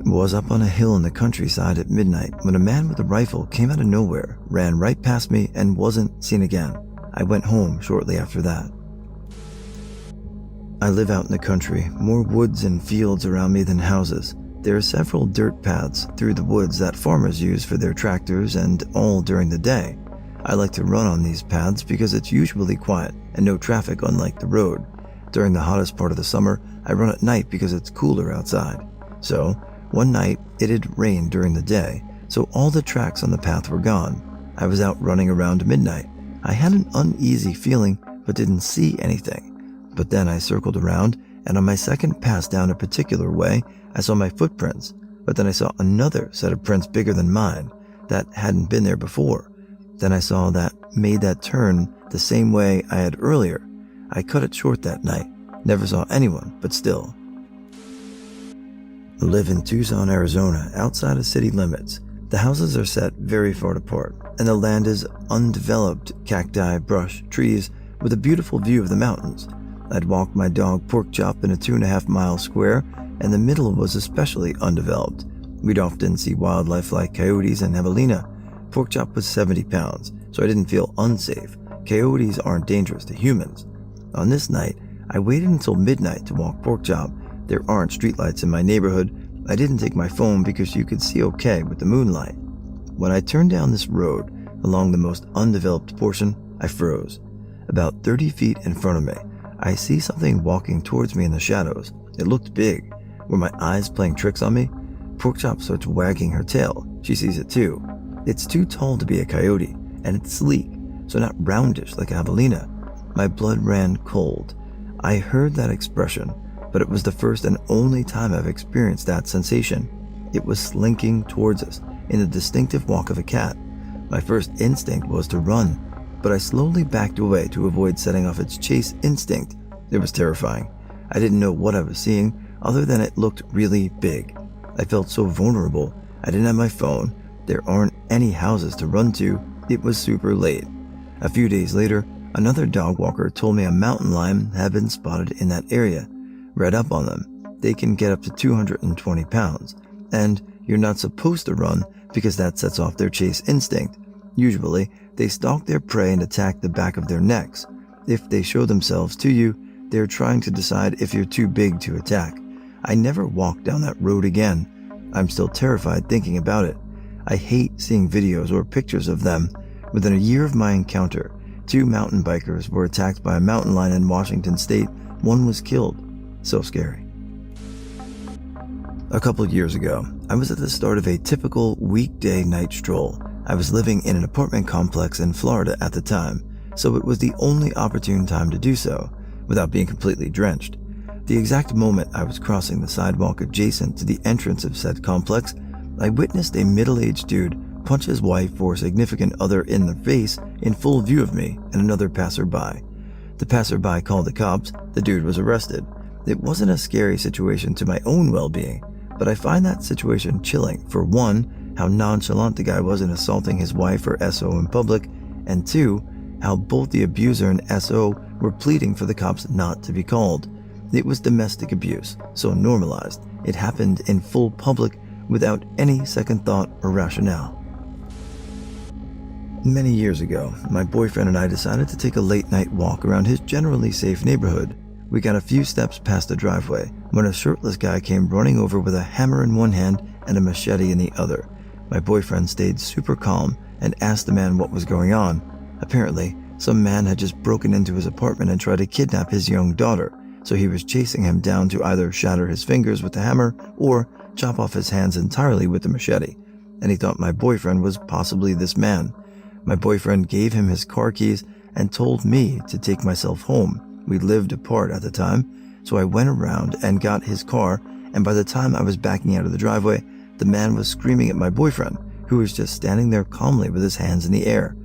Was up on a hill in the countryside at midnight when a man with a rifle came out of nowhere, ran right past me, and wasn't seen again. I went home shortly after that. I live out in the country, more woods and fields around me than houses. There are several dirt paths through the woods that farmers use for their tractors, and all during the day. I like to run on these paths because it's usually quiet and no traffic, unlike the road. During the hottest part of the summer, I run at night because it's cooler outside. So, one night it had rained during the day, so all the tracks on the path were gone. I was out running around midnight. I had an uneasy feeling but didn't see anything. But then I circled around, and on my second pass down a particular way, I saw my footprints, but then I saw another set of prints bigger than mine that hadn't been there before. Then I saw that made that turn the same way I had earlier. I cut it short that night. Never saw anyone, but still. I live in Tucson, Arizona, outside of city limits. The houses are set very far apart, and the land is undeveloped, cacti, brush, trees, with a beautiful view of the mountains. I'd walk my dog Pork Chop in a 2.5-mile square, and the middle was especially undeveloped. We'd often see wildlife like coyotes and javelina. Pork Chop was 70 pounds, so I didn't feel unsafe. Coyotes aren't dangerous to humans. On this night, I waited until midnight to walk Pork Chop. There aren't streetlights in my neighborhood. I didn't take my phone because you could see okay with the moonlight. When I turned down this road, along the most undeveloped portion, I froze. About 30 feet in front of me, I see something walking towards me in the shadows. It looked big. Were my eyes playing tricks on me? Pork Chop starts wagging her tail. She sees it too. It's too tall to be a coyote, and it's sleek, so not roundish like a javelina. My blood ran cold. I heard that expression, but it was the first and only time I've experienced that sensation. It was slinking towards us in the distinctive walk of a cat. My first instinct was to run, but I slowly backed away to avoid setting off its chase instinct. It was terrifying. I didn't know what I was seeing, other than it looked really big. I felt so vulnerable. I didn't have my phone. There aren't any houses to run to. It was super late. A few days later, another dog walker told me a mountain lion had been spotted in that area. Read up on them. They can get up to 220 pounds, and you're not supposed to run because that sets off their chase instinct. Usually, they stalk their prey and attack the back of their necks. If they show themselves to you, they're trying to decide if you're too big to attack. I never walked down that road again. I'm still terrified thinking about it. I hate seeing videos or pictures of them. Within a year of my encounter, 2 mountain bikers were attacked by a mountain lion in Washington state. One was killed. So scary. A couple years ago, I was at the start of a typical weekday night stroll. I was living in an apartment complex in Florida at the time, so it was the only opportune time to do so, without being completely drenched. The exact moment I was crossing the sidewalk adjacent to the entrance of said complex, I witnessed a middle-aged dude punch his wife or significant other in the face in full view of me and another passerby. The passerby called the cops, the dude was arrested. It wasn't a scary situation to my own well-being, but I find that situation chilling. For one, how nonchalant the guy was in assaulting his wife or SO in public, and two, how both the abuser and SO were pleading for the cops not to be called. It was domestic abuse, so normalized. It happened in full public without any second thought or rationale. Many years ago, my boyfriend and I decided to take a late-night walk around his generally safe neighborhood. We got a few steps past the driveway when a shirtless guy came running over with a hammer in one hand and a machete in the other. My boyfriend stayed super calm and asked the man what was going on. Apparently, some man had just broken into his apartment and tried to kidnap his young daughter, so he was chasing him down to either shatter his fingers with the hammer or chop off his hands entirely with the machete. And he thought my boyfriend was possibly this man. My boyfriend gave him his car keys and told me to take myself home. We lived apart at the time, so I went around and got his car, and by the time I was backing out of the driveway, the man was screaming at my boyfriend, who was just standing there calmly with his hands in the air.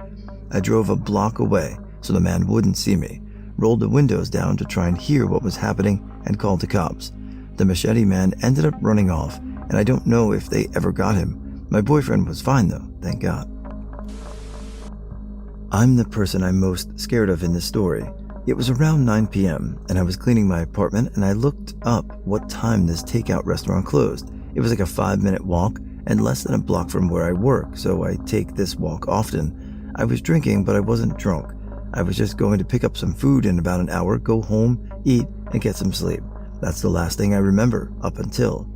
I drove a block away so the man wouldn't see me, rolled the windows down to try and hear what was happening, and called the cops. The machete man ended up running off, and I don't know if they ever got him. My boyfriend was fine though, thank God. I'm the person I'm most scared of in this story. It was around 9 p.m. and I was cleaning my apartment, and I looked up what time this takeout restaurant closed. It was like a 5-minute walk and less than a block from where I work, so I take this walk often. I was drinking, but I wasn't drunk. I was just going to pick up some food in about an hour, go home, eat, and get some sleep. That's the last thing I remember, up until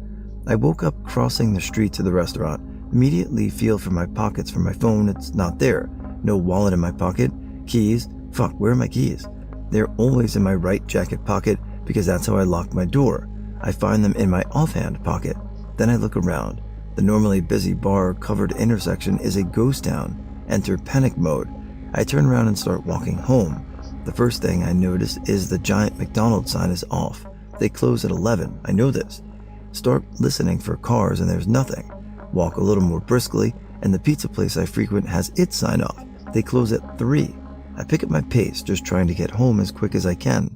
I woke up crossing the street to the restaurant. Immediately feel for my pockets for my phone. It's not there. No wallet in my pocket. Keys. Fuck, where are my keys? They're always in my right jacket pocket because that's how I lock my door. I find them in my offhand pocket. Then I look around. The normally busy bar-covered intersection is a ghost town. Enter panic mode. I turn around and start walking home. The first thing I notice is the giant McDonald's sign is off. They close at 11. I know this. Start listening for cars and there's nothing. Walk a little more briskly and the pizza place I frequent has its sign off. They close at 3. I pick up my pace, just trying to get home as quick as I can.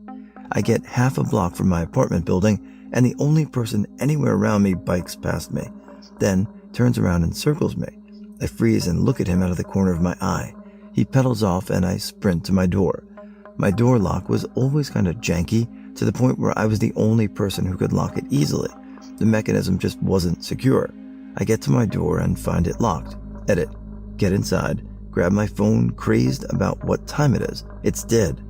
I get half a block from my apartment building, and the only person anywhere around me bikes past me, then turns around and circles me. I freeze and look at him out of the corner of my eye. He pedals off and I sprint to my door. My door lock was always kind of janky, to the point where I was the only person who could lock it easily. The mechanism just wasn't secure. I get to my door and find it locked. Edit. Get inside. Grab my phone, crazed about what time it is. It's dead.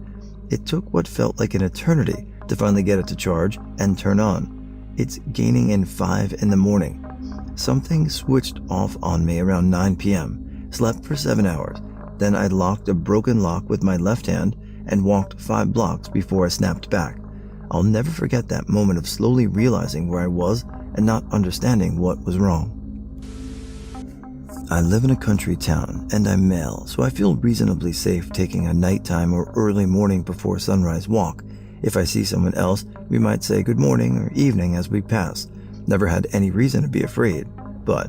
It took what felt like an eternity to finally get it to charge and turn on. It's gaining in 5 in the morning. Something switched off on me around 9 p.m. Slept for 7 hours. Then I locked a broken lock with my left hand and walked 5 blocks before I snapped back. I'll never forget that moment of slowly realizing where I was and not understanding what was wrong. I live in a country town, and I'm male, so I feel reasonably safe taking a nighttime or early morning before sunrise walk. If I see someone else, we might say good morning or evening as we pass. Never had any reason to be afraid. But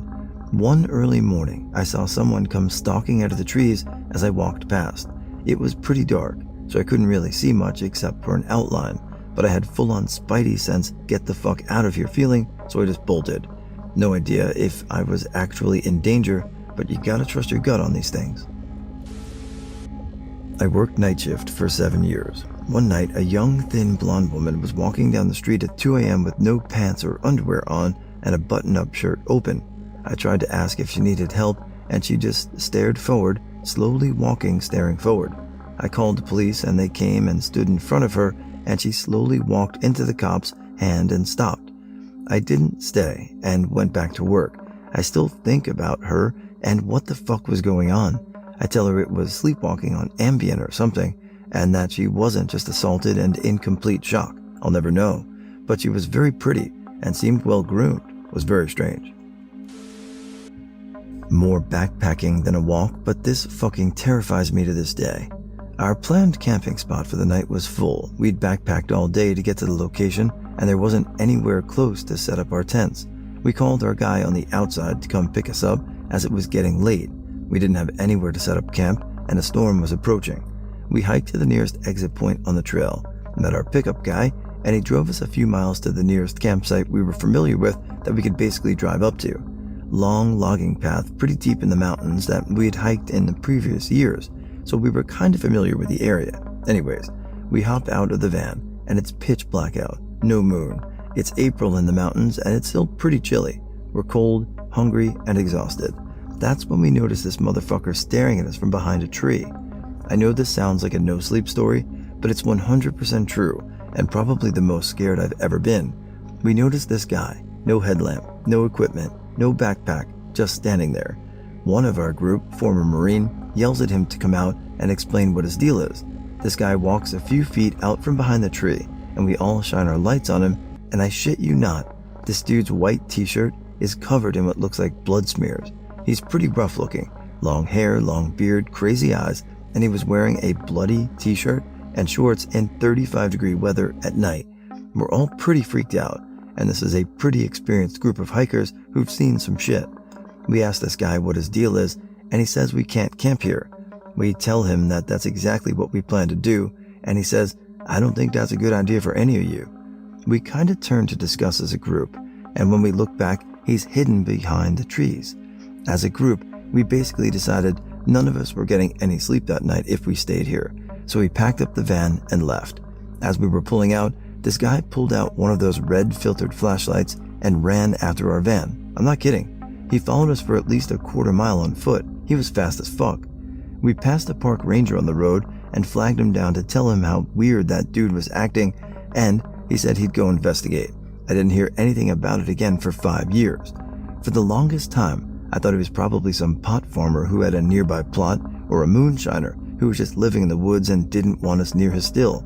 one early morning, I saw someone come stalking out of the trees as I walked past. It was pretty dark, so I couldn't really see much except for an outline, but I had full-on spidey sense get the fuck out of here feeling, so I just bolted. No idea if I was actually in danger, but you gotta trust your gut on these things. I worked night shift for 7 years. One night, a young, thin blonde woman was walking down the street at 2 a.m. with no pants or underwear on and a button-up shirt open. I tried to ask if she needed help, and she just stared forward, slowly walking, staring forward. I called the police, and they came and stood in front of her, and she slowly walked into the cops' hand and stopped. I didn't stay and went back to work. I still think about her and what the fuck was going on. I tell her it was sleepwalking on Ambien or something, and that she wasn't just assaulted and in complete shock. I'll never know. But she was very pretty and seemed well groomed. It was very strange. More backpacking than a walk, but this fucking terrifies me to this day. Our planned camping spot for the night was full. We'd backpacked all day to get to the location, and there wasn't anywhere close to set up our tents. We called our guy on the outside to come pick us up as it was getting late. We didn't have anywhere to set up camp, and a storm was approaching. We hiked to the nearest exit point on the trail, met our pickup guy, and he drove us a few miles to the nearest campsite we were familiar with that we could basically drive up to. Long logging path pretty deep in the mountains that we had hiked in the previous years, so we were kind of familiar with the area. Anyways, we hop out of the van, and it's pitch black out, no moon. It's April in the mountains, and it's still pretty chilly. We're cold, hungry, and exhausted. That's when we notice this motherfucker staring at us from behind a tree. I know this sounds like a no-sleep story, but it's 100% true, and probably the most scared I've ever been. We notice this guy, no headlamp, no equipment, no backpack, just standing there. One of our group, former Marine, yells at him to come out and explain what his deal is. This guy walks a few feet out from behind the tree, and we all shine our lights on him, and I shit you not, this dude's white t-shirt is covered in what looks like blood smears. He's pretty rough looking, long hair, long beard, crazy eyes, and he was wearing a bloody t-shirt and shorts in 35-degree weather at night. We're all pretty freaked out, and this is a pretty experienced group of hikers who've seen some shit. We ask this guy what his deal is, and he says we can't camp here. We tell him that that's exactly what we plan to do, and he says, I don't think that's a good idea for any of you. We kind of turn to discuss as a group, and when we look back, he's hidden behind the trees. As a group, we basically decided none of us were getting any sleep that night if we stayed here, so we packed up the van and left. As we were pulling out, this guy pulled out one of those red filtered flashlights and ran after our van. I'm not kidding. He followed us for at least a quarter mile on foot. He was fast as fuck. We passed a park ranger on the road and flagged him down to tell him how weird that dude was acting, and he said he'd go investigate. I didn't hear anything about it again for 5 years. For the longest time, I thought he was probably some pot farmer who had a nearby plot, or a moonshiner who was just living in the woods and didn't want us near his still.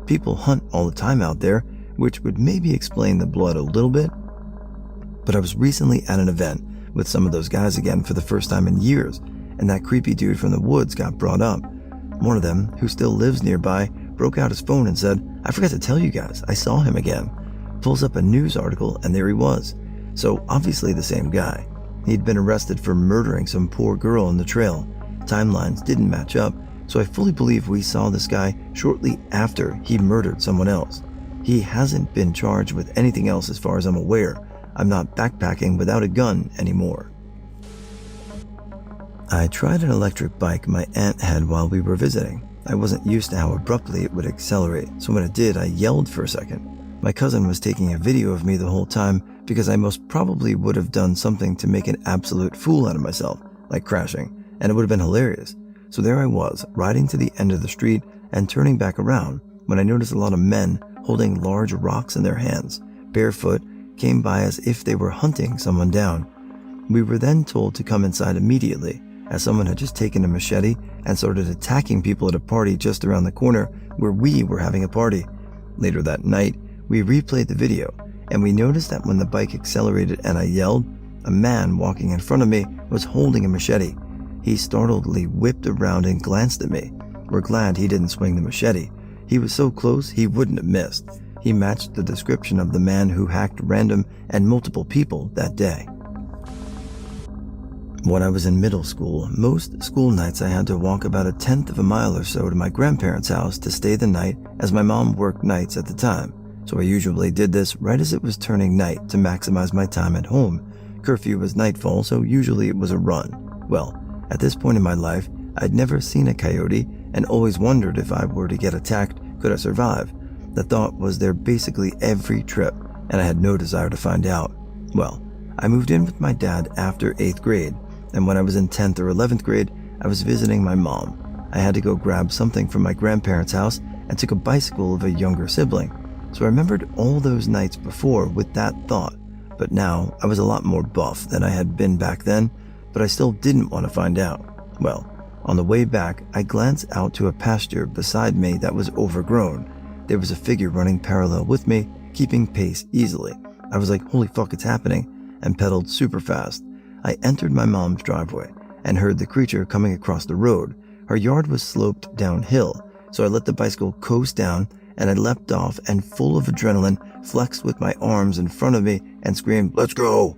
People hunt all the time out there, which would maybe explain the blood a little bit. But I was recently at an event with some of those guys again for the first time in years, and that creepy dude from the woods got brought up. One of them, who still lives nearby, broke out his phone and said, I forgot to tell you guys, I saw him again. Pulls up a news article, and there he was. So obviously the same guy. He'd been arrested for murdering some poor girl on the trail. Timelines didn't match up, so I fully believe we saw this guy shortly after he murdered someone else. He hasn't been charged with anything else as far as I'm aware. I'm not backpacking without a gun anymore. I tried an electric bike my aunt had while we were visiting. I wasn't used to how abruptly it would accelerate, so when it did, I yelled for a second. My cousin was taking a video of me the whole time because I most probably would have done something to make an absolute fool out of myself, like crashing, and it would have been hilarious. So there I was, riding to the end of the street and turning back around when I noticed a lot of men holding large rocks in their hands, barefoot, came by as if they were hunting someone down. We were then told to come inside immediately, as someone had just taken a machete and started attacking people at a party just around the corner where we were having a party. Later that night, we replayed the video, and we noticed that when the bike accelerated and I yelled, a man walking in front of me was holding a machete. He startledly whipped around and glanced at me. We're glad he didn't swing the machete. He was so close he wouldn't have missed. He matched the description of the man who hacked random and multiple people that day. When I was in middle school, most school nights I had to walk about 1/10 of a mile or so to my grandparents' house to stay the night, as my mom worked nights at the time. So I usually did this right as it was turning night to maximize my time at home. Curfew was nightfall, so usually it was a run. Well, at this point in my life, I'd never seen a coyote and always wondered if I were to get attacked, could I survive? The thought was there basically every trip, and I had no desire to find out. Well, I moved in with my dad after 8th grade, and when I was in 10th or 11th grade, I was visiting my mom. I had to go grab something from my grandparents' house and took a bicycle of a younger sibling. So I remembered all those nights before with that thought, but now I was a lot more buff than I had been back then, but I still didn't want to find out. Well, on the way back, I glanced out to a pasture beside me that was overgrown. There was a figure running parallel with me, keeping pace easily. I was like, holy fuck, it's happening, and pedaled super fast. I entered my mom's driveway and heard the creature coming across the road. Our yard was sloped downhill, so I let the bicycle coast down and I leapt off and, full of adrenaline, flexed with my arms in front of me and screamed, "Let's go!"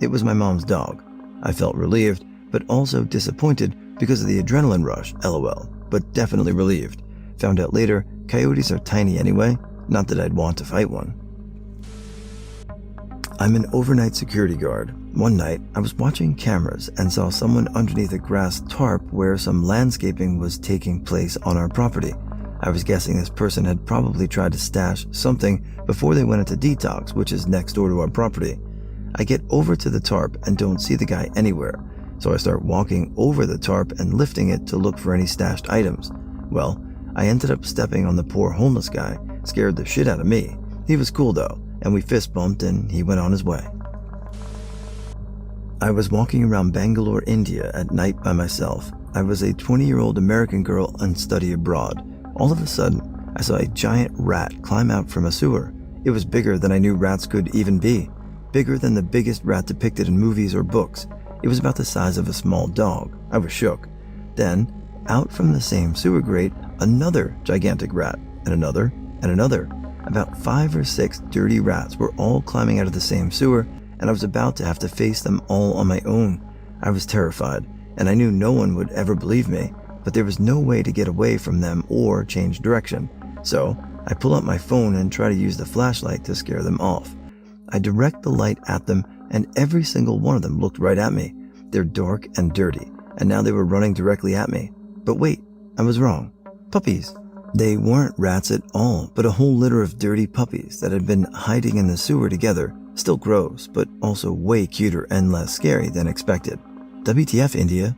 It was my mom's dog. I felt relieved, but also disappointed because of the adrenaline rush, lol, but definitely relieved. Found out later, coyotes are tiny anyway, not that I'd want to fight one. I'm an overnight security guard. One night, I was watching cameras and saw someone underneath a grass tarp where some landscaping was taking place on our property. I was guessing this person had probably tried to stash something before they went into detox, which is next door to our property. I get over to the tarp and don't see the guy anywhere, so I start walking over the tarp and lifting it to look for any stashed items. Well, I ended up stepping on the poor homeless guy, scared the shit out of me. He was cool though, and we fist bumped and he went on his way. I was walking around Bangalore, India at night by myself. I was a 20-year-old American girl on study abroad. All of a sudden, I saw a giant rat climb out from a sewer. It was bigger than I knew rats could even be. Bigger than the biggest rat depicted in movies or books. It was about the size of a small dog. I was shook. Then, out from the same sewer grate, another gigantic rat, and another, and another. About 5 or 6 dirty rats were all climbing out of the same sewer, and I was about to have to face them all on my own. I was terrified, and I knew no one would ever believe me, but there was no way to get away from them or change direction. So, I pull out my phone and try to use the flashlight to scare them off. I direct the light at them, and every single one of them looked right at me. They're dark and dirty, and now they were running directly at me. But wait, I was wrong. Puppies. They weren't rats at all, but a whole litter of dirty puppies that had been hiding in the sewer together. Still gross, but also way cuter and less scary than expected. WTF, India?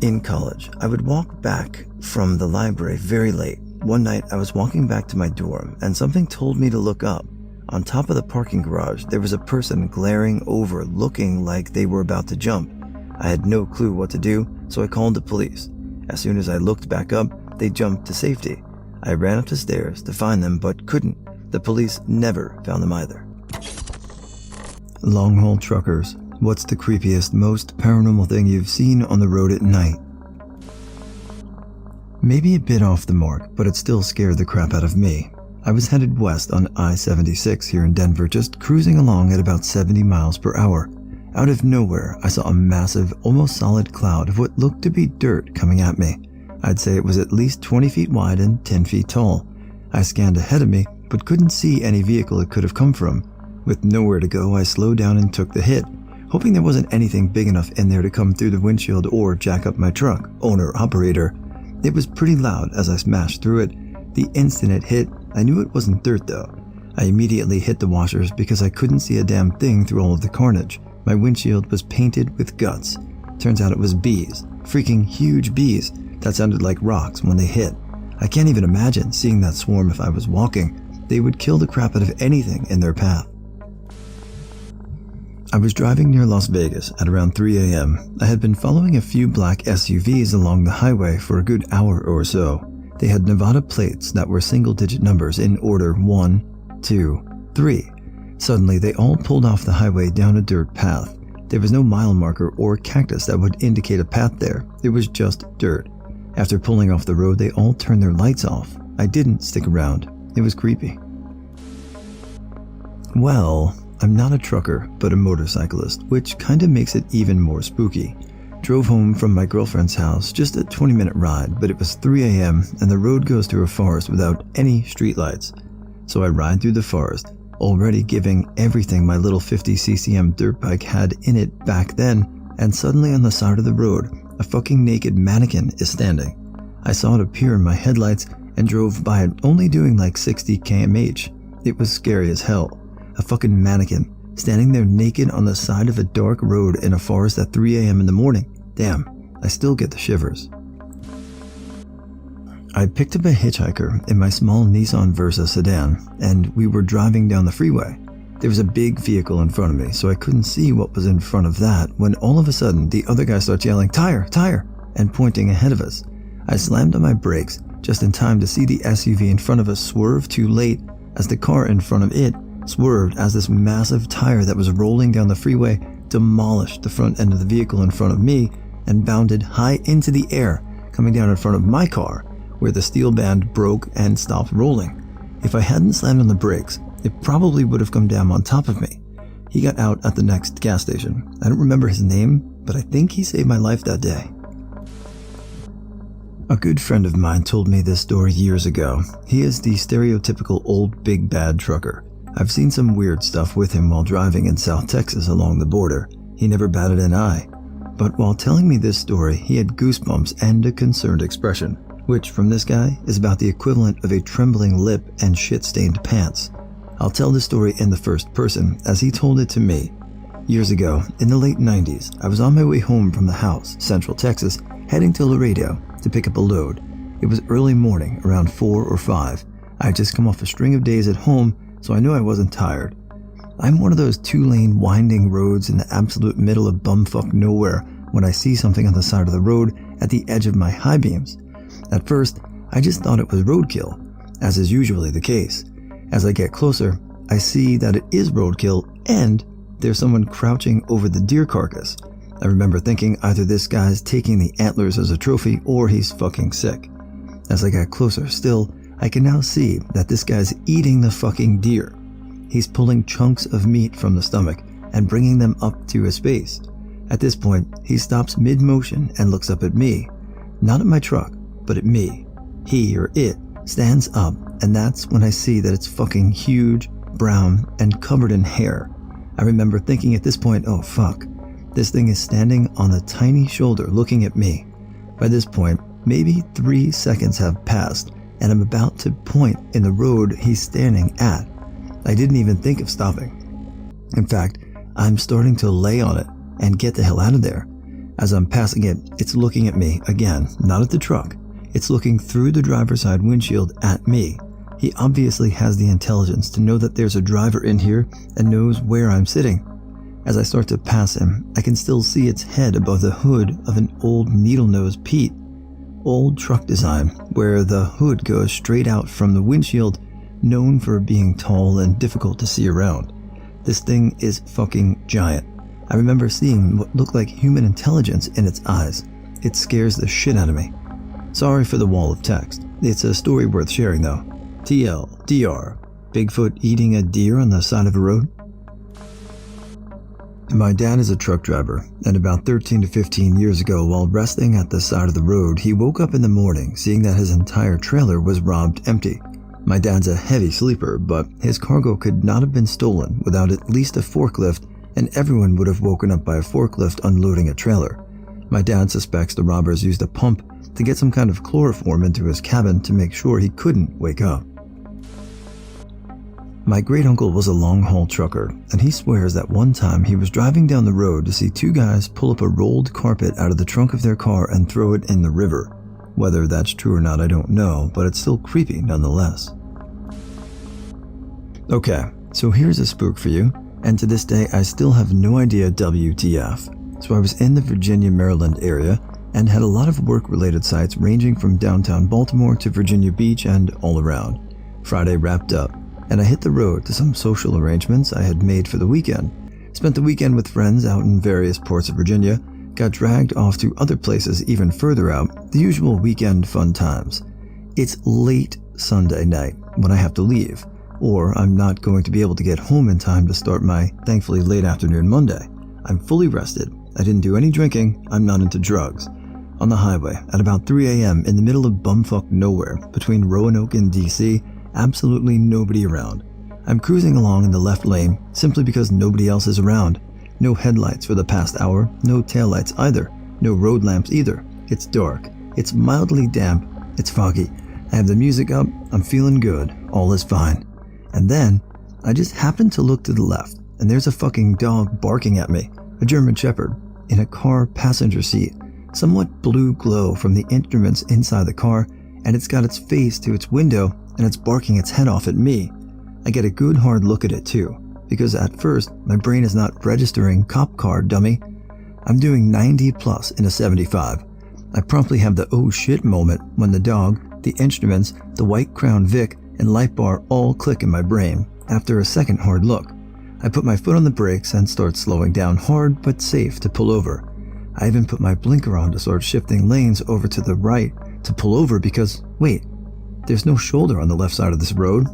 In college, I would walk back from the library very late. One night, I was walking back to my dorm, and something told me to look up. On top of the parking garage, there was a person glaring over, looking like they were about to jump. I had no clue what to do, so I called the police. As soon as I looked back up, they jumped to safety. I ran up the stairs to find them, but couldn't. The police never found them either. Long-haul truckers. What's the creepiest, most paranormal thing you've seen on the road at night? Maybe a bit off the mark, but it still scared the crap out of me. I was headed west on I-76 here in Denver, just cruising along at about 70 miles per hour. Out of nowhere, I saw a massive, almost solid cloud of what looked to be dirt coming at me. I'd say it was at least 20 feet wide and 10 feet tall. I scanned ahead of me, but couldn't see any vehicle it could have come from. With nowhere to go, I slowed down and took the hit, hoping there wasn't anything big enough in there to come through the windshield or jack up my truck, owner-operator. It was pretty loud as I smashed through it. The instant it hit, I knew it wasn't dirt though. I immediately hit the washers because I couldn't see a damn thing through all of the carnage. My windshield was painted with guts. Turns out it was bees. Freaking huge bees that sounded like rocks when they hit. I can't even imagine seeing that swarm if I was walking. They would kill the crap out of anything in their path. I was driving near Las Vegas at around 3 a.m. I had been following a few black SUVs along the highway for a good hour or so. They had Nevada plates that were single-digit numbers in order 1, 2, 3. Suddenly, they all pulled off the highway down a dirt path. There was no mile marker or cactus that would indicate a path there. It was just dirt. After pulling off the road, they all turned their lights off. I didn't stick around. It was creepy. Well, I'm not a trucker, but a motorcyclist, which kinda makes it even more spooky. Drove home from my girlfriend's house, just a 20-minute ride, but it was 3 a.m. and the road goes through a forest without any streetlights. So I ride through the forest, already giving everything my little 50 CCM dirt bike had in it back then, and suddenly on the side of the road, a fucking naked mannequin is standing. I saw it appear in my headlights and drove by it only doing like 60 km/h. It was scary as hell. A fucking mannequin, standing there naked on the side of a dark road in a forest at 3 a.m. in the morning. Damn, I still get the shivers. I picked up a hitchhiker in my small Nissan Versa sedan, and we were driving down the freeway. There was a big vehicle in front of me, so I couldn't see what was in front of that when all of a sudden the other guy starts yelling, "Tire! Tire!" and pointing ahead of us. I slammed on my brakes just in time to see the SUV in front of us swerve too late as the car in front of it swerved as this massive tire that was rolling down the freeway demolished the front end of the vehicle in front of me, and bounded high into the air, coming down in front of my car, where the steel band broke and stopped rolling. If I hadn't slammed on the brakes, it probably would have come down on top of me. He got out at the next gas station. I don't remember his name, but I think he saved my life that day. A good friend of mine told me this story years ago. He is the stereotypical old big bad trucker. I've seen some weird stuff with him while driving in South Texas along the border. He never batted an eye. But while telling me this story, he had goosebumps and a concerned expression, which from this guy is about the equivalent of a trembling lip and shit-stained pants. I'll tell the story in the first person as he told it to me. Years ago, in the late 90s, I was on my way home from the house, Central Texas, heading to Laredo to pick up a load. It was early morning, around 4 or 5. I had just come off a string of days at home, so I knew I wasn't tired. I'm one of those 2-lane winding roads in the absolute middle of bumfuck nowhere when I see something on the side of the road at the edge of my high beams. At first, I just thought it was roadkill, as is usually the case. As I get closer, I see that it is roadkill and there's someone crouching over the deer carcass. I remember thinking either this guy's taking the antlers as a trophy or he's fucking sick. As I got closer still, I can now see that this guy's eating the fucking deer. He's pulling chunks of meat from the stomach and bringing them up to his face. At this point, he stops mid-motion and looks up at me. Not at my truck, but at me. He, or it, stands up, and that's when I see that it's fucking huge, brown, and covered in hair. I remember thinking at this point, oh fuck, this thing is standing on a tiny shoulder looking at me. By this point, maybe 3 seconds have passed, and I'm about to point in the road he's standing at. I didn't even think of stopping. In fact, I'm starting to lay on it and get the hell out of there. As I'm passing it, it's looking at me again, not at the truck. It's looking through the driver's side windshield at me. He obviously has the intelligence to know that there's a driver in here and knows where I'm sitting. As I start to pass him, I can still see its head above the hood of an old needle-nose Pete. Old truck design, where the hood goes straight out from the windshield, known for being tall and difficult to see around. This thing is fucking giant. I remember seeing what looked like human intelligence in its eyes. It scares the shit out of me. Sorry for the wall of text. It's a story worth sharing though. TL, DR, Bigfoot eating a deer on the side of a road? My dad is a truck driver, and about 13 to 15 years ago, while resting at the side of the road, he woke up in the morning seeing that his entire trailer was robbed empty. My dad's a heavy sleeper, but his cargo could not have been stolen without at least a forklift, and everyone would have woken up by a forklift unloading a trailer. My dad suspects the robbers used a pump to get some kind of chloroform into his cabin to make sure he couldn't wake up. My great-uncle was a long-haul trucker, and he swears that one time he was driving down the road to see 2 guys pull up a rolled carpet out of the trunk of their car and throw it in the river. Whether that's true or not, I don't know, but it's still creepy nonetheless. Okay, so here's a spook for you, and to this day I still have no idea WTF. So I was in the Virginia, Maryland area, and had a lot of work-related sites ranging from downtown Baltimore to Virginia Beach and all around. Friday wrapped up, and I hit the road to some social arrangements I had made for the weekend. Spent the weekend with friends out in various ports of Virginia, got dragged off to other places even further out, the usual weekend fun times. It's late Sunday night when I have to leave, or I'm not going to be able to get home in time to start my thankfully late afternoon Monday. I'm fully rested, I didn't do any drinking, I'm not into drugs. On the highway at about 3 a.m. in the middle of bumfuck nowhere between Roanoke and DC, absolutely nobody around. I'm cruising along in the left lane simply because nobody else is around. No headlights for the past hour, no taillights either, no road lamps either. It's dark, it's mildly damp, it's foggy. I have the music up, I'm feeling good, all is fine. And then, I just happen to look to the left, and there's a fucking dog barking at me, a German Shepherd, in a car passenger seat. Somewhat blue glow from the instruments inside the car, and it's got its face to its window and it's barking its head off at me. I get a good hard look at it too, because at first my brain is not registering cop car, dummy. I'm doing 90 plus in a 75. I promptly have the oh shit moment when the dog, the instruments, the white Crown Vic, and light bar all click in my brain after a second hard look. I put my foot on the brakes and start slowing down hard but safe to pull over. I even put my blinker on to start shifting lanes over to the right to pull over because, wait, there's no shoulder on the left side of this road.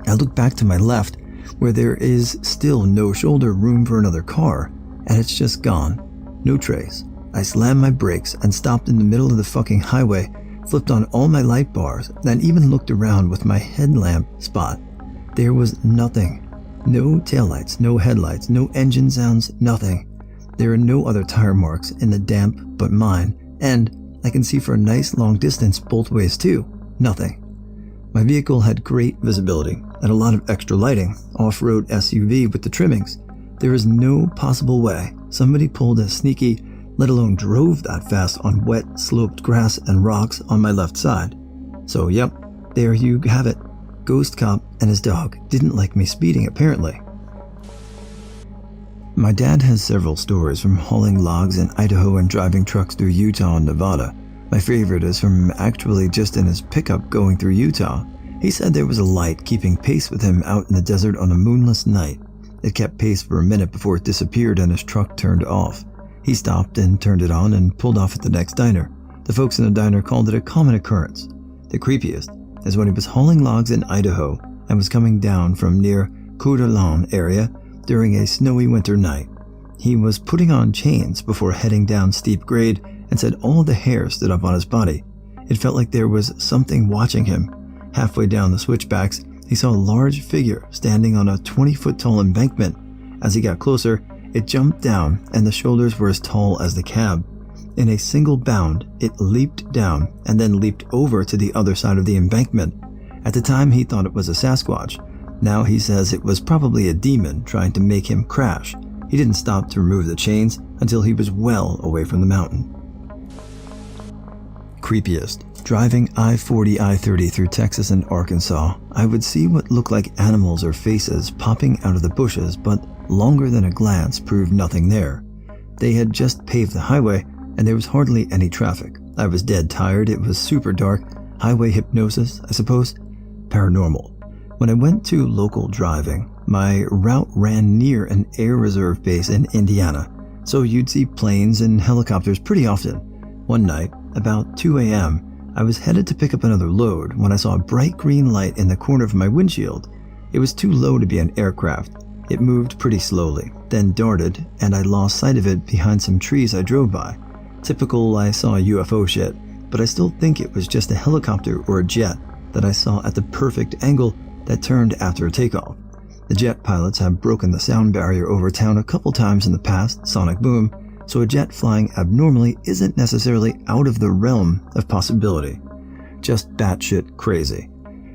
I look back to my left where there is still no shoulder room for another car, and it's just gone. No trace. I slammed my brakes and stopped in the middle of the fucking highway, flipped on all my light bars, and even looked around with my headlamp spot. There was nothing. No taillights, no headlights, no engine sounds, nothing. There are no other tire marks in the damp but mine, and I can see for a nice long distance both ways too. Nothing. My vehicle had great visibility and a lot of extra lighting, off-road SUV with the trimmings. There is no possible way somebody pulled a sneaky, let alone drove that fast on wet, sloped grass and rocks on my left side. So yep, there you have it. Ghost cop and his dog didn't like me speeding apparently. My dad has several stories from hauling logs in Idaho and driving trucks through Utah and Nevada. My favorite is from actually just in his pickup going through Utah. He said there was a light keeping pace with him out in the desert on a moonless night. It kept pace for a minute before it disappeared and his truck turned off. He stopped and turned it on and pulled off at the next diner. The folks in the diner called it a common occurrence. The creepiest is when he was hauling logs in Idaho and was coming down from near Coeur d'Alene area during a snowy winter night. He was putting on chains before heading down steep grade and said all the hair stood up on his body. It felt like there was something watching him. Halfway down the switchbacks, he saw a large figure standing on a 20-foot tall embankment. As he got closer, it jumped down and the shoulders were as tall as the cab. In a single bound, it leaped down and then leaped over to the other side of the embankment. At the time, he thought it was a Sasquatch. Now he says it was probably a demon trying to make him crash. He didn't stop to remove the chains until he was well away from the mountain. Creepiest. Driving I-40, I-30 through Texas and Arkansas, I would see what looked like animals or faces popping out of the bushes, but longer than a glance proved nothing there. They had just paved the highway, and there was hardly any traffic. I was dead tired, it was super dark. Highway hypnosis, I suppose? Paranormal. When I went to local driving, my route ran near an air reserve base in Indiana, so you'd see planes and helicopters pretty often. One night, about 2 a.m., I was headed to pick up another load when I saw a bright green light in the corner of my windshield. It was too low to be an aircraft. It moved pretty slowly, then darted, and I lost sight of it behind some trees I drove by. Typical I saw UFO shit, but I still think it was just a helicopter or a jet that I saw at the perfect angle that turned after a takeoff. The jet pilots have broken the sound barrier over town a couple times in the past, sonic boom, so a jet flying abnormally isn't necessarily out of the realm of possibility. Just batshit crazy.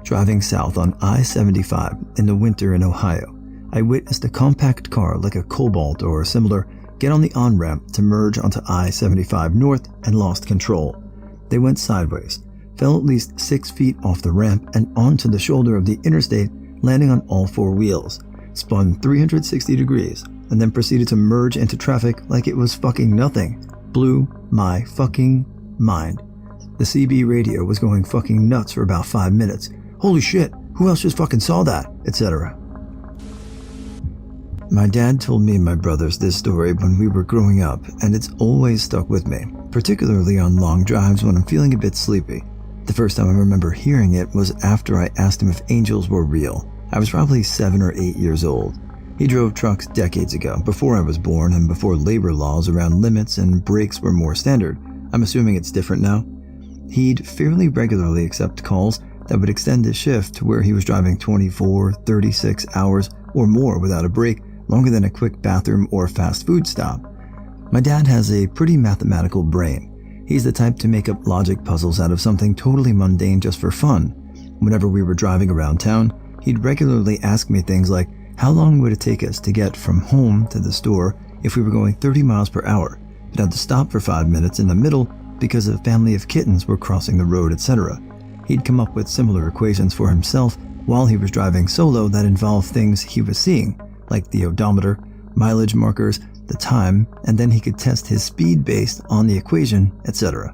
Driving south on I-75 in the winter in Ohio, I witnessed a compact car like a Cobalt or similar get on the on-ramp to merge onto I-75 north and lost control. They went sideways, fell at least 6 feet off the ramp and onto the shoulder of the interstate, landing on all four wheels, spun 360 degrees, and then proceeded to merge into traffic like it was fucking nothing. Blew my fucking mind. The CB radio was going fucking nuts for about 5 minutes. Holy shit, who else just fucking saw that? Etc. My dad told me and my brothers this story when we were growing up, and it's always stuck with me, particularly on long drives when I'm feeling a bit sleepy. The first time I remember hearing it was after I asked him if angels were real. I was probably 7 or 8 years old. He drove trucks decades ago, before I was born and before labor laws around limits and brakes were more standard. I'm assuming it's different now. He'd fairly regularly accept calls that would extend his shift to where he was driving 24, 36 hours or more without a break, longer than a quick bathroom or fast food stop. My dad has a pretty mathematical brain. He's the type to make up logic puzzles out of something totally mundane just for fun. Whenever we were driving around town, he'd regularly ask me things like, how long would it take us to get from home to the store if we were going 30 miles per hour, but had to stop for 5 minutes in the middle because a family of kittens were crossing the road, etc. He'd come up with similar equations for himself while he was driving solo that involved things he was seeing, like the odometer, mileage markers, the time, and then he could test his speed based on the equation, etc.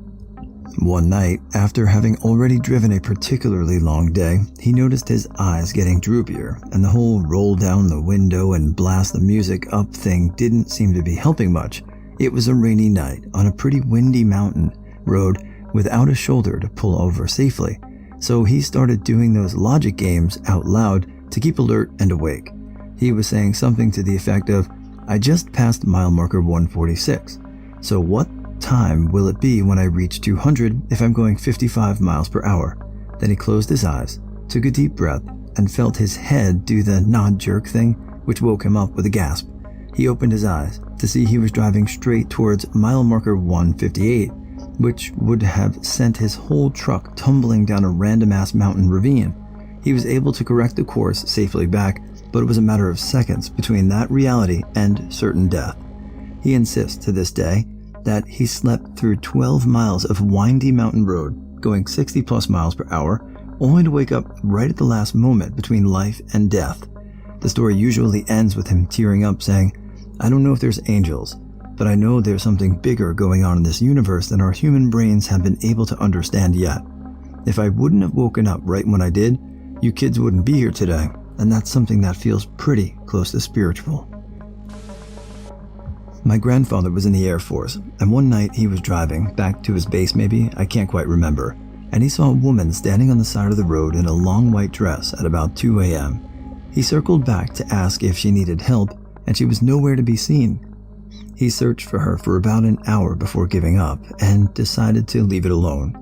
One night, after having already driven a particularly long day, he noticed his eyes getting droopier, and the whole roll down the window and blast the music up thing didn't seem to be helping much. It was a rainy night on a pretty windy mountain road without a shoulder to pull over safely, so he started doing those logic games out loud to keep alert and awake. He was saying something to the effect of, "I just passed mile marker 146, so what time will it be when I reach 200 if I'm going 55 miles per hour? Then he closed his eyes, took a deep breath, and felt his head do the nod jerk thing, which woke him up with a gasp. He opened his eyes to see he was driving straight towards mile marker 158, which would have sent his whole truck tumbling down a random-ass mountain ravine. He was able to correct the course safely back, but it was a matter of seconds between that reality and certain death. He insists to this day that he slept through 12 miles of windy mountain road, going 60 plus miles per hour, only to wake up right at the last moment between life and death. The story usually ends with him tearing up saying, "I don't know if there's angels, but I know there's something bigger going on in this universe than our human brains have been able to understand yet. If I wouldn't have woken up right when I did, you kids wouldn't be here today, and that's something that feels pretty close to spiritual." My grandfather was in the Air Force, and one night he was driving, back to his base maybe, I can't quite remember, and he saw a woman standing on the side of the road in a long white dress at about 2 a.m. He circled back to ask if she needed help, and she was nowhere to be seen. He searched for her for about an hour before giving up, and decided to leave it alone.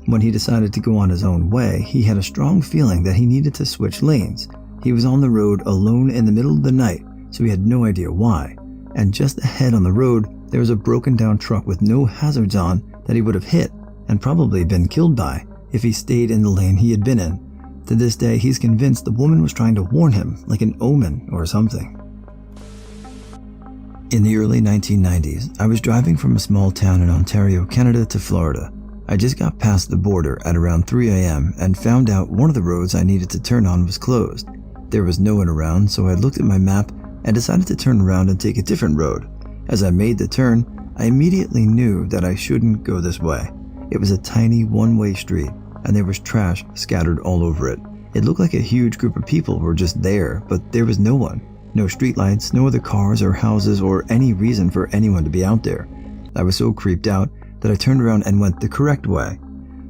When he decided to go on his own way, he had a strong feeling that he needed to switch lanes. He was on the road alone in the middle of the night, so he had no idea why. And just ahead on the road, there was a broken down truck with no hazards on that he would have hit and probably been killed by if he stayed in the lane he had been in. To this day, he's convinced the woman was trying to warn him, like an omen or something. In the early 1990s, I was driving from a small town in Ontario, Canada to Florida. I just got past the border at around 3 a.m. and found out one of the roads I needed to turn on was closed. There was no one around, so I looked at my map and decided to turn around and take a different road. As I made the turn, I immediately knew that I shouldn't go this way. It was a tiny one-way street, and there was trash scattered all over it. It looked like a huge group of people were just there, but there was no one. No streetlights, no other cars or houses or any reason for anyone to be out there. I was so creeped out that I turned around and went the correct way.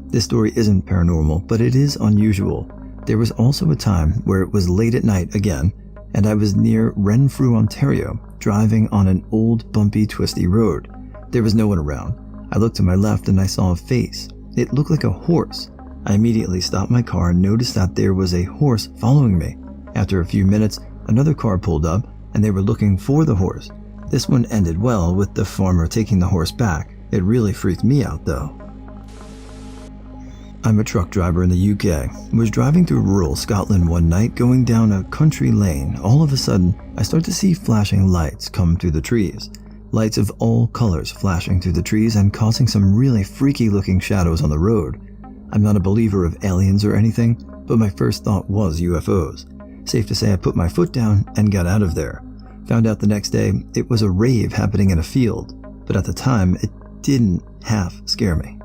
This story isn't paranormal, but it is unusual. There was also a time where it was late at night again, and I was near Renfrew, Ontario, driving on an old, bumpy, twisty road. There was no one around. I looked to my left and I saw a face. It looked like a horse. I immediately stopped my car and noticed that there was a horse following me. After a few minutes, another car pulled up and they were looking for the horse. This one ended well with the farmer taking the horse back. It really freaked me out though. I'm a truck driver in the UK. I was driving through rural Scotland one night going down a country lane. All of a sudden, I start to see flashing lights come through the trees. Lights of all colors flashing through the trees and causing some really freaky looking shadows on the road. I'm not a believer of aliens or anything, but my first thought was UFOs. Safe to say I put my foot down and got out of there. Found out the next day it was a rave happening in a field, but at the time it didn't half scare me.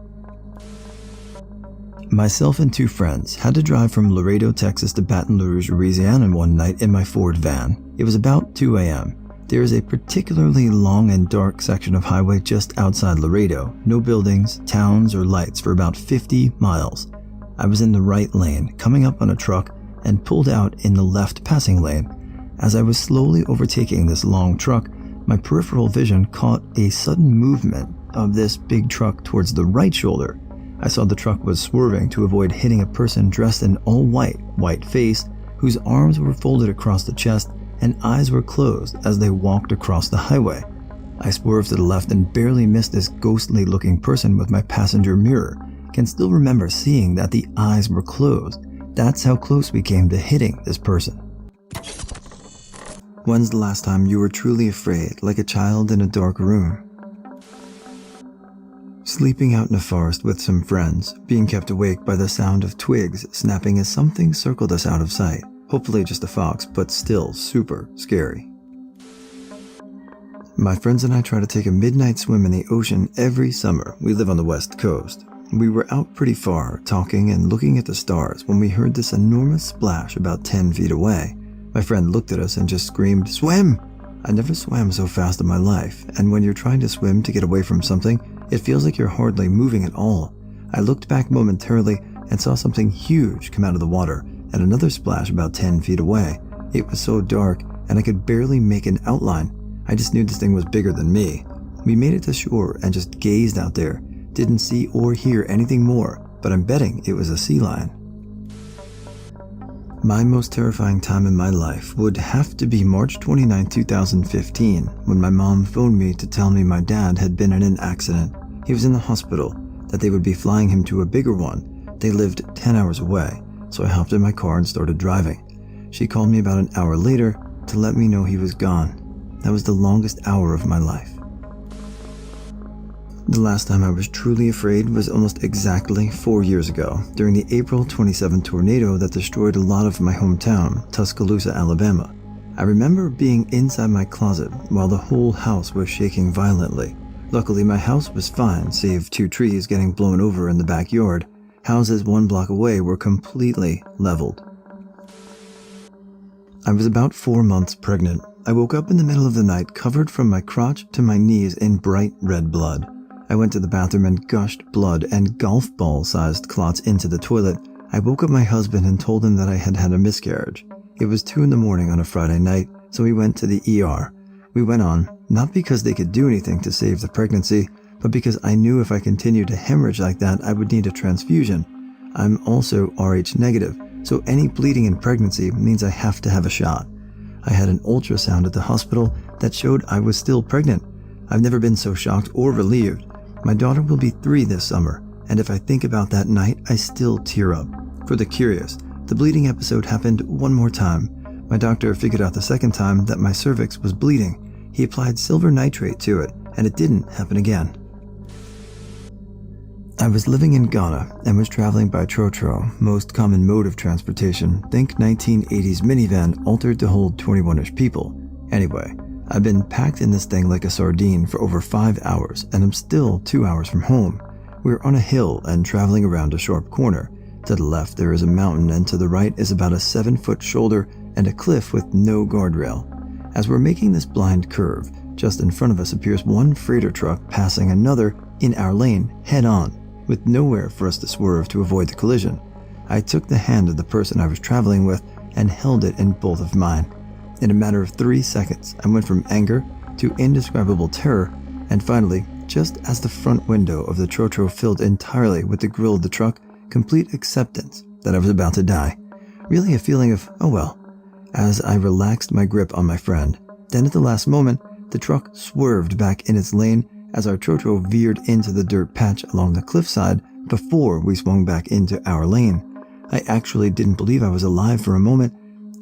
Myself and two friends had to drive from Laredo, Texas to Baton Rouge, Louisiana one night in my Ford van. It was about 2 a.m. There is a particularly long and dark section of highway just outside Laredo. No buildings, towns, or lights for about 50 miles. I was in the right lane, coming up on a truck, and pulled out in the left passing lane. As I was slowly overtaking this long truck, my peripheral vision caught a sudden movement of this big truck towards the right shoulder. I saw the truck was swerving to avoid hitting a person dressed in all white face, whose arms were folded across the chest and eyes were closed as they walked across the highway. I swerved to the left and barely missed this ghostly looking person with my passenger mirror. Can still remember seeing that the eyes were closed. That's how close we came to hitting this person. When's the last time you were truly afraid, like a child in a dark room? Sleeping out in a forest with some friends, being kept awake by the sound of twigs snapping as something circled us out of sight. Hopefully just a fox, but still super scary. My friends and I try to take a midnight swim in the ocean every summer. We live on the West Coast. We were out pretty far, talking and looking at the stars when we heard this enormous splash about 10 feet away. My friend looked at us and just screamed, "Swim!" I never swam so fast in my life, and when you're trying to swim to get away from something, it feels like you're hardly moving at all. I looked back momentarily and saw something huge come out of the water, and another splash about 10 feet away. It was so dark, and I could barely make an outline. I just knew this thing was bigger than me. We made it to shore and just gazed out there. Didn't see or hear anything more, but I'm betting it was a sea lion. My most terrifying time in my life would have to be March 29, 2015, when my mom phoned me to tell me my dad had been in an accident. He was in the hospital, that they would be flying him to a bigger one. They lived 10 hours away, so I hopped in my car and started driving. She called me about an hour later to let me know he was gone. That was the longest hour of my life. The last time I was truly afraid was almost exactly 4 years ago, during the April 27 tornado that destroyed a lot of my hometown, Tuscaloosa, Alabama. I remember being inside my closet while the whole house was shaking violently. Luckily, my house was fine, save 2 trees getting blown over in the backyard. Houses 1 block away were completely leveled. I was about 4 months pregnant. I woke up in the middle of the night covered from my crotch to my knees in bright red blood. I went to the bathroom and gushed blood and golf ball-sized clots into the toilet. I woke up my husband and told him that I had had a miscarriage. It was 2 in the morning on a Friday night, so we went to the ER. We went on, not because they could do anything to save the pregnancy, but because I knew if I continued to hemorrhage like that, I would need a transfusion. I'm also Rh negative, so any bleeding in pregnancy means I have to have a shot. I had an ultrasound at the hospital that showed I was still pregnant. I've never been so shocked or relieved. My daughter will be 3 this summer, and if I think about that night, I still tear up. For the curious, the bleeding episode happened 1 more time. My doctor figured out the 2nd time that my cervix was bleeding. He applied silver nitrate to it, and it didn't happen again. I was living in Ghana and was traveling by trotro, most common mode of transportation. Think 1980s minivan altered to hold 21-ish people. Anyway, I've been packed in this thing like a sardine for over 5 hours, and I'm still 2 hours from home. We're on a hill and traveling around a sharp corner. To the left there is a mountain, and to the right is about a 7-foot shoulder and a cliff with no guardrail. As we're making this blind curve, just in front of us appears 1 freighter truck passing another in our lane head-on, with nowhere for us to swerve to avoid the collision. I took the hand of the person I was traveling with and held it in both of mine. In a matter of 3 seconds, I went from anger to indescribable terror, and finally, just as the front window of the trotro filled entirely with the grill of the truck, complete acceptance that I was about to die. Really a feeling of, oh well, as I relaxed my grip on my friend. Then at the last moment, the truck swerved back in its lane as our trotro veered into the dirt patch along the cliffside before we swung back into our lane. I actually didn't believe I was alive for a moment,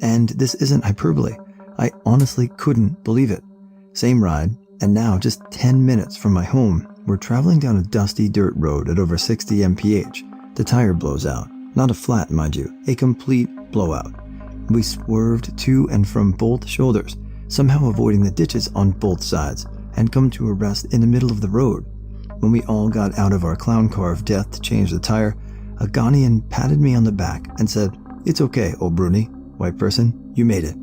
and this isn't hyperbole. I honestly couldn't believe it. Same ride, and now just 10 minutes from my home, we're traveling down a dusty dirt road at over 60 mph. The tire blows out. Not a flat, mind you, a complete blowout. We swerved to and from both shoulders, somehow avoiding the ditches on both sides, and come to a rest in the middle of the road. When we all got out of our clown car of death to change the tire, a Ghanaian patted me on the back and said, "It's okay, old Bruni, white person, you made it."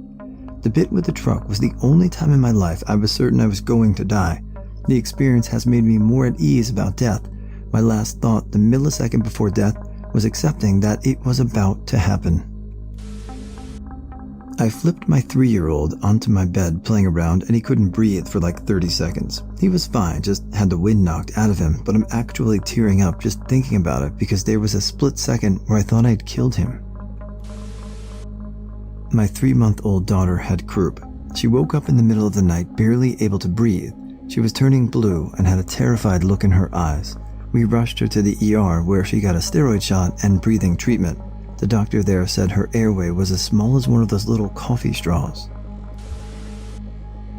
The bit with the truck was the only time in my life I was certain I was going to die. The experience has made me more at ease about death. My last thought the millisecond before death was accepting that it was about to happen. I flipped my 3-year-old onto my bed playing around, and he couldn't breathe for like 30 seconds. He was fine, just had the wind knocked out of him, but I'm actually tearing up just thinking about it because there was a split second where I thought I'd killed him. My 3-month-old daughter had croup. She woke up in the middle of the night, barely able to breathe. She was turning blue and had a terrified look in her eyes. We rushed her to the ER where she got a steroid shot and breathing treatment. The doctor there said her airway was as small as one of those little coffee straws.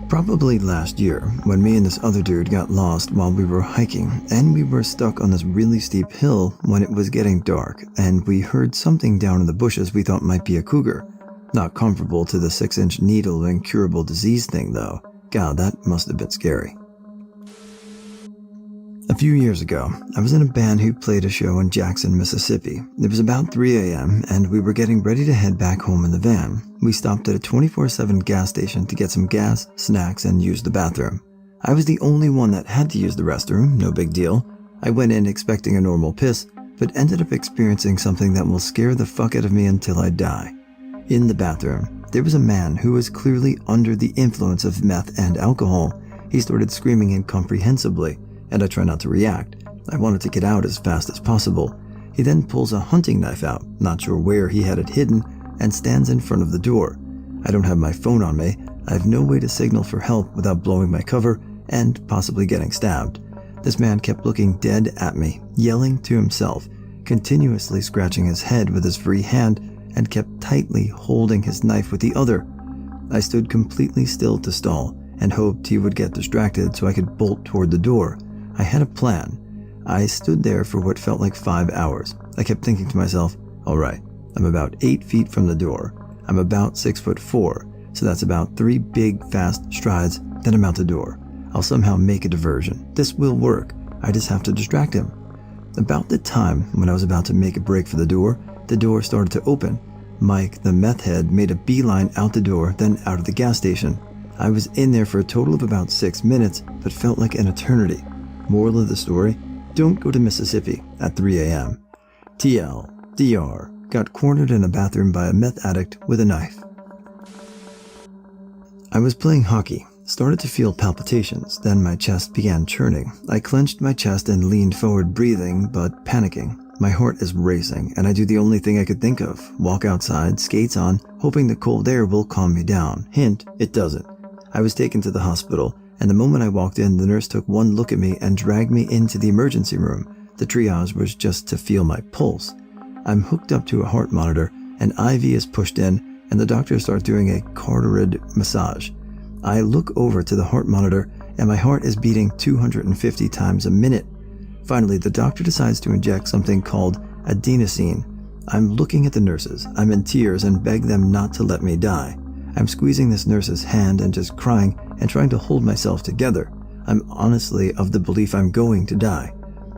Probably last year, when me and this other dude got lost while we were hiking, and we were stuck on this really steep hill when it was getting dark, and we heard something down in the bushes we thought might be a cougar. Not comparable to the 6-inch needle incurable disease thing though. God, that must have been scary. A few years ago, I was in a band who played a show in Jackson, Mississippi. It was about 3 a.m. and we were getting ready to head back home in the van. We stopped at a 24/7 gas station to get some gas, snacks, and use the bathroom. I was the only one that had to use the restroom, no big deal. I went in expecting a normal piss, but ended up experiencing something that will scare the fuck out of me until I die. In the bathroom, there was a man who was clearly under the influence of meth and alcohol. He started screaming incomprehensibly, and I try not to react. I wanted to get out as fast as possible. He then pulls a hunting knife out, not sure where he had it hidden, and stands in front of the door. I don't have my phone on me. I have no way to signal for help without blowing my cover and possibly getting stabbed. This man kept looking dead at me, yelling to himself, continuously scratching his head with his free hand, and kept tightly holding his knife with the other. I stood completely still to stall and hoped he would get distracted so I could bolt toward the door. I had a plan. I stood there for what felt like 5 hours. I kept thinking to myself, alright, I'm about 8 feet from the door. I'm about 6'4", so that's about 3 big, fast strides, then I'm out the door. I'll somehow make a diversion. This will work. I just have to distract him. About the time when I was about to make a break for the door started to open. Mike, the meth head, made a beeline out the door, then out of the gas station. I was in there for a total of about 6 minutes, but felt like an eternity. Moral of the story, don't go to Mississippi at 3 a.m. TL, DR, got cornered in a bathroom by a meth addict with a knife. I was playing hockey, started to feel palpitations, then my chest began churning. I clenched my chest and leaned forward breathing, but panicking. My heart is racing, and I do the only thing I could think of, walk outside, skates on, hoping the cold air will calm me down. Hint, it doesn't. I was taken to the hospital, and the moment I walked in, the nurse took one look at me and dragged me into the emergency room. The triage was just to feel my pulse. I'm hooked up to a heart monitor, an IV is pushed in, and the doctor starts doing a carotid massage. I look over to the heart monitor, and my heart is beating 250 times a minute. Finally, the doctor decides to inject something called adenosine. I'm looking at the nurses. I'm in tears and beg them not to let me die. I'm squeezing this nurse's hand and just crying and trying to hold myself together. I'm honestly of the belief I'm going to die.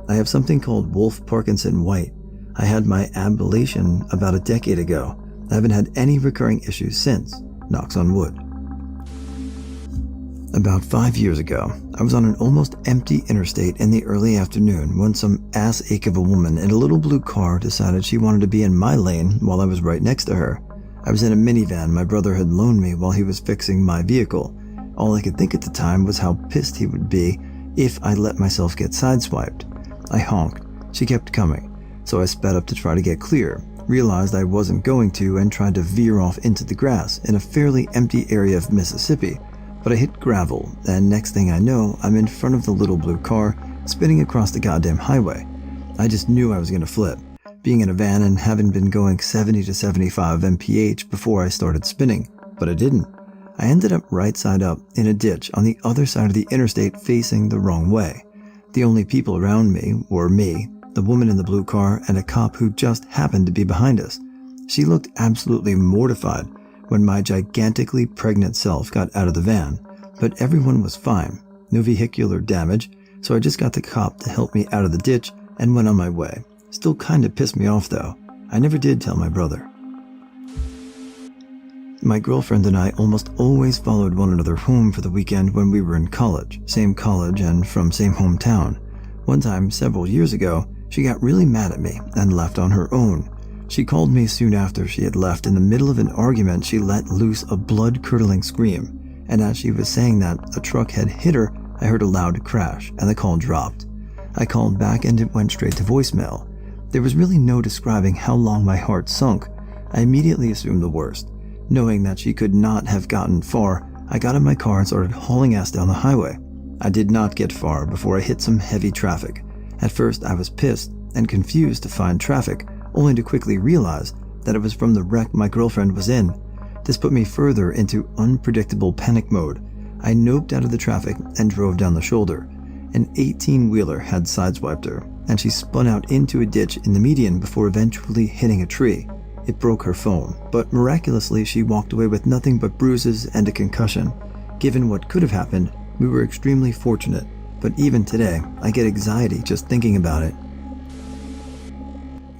I have something called Wolff-Parkinson-White. I had my ablation about a decade ago. I haven't had any recurring issues since. Knocks on wood. About 5 years ago, I was on an almost empty interstate in the early afternoon when some ass-ache of a woman in a little blue car decided she wanted to be in my lane while I was right next to her. I was in a minivan my brother had loaned me while he was fixing my vehicle. All I could think at the time was how pissed he would be if I let myself get sideswiped. I honked. She kept coming, so I sped up to try to get clear, realized I wasn't going to, and tried to veer off into the grass in a fairly empty area of Mississippi. But I hit gravel, and next thing I know, I'm in front of the little blue car, spinning across the goddamn highway. I just knew I was going to flip, being in a van and having been going 70 to 75 mph before I started spinning, but I didn't. I ended up right side up in a ditch on the other side of the interstate facing the wrong way. The only people around me were me, the woman in the blue car, and a cop who just happened to be behind us. She looked absolutely mortified when my gigantically pregnant self got out of the van, but everyone was fine, no vehicular damage, so I just got the cop to help me out of the ditch and went on my way. Still kinda pissed me off though. I never did tell my brother. My girlfriend and I almost always followed one another home for the weekend when we were in college, same college and from same hometown. One time, several years ago, she got really mad at me and left on her own. She called me soon after she had left. In the middle of an argument, she let loose a blood-curdling scream, and as she was saying that, a truck had hit her. I heard a loud crash, and the call dropped. I called back and it went straight to voicemail. There was really no describing how long my heart sunk. I immediately assumed the worst. Knowing that she could not have gotten far, I got in my car and started hauling ass down the highway. I did not get far before I hit some heavy traffic. At first, I was pissed and confused to find traffic, only to quickly realize that it was from the wreck my girlfriend was in. This put me further into unpredictable panic mode. I noped out of the traffic and drove down the shoulder. An 18-wheeler had sideswiped her, and she spun out into a ditch in the median before eventually hitting a tree. It broke her phone, but miraculously she walked away with nothing but bruises and a concussion. Given what could have happened, we were extremely fortunate. but even today, I get anxiety just thinking about it.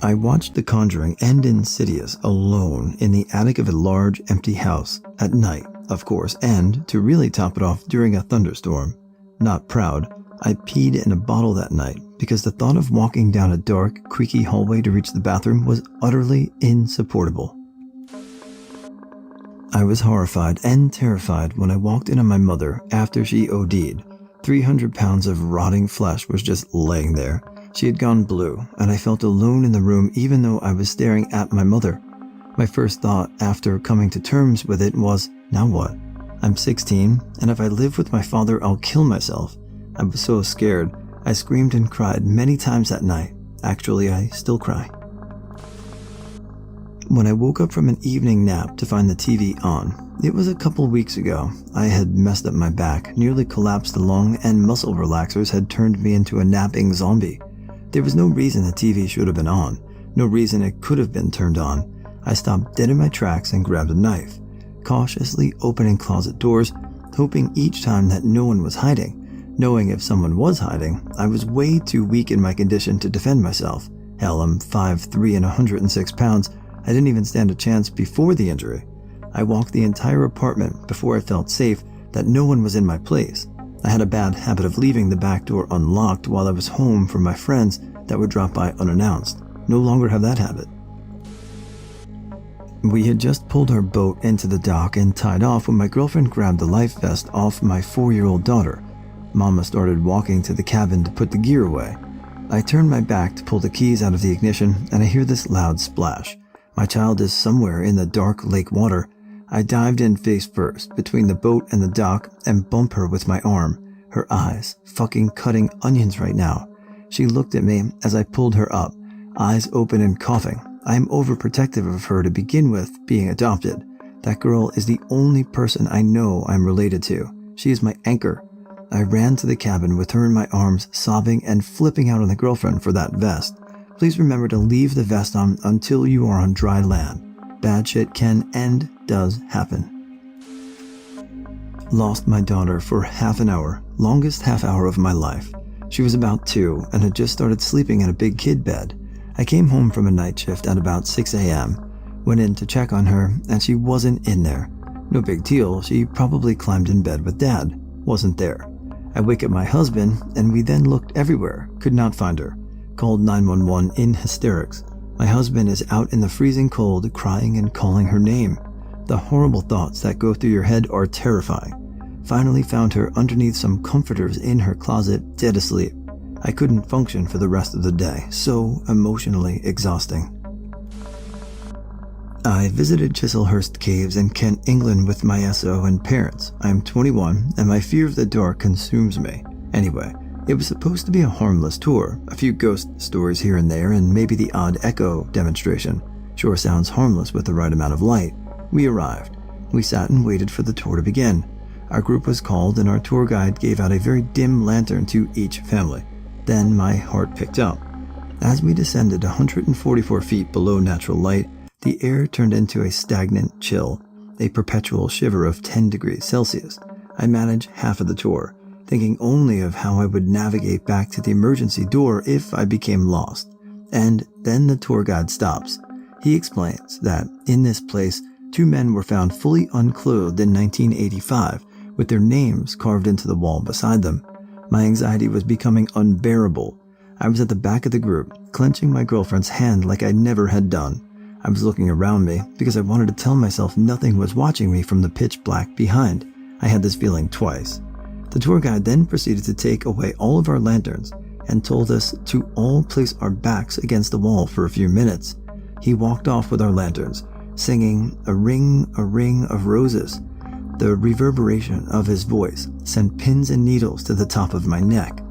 I watched The Conjuring and Insidious alone in the attic of a large, empty house, at night, of course, and, to really top it off, during a thunderstorm. Not proud, I peed in a bottle that night because the thought of walking down a dark, creaky hallway to reach the bathroom was utterly insupportable. I was horrified and terrified when I walked in on my mother after she OD'd. 300 pounds of rotting flesh was just laying there. She had gone blue, and I felt alone in the room even though I was staring at my mother. My first thought after coming to terms with it was, now what? I'm 16, and if I live with my father, I'll kill myself. I was so scared, I screamed and cried many times that night. Actually, I still cry. When I woke up from an evening nap to find the TV on, it was a couple weeks ago. I had messed up my back, nearly collapsed the lung, and muscle relaxers had turned me into a napping zombie. There was no reason the TV should have been on, no reason it could have been turned on. I stopped dead in my tracks and grabbed a knife, cautiously opening closet doors, hoping each time that no one was hiding. Knowing if someone was hiding, I was way too weak in my condition to defend myself. Hell, I'm 5'3" and 106 pounds. I didn't even stand a chance before the injury. I walked the entire apartment before I felt safe that no one was in my place. I had a bad habit of leaving the back door unlocked while I was home from my friends that would drop by unannounced. No longer have that habit. We had just pulled our boat into the dock and tied off when my girlfriend grabbed the life vest off my 4-year-old daughter. Mama started walking to the cabin to put the gear away. I turned my back to pull the keys out of the ignition and I hear this loud splash. My child is somewhere in the dark lake water. I dived in face first between the boat and the dock and bumped her with my arm. Her eyes, fucking cutting onions right now. She looked at me as I pulled her up, eyes open and coughing. I am overprotective of her to begin with, being adopted. That girl is the only person I know I'm related to. She is my anchor. I ran to the cabin with her in my arms, sobbing and flipping out on the girlfriend for that vest. Please remember to leave the vest on until you are on dry land. Bad shit can and does happen. Lost my daughter for half an hour, longest half hour of my life. She was about 2 and had just started sleeping in a big kid bed. I came home from a night shift at about 6 a.m., went in to check on her, and she wasn't in there. No big deal, she probably climbed in bed with Dad. Wasn't there. I wake up my husband, and we then looked everywhere, could not find her. Called 911 in hysterics. My husband is out in the freezing cold, crying and calling her name. The horrible thoughts that go through your head are terrifying. Finally found her underneath some comforters in her closet, dead asleep. I couldn't function for the rest of the day, so emotionally exhausting. I visited Chislehurst Caves in Kent, England with my SO and parents. I am 21 and my fear of the dark consumes me. Anyway, it was supposed to be a harmless tour, a few ghost stories here and there and maybe the odd echo demonstration. Sure sounds harmless with the right amount of light. We arrived. We sat and waited for the tour to begin. Our group was called and our tour guide gave out a very dim lantern to each family. Then my heart picked up. As we descended 144 feet below natural light, the air turned into a stagnant chill, a perpetual shiver of 10 degrees Celsius. I managed half of the tour, thinking only of how I would navigate back to the emergency door if I became lost. And then the tour guide stops. He explains that in this place, 2 men were found fully unclothed in 1985, with their names carved into the wall beside them. My anxiety was becoming unbearable. I was at the back of the group, clenching my girlfriend's hand like I never had done. I was looking around me because I wanted to tell myself nothing was watching me from the pitch black behind. I had this feeling twice. The tour guide then proceeded to take away all of our lanterns and told us to all place our backs against the wall for a few minutes. He walked off with our lanterns, singing a ring of roses. The reverberation of his voice sent pins and needles to the top of my neck.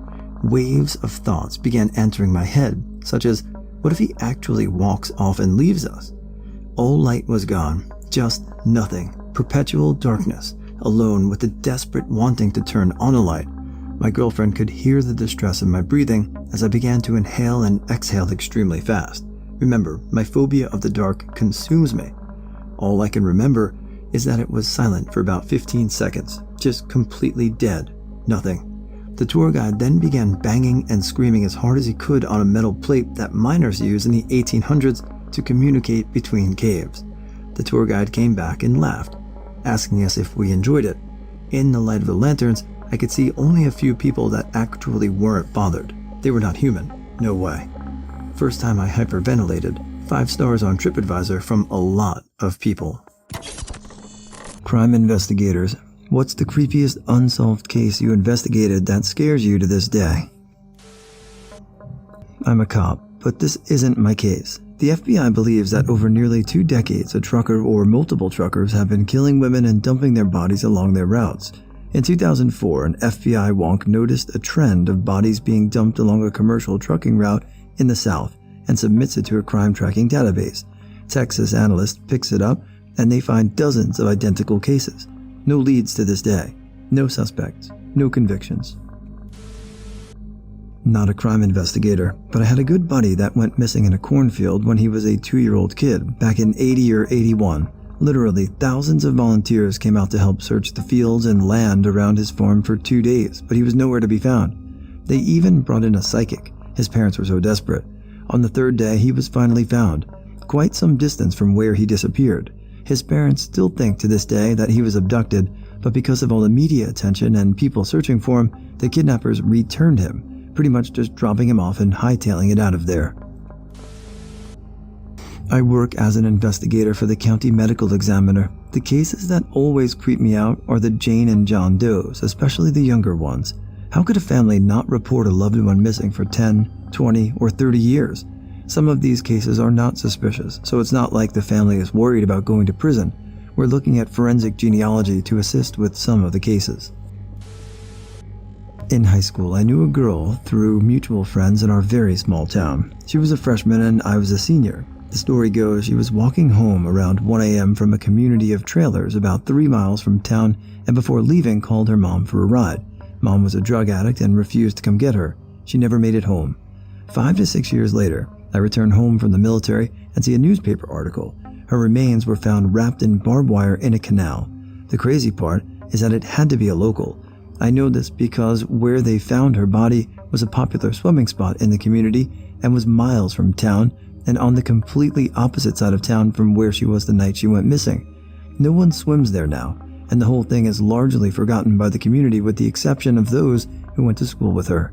Waves of thoughts began entering my head, such as, what if he actually walks off and leaves us? All light was gone, just nothing, perpetual darkness, alone with the desperate wanting to turn on a light. My girlfriend could hear the distress of my breathing as I began to inhale and exhale extremely fast. Remember, my phobia of the dark consumes me. All I can remember is that it was silent for about 15 seconds, just completely dead, nothing. The tour guide then began banging and screaming as hard as he could on a metal plate that miners used in the 1800s to communicate between caves. The tour guide came back and laughed, asking us if we enjoyed it. In the light of the lanterns, I could see only a few people that actually weren't bothered. They were not human. No way. First time I hyperventilated. 5 stars on TripAdvisor from a lot of people. Crime investigators, what's the creepiest unsolved case you investigated that scares you to this day? I'm a cop, but this isn't my case. The FBI believes that over nearly 2 decades, a trucker or multiple truckers have been killing women and dumping their bodies along their routes. In 2004, an FBI wonk noticed a trend of bodies being dumped along a commercial trucking route in the South and submits it to a crime tracking database. Texas analyst picks it up and they find dozens of identical cases. No leads to this day. No suspects. No convictions. Not a crime investigator, but I had a good buddy that went missing in a cornfield when he was a 2-year-old kid back in 80 or 81. Literally, thousands of volunteers came out to help search the fields and land around his farm for 2 days, but he was nowhere to be found. They even brought in a psychic. His parents were so desperate. On the 3rd day, he was finally found, quite some distance from where he disappeared. His parents still think to this day that he was abducted, but because of all the media attention and people searching for him, the kidnappers returned him, pretty much just dropping him off and hightailing it out of there. I work as an investigator for the county medical examiner. The cases that always creep me out are the Jane and John Does, especially the younger ones. How could a family not report a loved one missing for 10, 20, or 30 years? Some of these cases are not suspicious, so it's not like the family is worried about going to prison. We're looking at forensic genealogy to assist with some of the cases. In high school, I knew a girl through mutual friends in our very small town. She was a freshman and I was a senior. The story goes she was walking home around 1 a.m. from a community of trailers about 3 miles from town and before leaving called her mom for a ride. Mom was a drug addict and refused to come get her. She never made it home. 5 to 6 years later, I returned home from the military and see a newspaper article. Her remains were found wrapped in barbed wire in a canal. The crazy part is that it had to be a local. I know this because where they found her body was a popular swimming spot in the community and was miles from town and on the completely opposite side of town from where she was the night she went missing. No one swims there now, and the whole thing is largely forgotten by the community with the exception of those who went to school with her.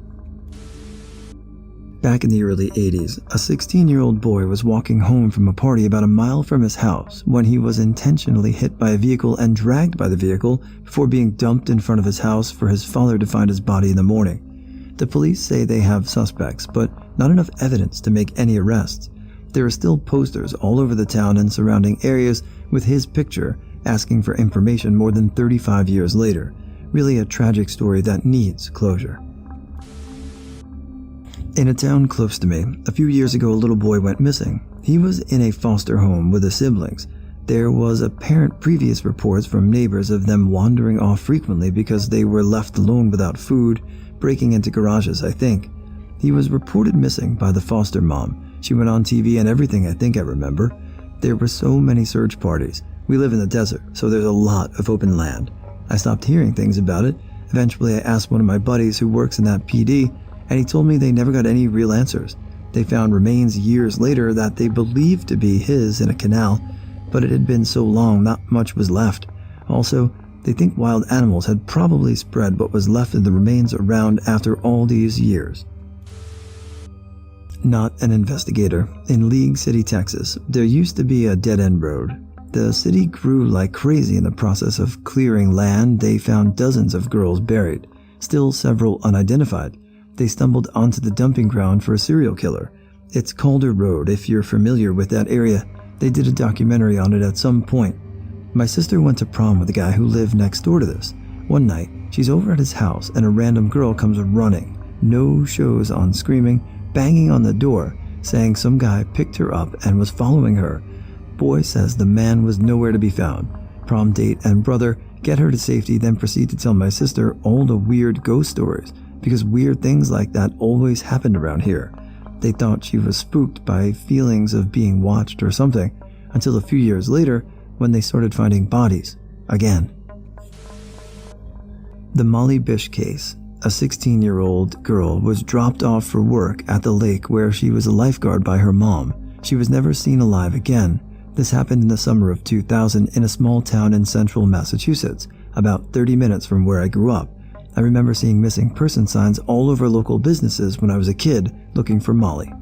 Back in the early 80s, a 16-year-old boy was walking home from a party about a mile from his house when he was intentionally hit by a vehicle and dragged by the vehicle before being dumped in front of his house for his father to find his body in the morning. The police say they have suspects, but not enough evidence to make any arrests. There are still posters all over the town and surrounding areas with his picture asking for information more than 35 years later. Really a tragic story that needs closure. In a town close to me, a few years ago a little boy went missing. He was in a foster home with his siblings. There was apparent previous reports from neighbors of them wandering off frequently because they were left alone without food, breaking into garages, I think. He was reported missing by the foster mom. She went on TV and everything, I think I remember. There were so many search parties. We live in the desert, so there's a lot of open land. I stopped hearing things about it. Eventually I asked one of my buddies who works in that PD, and he told me they never got any real answers. They found remains years later that they believed to be his in a canal, but it had been so long not much was left. Also, they think wild animals had probably spread what was left of the remains around after all these years. Not an investigator. In League City, Texas, there used to be a dead-end road. The city grew like crazy in the process of clearing land. They found dozens of girls buried, still several unidentified. They stumbled onto the dumping ground for a serial killer. It's Calder Road, if you're familiar with that area. They did a documentary on it at some point. My sister went to prom with a guy who lived next door to this. One night, she's over at his house and a random girl comes running. No shows on screaming, banging on the door, saying some guy picked her up and was following her. Boy says the man was nowhere to be found. Prom date and brother get her to safety, then proceed to tell my sister all the weird ghost stories, because weird things like that always happened around here. They thought she was spooked by feelings of being watched or something, until a few years later when they started finding bodies again. The Molly Bish case. a 16-year-old girl was dropped off for work at the lake where she was a lifeguard by her mom. She was never seen alive again. This happened in the summer of 2000 in a small town in central Massachusetts, about 30 minutes from where I grew up. I remember seeing missing person signs all over local businesses when I was a kid looking for Molly.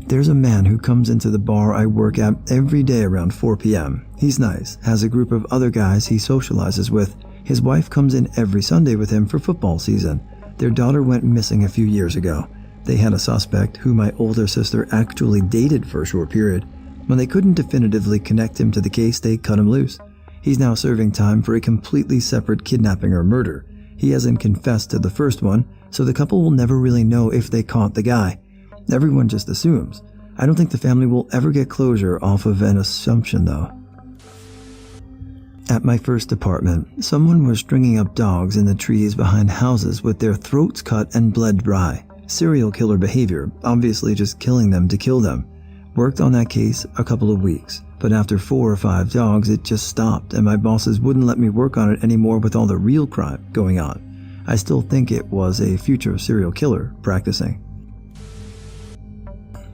There's a man who comes into the bar I work at every day around 4 p.m. He's nice, has a group of other guys he socializes with. His wife comes in every Sunday with him for football season. Their daughter went missing a few years ago. They had a suspect who my older sister actually dated for a short period. When they couldn't definitively connect him to the case, they cut him loose. He's now serving time for a completely separate kidnapping or murder. He hasn't confessed to the first one, so the couple will never really know if they caught the guy. Everyone just assumes. I don't think the family will ever get closure off of an assumption, though. At my first apartment, someone was stringing up dogs in the trees behind houses with their throats cut and bled dry. Serial killer behavior, obviously just killing them to kill them. Worked on that case a couple of weeks, but after 4 or 5 dogs it just stopped and my bosses wouldn't let me work on it anymore with all the real crime going on. I still think it was a future serial killer practicing.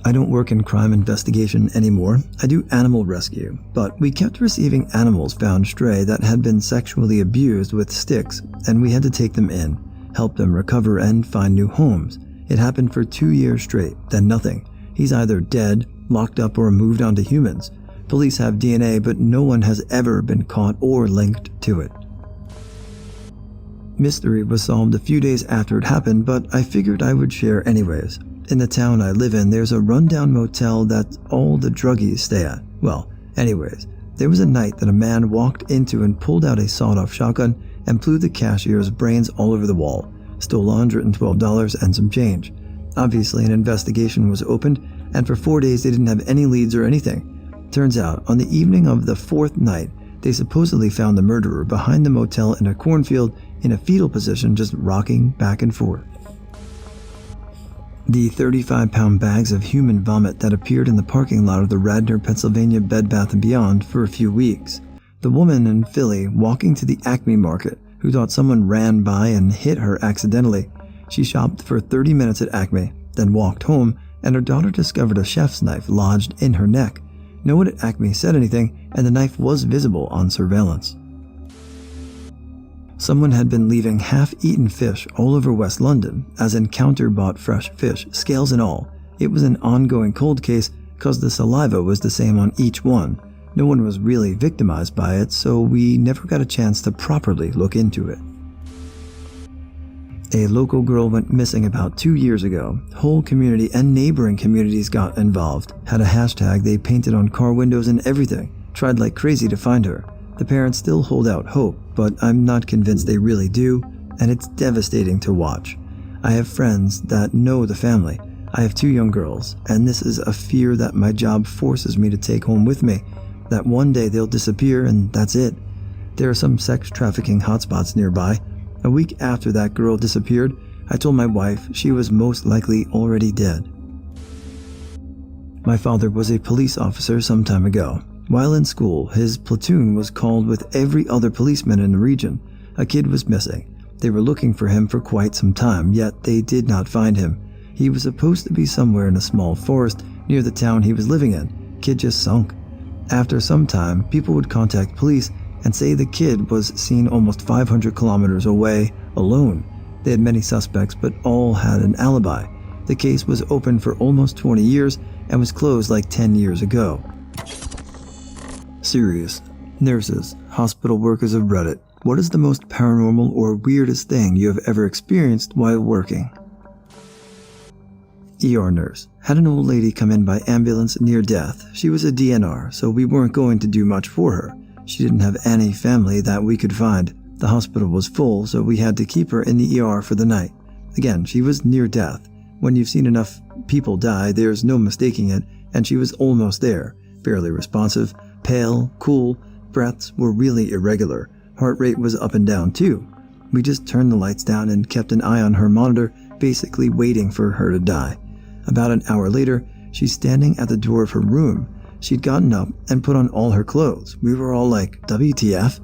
I don't work in crime investigation anymore. I do animal rescue, but we kept receiving animals found stray that had been sexually abused with sticks, and we had to take them in, help them recover and find new homes. It happened for 2 years straight, then nothing. He's either dead, locked up, or moved on to humans. Police have DNA, but no one has ever been caught or linked to it. Mystery was solved a few days after it happened, but I figured I would share anyways. In the town I live in, there's a rundown motel that all the druggies stay at. Well, anyways, there was a night that a man walked into and pulled out a sawed-off shotgun and blew the cashier's brains all over the wall, stole $112 and some change. Obviously, an investigation was opened, and for 4 days they didn't have any leads or anything. Turns out, on the evening of the 4th night, they supposedly found the murderer behind the motel in a cornfield in a fetal position, just rocking back and forth. The 35-pound bags of human vomit that appeared in the parking lot of the Radnor, Pennsylvania Bed Bath & Beyond for a few weeks. The woman in Philly walking to the Acme market who thought someone ran by and hit her accidentally. She shopped for 30 minutes at Acme, then walked home, and her daughter discovered a chef's knife lodged in her neck. No one at Acme said anything, and the knife was visible on surveillance. Someone had been leaving half-eaten fish all over West London, as Encounter bought fresh fish, scales and all. It was an ongoing cold case, cause the saliva was the same on each one. No one was really victimized by it, so we never got a chance to properly look into it. A local girl went missing about 2 years ago. Whole community and neighboring communities got involved, had a hashtag they painted on car windows and everything, tried like crazy to find her. The parents still hold out hope, but I'm not convinced they really do, and it's devastating to watch. I have friends that know the family. I have 2 young girls, and this is a fear that my job forces me to take home with me, that one day they'll disappear and that's it. There are some sex trafficking hotspots nearby. A week after that girl disappeared, I told my wife she was most likely already dead. My father was a police officer some time ago. While in school, his platoon was called with every other policeman in the region. A kid was missing. They were looking for him for quite some time, yet they did not find him. He was supposed to be somewhere in a small forest near the town he was living in. Kid just sunk. After some time, people would contact police and say the kid was seen almost 500 kilometers away, alone. They had many suspects, but all had an alibi. The case was open for almost 20 years and was closed like 10 years ago. Serious. Nurses, hospital workers of Reddit. What is the most paranormal or weirdest thing you have ever experienced while working? ER nurse. Had an old lady come in by ambulance near death. She was a DNR, so we weren't going to do much for her. She didn't have any family that we could find. The hospital was full, so we had to keep her in the ER for the night. Again, she was near death. When you've seen enough people die, there's no mistaking it, and she was almost there. Barely responsive, pale, cool, breaths were really irregular. Heart rate was up and down too. We just turned the lights down and kept an eye on her monitor, basically waiting for her to die. About an hour later, she's standing at the door of her room. She'd gotten up and put on all her clothes. We were all like, WTF?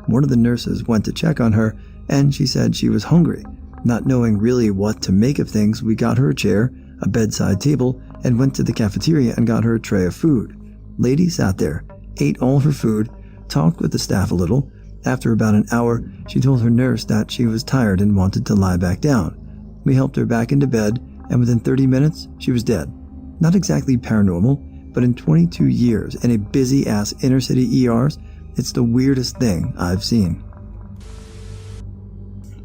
One of the nurses went to check on her, and she said she was hungry. Not knowing really what to make of things, we got her a chair, a bedside table, and went to the cafeteria and got her a tray of food. Lady sat there, ate all her food, talked with the staff a little. After about an hour, she told her nurse that she was tired and wanted to lie back down. We helped her back into bed, and within 30 minutes, she was dead. Not exactly paranormal, but in 22 years in a busy-ass inner-city ERs, it's the weirdest thing I've seen.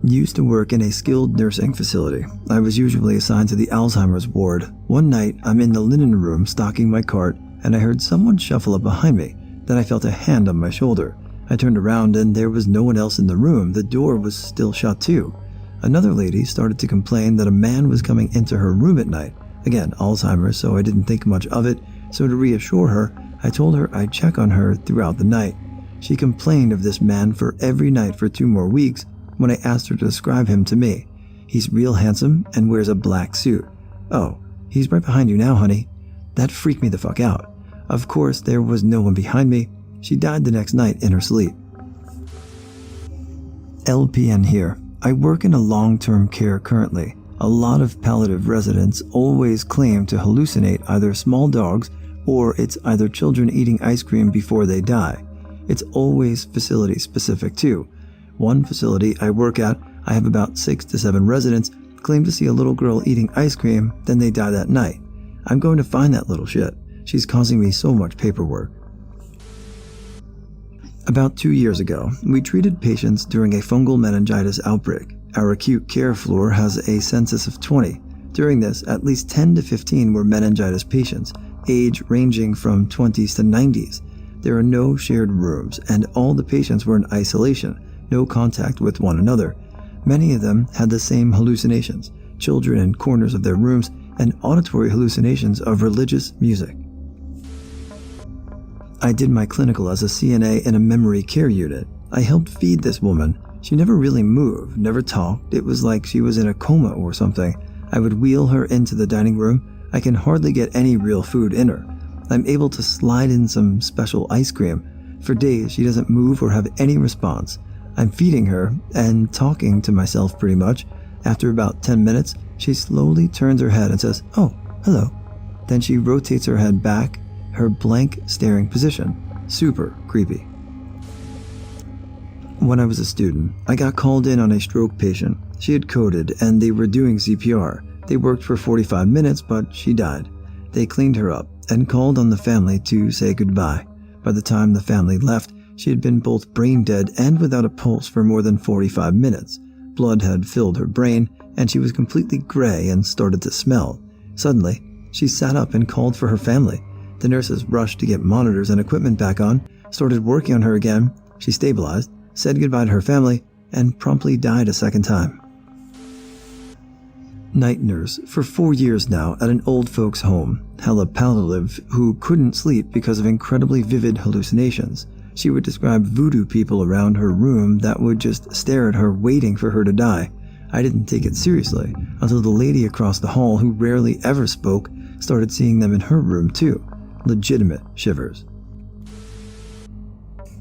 Used to work in a skilled nursing facility. I was usually assigned to the Alzheimer's ward. One night, I'm in the linen room stocking my cart, and I heard someone shuffle up behind me. Then I felt a hand on my shoulder. I turned around and there was no one else in the room. The door was still shut too. Another lady started to complain that a man was coming into her room at night. Again, Alzheimer's, so I didn't think much of it. So to reassure her, I told her I'd check on her throughout the night. She complained of this man for every night for 2 more weeks when I asked her to describe him to me. He's real handsome and wears a black suit. Oh, he's right behind you now, honey. That freaked me the fuck out. Of course, there was no one behind me. She died the next night in her sleep. LPN here. I work in a long-term care currently. A lot of palliative residents always claim to hallucinate either small dogs or it's either children eating ice cream before they die. It's always facility specific too. One facility I work at, I have about 6 to 7 residents claim to see a little girl eating ice cream, then they die that night. I'm going to find that little shit. She's causing me so much paperwork. About 2 years ago, we treated patients during a fungal meningitis outbreak. Our acute care floor has a census of 20. During this, at least 10 to 15 were meningitis patients, age ranging from 20s to 90s. There are no shared rooms, and all the patients were in isolation, no contact with one another. Many of them had the same hallucinations, children in corners of their rooms, and auditory hallucinations of religious music. I did my clinical as a CNA in a memory care unit. I helped feed this woman. She never really moved, never talked. It was like she was in a coma or something. I would wheel her into the dining room. I can hardly get any real food in her. I'm able to slide in some special ice cream. For days, she doesn't move or have any response. I'm feeding her and talking to myself pretty much. After about 10 minutes, she slowly turns her head and says, "Oh, hello." Then she rotates her head back, her blank staring position. Super creepy. When I was a student, I got called in on a stroke patient. She had coded and they were doing CPR. They worked for 45 minutes, but she died. They cleaned her up and called on the family to say goodbye. By the time the family left, she had been both brain dead and without a pulse for more than 45 minutes. Blood had filled her brain, and she was completely gray and started to smell. Suddenly, she sat up and called for her family. The nurses rushed to get monitors and equipment back on, started working on her again. She stabilized, said goodbye to her family, and promptly died a second time. Night nurse for 4 years now at an old folks' home, hella palliative, who couldn't sleep because of incredibly vivid hallucinations. She would describe voodoo people around her room that would just stare at her waiting for her to die. I didn't take it seriously until the lady across the hall, who rarely ever spoke, started seeing them in her room too. Legitimate shivers.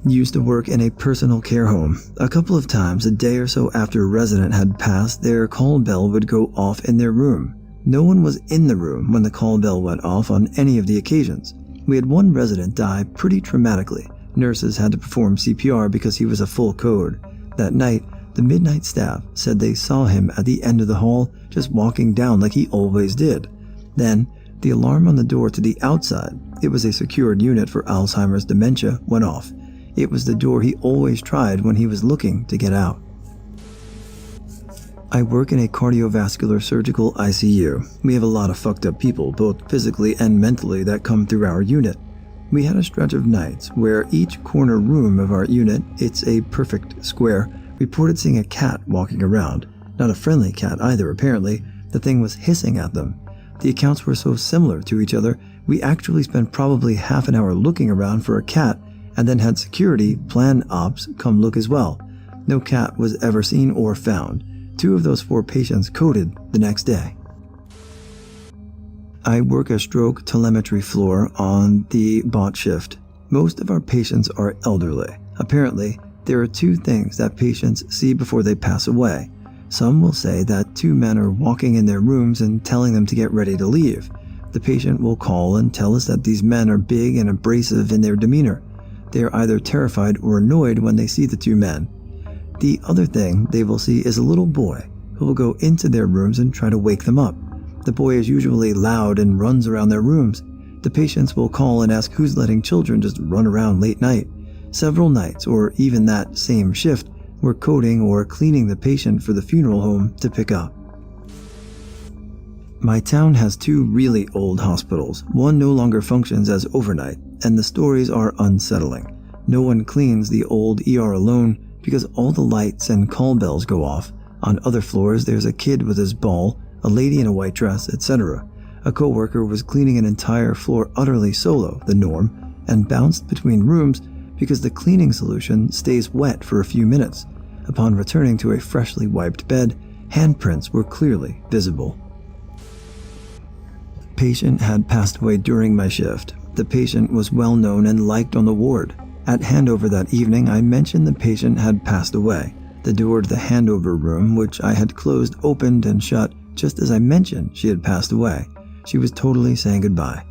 Used to work in a personal care home. A couple of times, a day or so after a resident had passed, their call bell would go off in their room. No one was in the room when the call bell went off on any of the occasions. We had one resident die pretty traumatically. Nurses had to perform CPR because he was a full code. That night, the midnight staff said they saw him at the end of the hall, just walking down like he always did. Then, the alarm on the door to the outside, it was a secured unit for Alzheimer's dementia, went off. It was the door he always tried when he was looking to get out. I work in a cardiovascular surgical ICU. We have a lot of fucked up people, both physically and mentally, that come through our unit. We had a stretch of nights where each corner room of our unit, it's a perfect square, reported seeing a cat walking around. Not a friendly cat either, apparently. The thing was hissing at them. The accounts were so similar to each other, we actually spent probably half an hour looking around for a cat and then had security, plan ops, come look as well. No cat was ever seen or found. 2 of those 4 patients coded the next day. I work a stroke telemetry floor on the bot shift. Most of our patients are elderly. Apparently, There are two things that patients see before they pass away. Some will say that two men are walking in their rooms and telling them to get ready to leave. The patient will call and tell us that these men are big and abrasive in their demeanor. They are either terrified or annoyed when they see the two men. The other thing they will see is a little boy who will go into their rooms and try to wake them up. The boy is usually loud and runs around their rooms. The patients will call and ask who's letting children just run around late night. Several nights, or even that same shift, we're coding or cleaning the patient for the funeral home to pick up. My town has two really old hospitals. One no longer functions as overnight, and the stories are unsettling. No one cleans the old ER alone because all the lights and call bells go off. On other floors, there's a kid with his ball, a lady in a white dress, etc. A coworker was cleaning an entire floor utterly solo, the norm, and bounced between rooms because the cleaning solution stays wet for a few minutes. Upon returning to a freshly wiped bed, handprints were clearly visible. Patient had passed away during my shift. The patient was well known and liked on the ward. At handover that evening, I mentioned the patient had passed away. The door to the handover room, which I had closed, opened and shut just as I mentioned she had passed away. She was totally saying goodbye.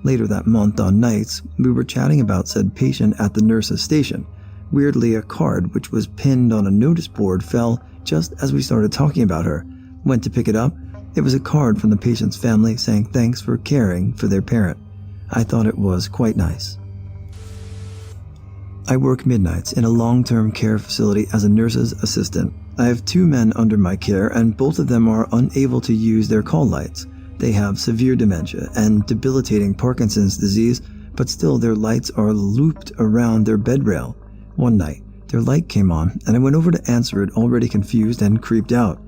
Later that month on nights, we were chatting about said patient at the nurse's station. Weirdly, a card which was pinned on a notice board fell just as we started talking about her. Went to pick it up. It was a card from the patient's family saying thanks for caring for their parent. I thought it was quite nice. I work midnights in a long-term care facility as a nurse's assistant. I have two men under my care and both of them are unable to use their call lights. They have severe dementia and debilitating Parkinson's disease, but still their lights are looped around their bed rail. One night, their light came on and I went over to answer it, already confused and creeped out.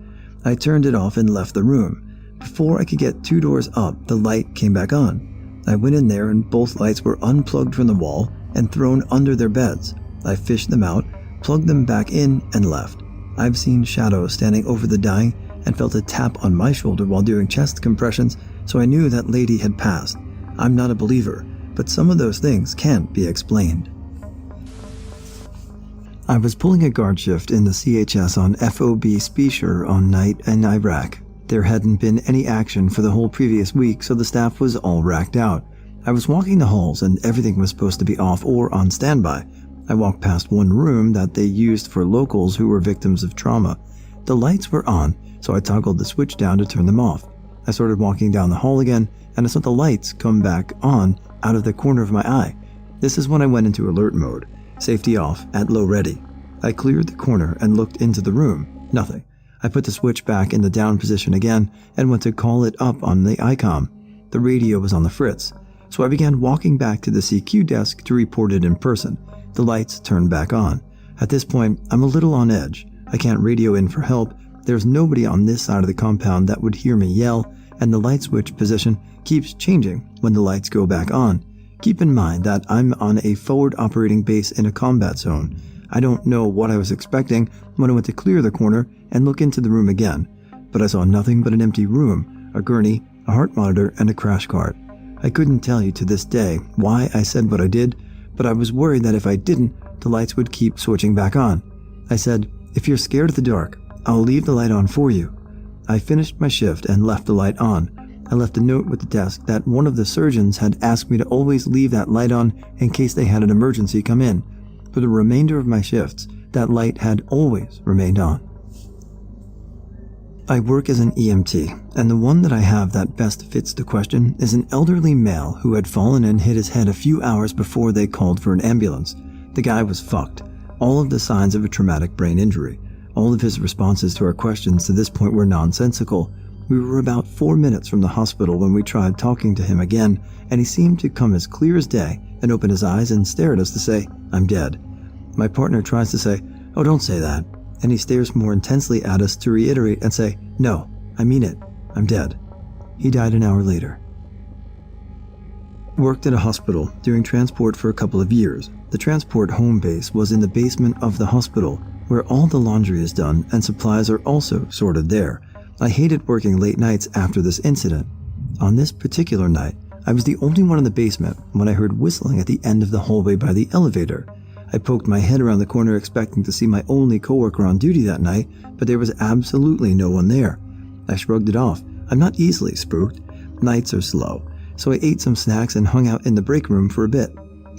I turned it off and left the room. Before I could get 2 doors up, the light came back on. I went in there and both lights were unplugged from the wall and thrown under their beds. I fished them out, plugged them back in, and left. I've seen shadows standing over the dying and felt a tap on my shoulder while doing chest compressions, so I knew that lady had passed. I'm not a believer, but some of those things can't be explained. I was pulling a guard shift in the CHS on FOB Speicher on night in Iraq. There hadn't been any action for the whole previous week, so the staff was all racked out. I was walking the halls and everything was supposed to be off or on standby. I walked past one room that they used for locals who were victims of trauma. The lights were on, so I toggled the switch down to turn them off. I started walking down the hall again, and I saw the lights come back on out of the corner of my eye. This is when I went into alert mode, safety off at low ready. I cleared the corner and looked into the room. Nothing. I put the switch back in the down position again and went to call it up on the ICOM. The radio was on the fritz, so I began walking back to the CQ desk to report it in person. The lights turned back on. At this point, I'm a little on edge. I can't radio in for help. There's nobody on this side of the compound that would hear me yell, and the light switch position keeps changing when the lights go back on. Keep in mind that I'm on a forward operating base in a combat zone. I don't know what I was expecting when I went to clear the corner and look into the room again, but I saw nothing but an empty room, a gurney, a heart monitor, and a crash cart. I couldn't tell you to this day why I said what I did, but I was worried that if I didn't, the lights would keep switching back on. I said, "If you're scared of the dark, I'll leave the light on for you." I finished my shift and left the light on. I left a note with the desk that one of the surgeons had asked me to always leave that light on in case they had an emergency come in. For the remainder of my shifts, that light had always remained on. I work as an EMT, and the one that I have that best fits the question is an elderly male who had fallen and hit his head a few hours before they called for an ambulance. The guy was fucked. All of the signs of a traumatic brain injury. All of his responses to our questions to this point were nonsensical. We were about 4 minutes from the hospital when we tried talking to him again, and he seemed to come as clear as day and open his eyes and stare at us to say, "I'm dead." My partner tries to say, "Oh, don't say that." And he stares more intensely at us to reiterate and say, "No, I mean it. I'm dead." He died an hour later. Worked at a hospital, doing transport for a couple of years. The transport home base was in the basement of the hospital, where all the laundry is done and supplies are also sorted there. I hated working late nights after this incident. On this particular night, I was the only one in the basement when I heard whistling at the end of the hallway by the elevator. I poked my head around the corner expecting to see my only coworker on duty that night, but there was absolutely no one there. I shrugged it off. I'm not easily spooked. Nights are slow. So I ate some snacks and hung out in the break room for a bit.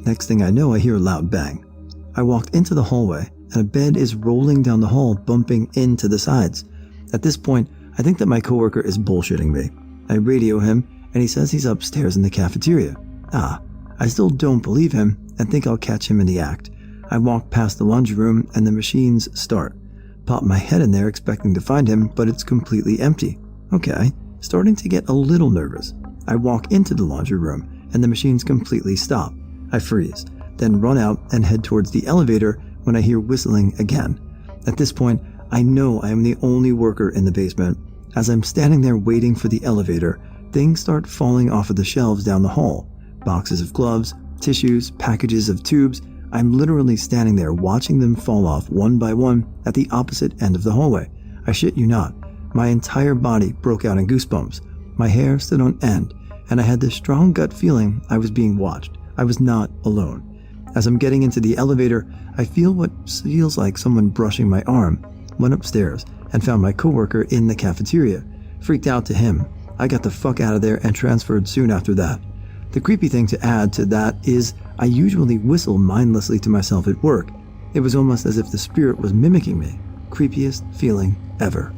Next thing I know, I hear a loud bang. I walked into the hallway, and a bed is rolling down the hall, bumping into the sides. At this point, I think that my coworker is bullshitting me. I radio him, and he says he's upstairs in the cafeteria. I still don't believe him and think I'll catch him in the act. I walk past the laundry room, and the machines start. Pop my head in there expecting to find him, but it's completely empty. Okay, starting to get a little nervous. I walk into the laundry room, and the machines completely stop. I freeze, then run out and head towards the elevator when I hear whistling again. At this point, I know I am the only worker in the basement. As I'm standing there waiting for the elevator, things start falling off of the shelves down the hall. Boxes of gloves, tissues, packages of tubes. I'm literally standing there watching them fall off one by one at the opposite end of the hallway. I shit you not. My entire body broke out in goosebumps. My hair stood on end, and I had this strong gut feeling I was being watched. I was not alone. As I'm getting into the elevator, I feel what feels like someone brushing my arm. Went upstairs and found my coworker in the cafeteria. Freaked out to him. I got the fuck out of there and transferred soon after that. The creepy thing to add to that is I usually whistle mindlessly to myself at work. It was almost as if the spirit was mimicking me. Creepiest feeling ever.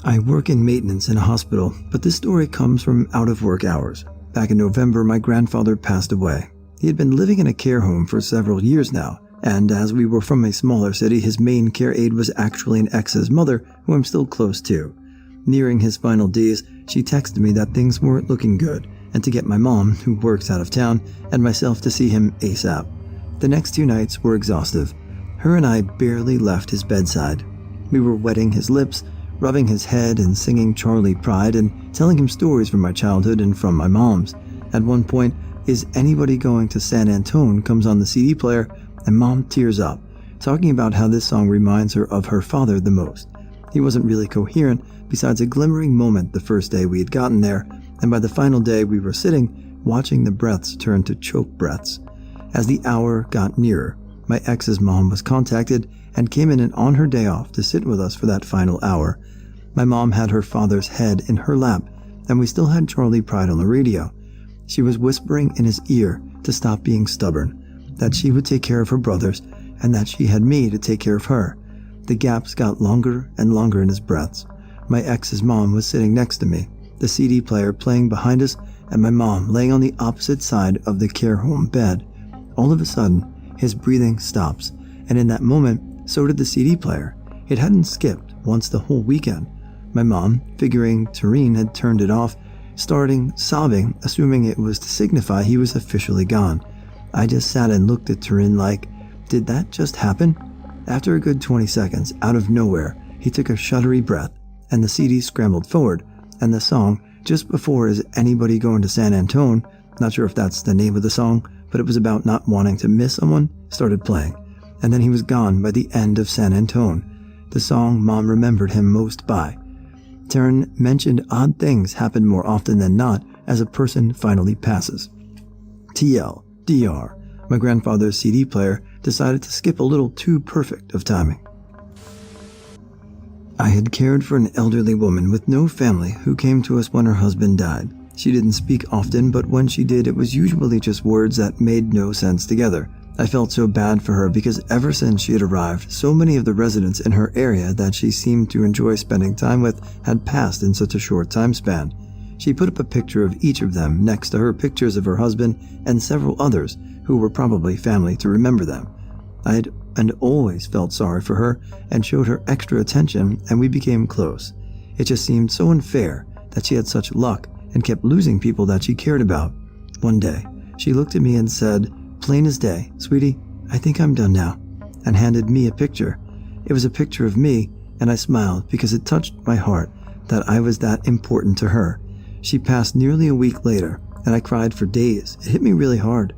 I work in maintenance in a hospital, but this story comes from out of work hours. Back in November, my grandfather passed away. He had been living in a care home for several years now, and as we were from a smaller city, his main care aide was actually an ex's mother, who I'm still close to. Nearing his final days, she texted me that things weren't looking good, and to get my mom, who works out of town, and myself to see him ASAP. The next 2 nights were exhaustive. Her and I barely left his bedside. We were wetting his lips, rubbing his head and singing Charlie Pride and telling him stories from my childhood and from my mom's. At one point, Is Anybody Going to San Antone comes on the CD player, and Mom tears up, talking about how this song reminds her of her father the most. He wasn't really coherent, besides a glimmering moment the first day we had gotten there, and by the final day we were sitting, watching the breaths turn to choke breaths. As the hour got nearer, my ex's mom was contacted and came in and on her day off to sit with us for that final hour. My mom had her father's head in her lap, and we still had Charlie Pride on the radio. She was whispering in his ear to stop being stubborn, that she would take care of her brothers, and that she had me to take care of her. The gaps got longer and longer in his breaths. My ex's mom was sitting next to me, the CD player playing behind us, and my mom laying on the opposite side of the care home bed. All of a sudden, his breathing stops, and in that moment, so did the CD player. It hadn't skipped once the whole weekend. My mom, figuring Tareen had turned it off, starting sobbing, assuming it was to signify he was officially gone. I just sat and looked at Tareen like, did that just happen? After a good 20 seconds, out of nowhere, he took a shuddery breath, and the CD scrambled forward, and the song, just before Is Anybody Going to San Antone, not sure if that's the name of the song, but it was about not wanting to miss someone, started playing. And then he was gone by the end of San Antone, the song Mom remembered him most by. Taryn mentioned odd things happen more often than not as a person finally passes. TL, DR, my grandfather's CD player decided to skip a little too perfect of timing. I had cared for an elderly woman with no family who came to us when her husband died. She didn't speak often, but when she did, it was usually just words that made no sense together. I felt so bad for her because ever since she had arrived, so many of the residents in her area that she seemed to enjoy spending time with had passed in such a short time span. She put up a picture of each of them next to her pictures of her husband and several others who were probably family to remember them. I had always felt sorry for her and showed her extra attention, and we became close. It just seemed so unfair that she had such luck and kept losing people that she cared about. One day, she looked at me and said, plain as day, "Sweetie, I think I'm done now," and handed me a picture. It was a picture of me, and I smiled because it touched my heart that I was that important to her. She passed nearly a week later, and I cried for days. It hit me really hard.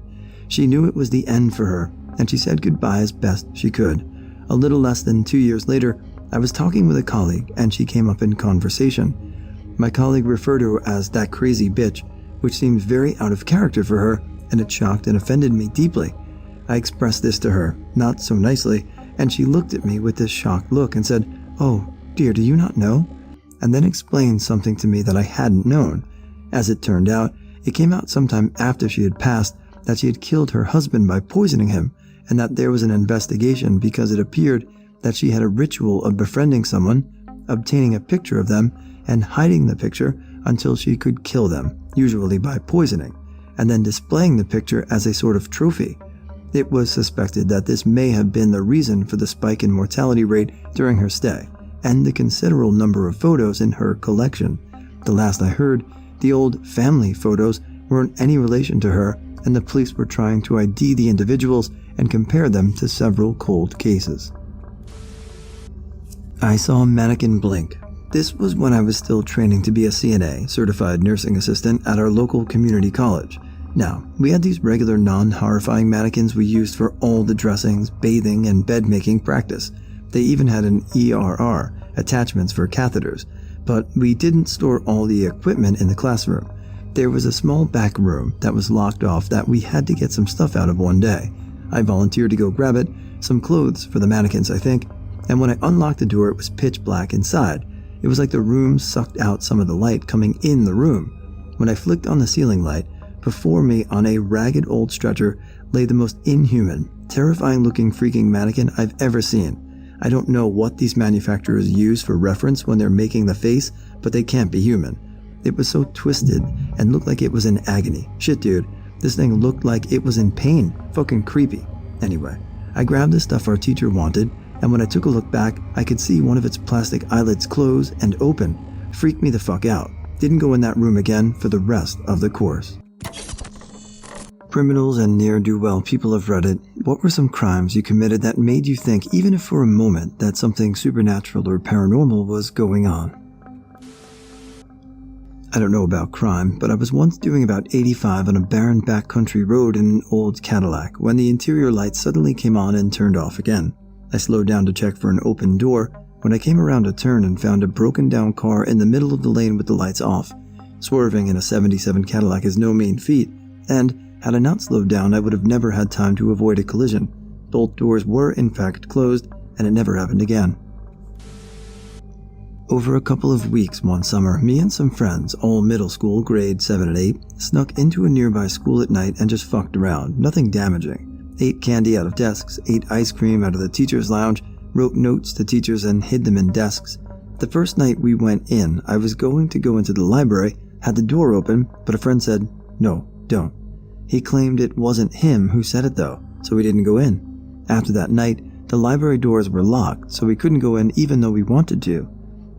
She knew it was the end for her, and she said goodbye as best she could. A little less than 2 years later, I was talking with a colleague, and she came up in conversation. My colleague referred to her as that crazy bitch, which seemed very out of character for her, and it shocked and offended me deeply. I expressed this to her, not so nicely, and she looked at me with this shocked look and said, "Oh, dear, do you not know?" And then explained something to me that I hadn't known. As it turned out, it came out sometime after she had passed that she had killed her husband by poisoning him, and that there was an investigation because it appeared that she had a ritual of befriending someone, obtaining a picture of them, and hiding the picture until she could kill them, usually by poisoning, and then displaying the picture as a sort of trophy. It was suspected that this may have been the reason for the spike in mortality rate during her stay, and the considerable number of photos in her collection. The last I heard, the old family photos weren't any relation to her, and the police were trying to ID the individuals and compare them to several cold cases. I saw a mannequin blink. This was when I was still training to be a CNA, certified nursing assistant, at our local community college. Now, we had these regular non-horrifying mannequins we used for all the dressings, bathing, and bed-making practice. They even had an ERR, attachments for catheters, but we didn't store all the equipment in the classroom. There was a small back room that was locked off that we had to get some stuff out of one day. I volunteered to go grab it, some clothes for the mannequins, I think, and when I unlocked the door, it was pitch black inside. It was like the room sucked out some of the light coming in the room. When I flicked on the ceiling light, before me on a ragged old stretcher lay the most inhuman, terrifying-looking freaking mannequin I've ever seen. I don't know what these manufacturers use for reference when they're making the face, but they can't be human. It was so twisted and looked like it was in agony. Shit, dude, this thing looked like it was in pain. Fucking creepy. Anyway, I grabbed the stuff our teacher wanted, and when I took a look back, I could see one of its plastic eyelids close and open. Freaked me the fuck out. Didn't go in that room again for the rest of the course. Criminals and ne'er-do-well people of Reddit, what were some crimes you committed that made you think, even if for a moment, that something supernatural or paranormal was going on? I don't know about crime, but I was once doing about 85 on a barren backcountry road in an old Cadillac when the interior lights suddenly came on and turned off again. I slowed down to check for an open door when I came around a turn and found a broken down car in the middle of the lane with the lights off. Swerving in a 77 Cadillac is no mean feat, and had I not slowed down, I would have never had time to avoid a collision. Both doors were in fact closed, and it never happened again. Over a couple of weeks one summer, me and some friends, all middle school, grade 7 and 8, snuck into a nearby school at night and just fucked around, nothing damaging. Ate candy out of desks, ate ice cream out of the teacher's lounge, wrote notes to teachers and hid them in desks. The first night we went in, I was going to go into the library, had the door open, but a friend said, "No, don't." He claimed it wasn't him who said it though, so we didn't go in. After that night, the library doors were locked, so we couldn't go in even though we wanted to.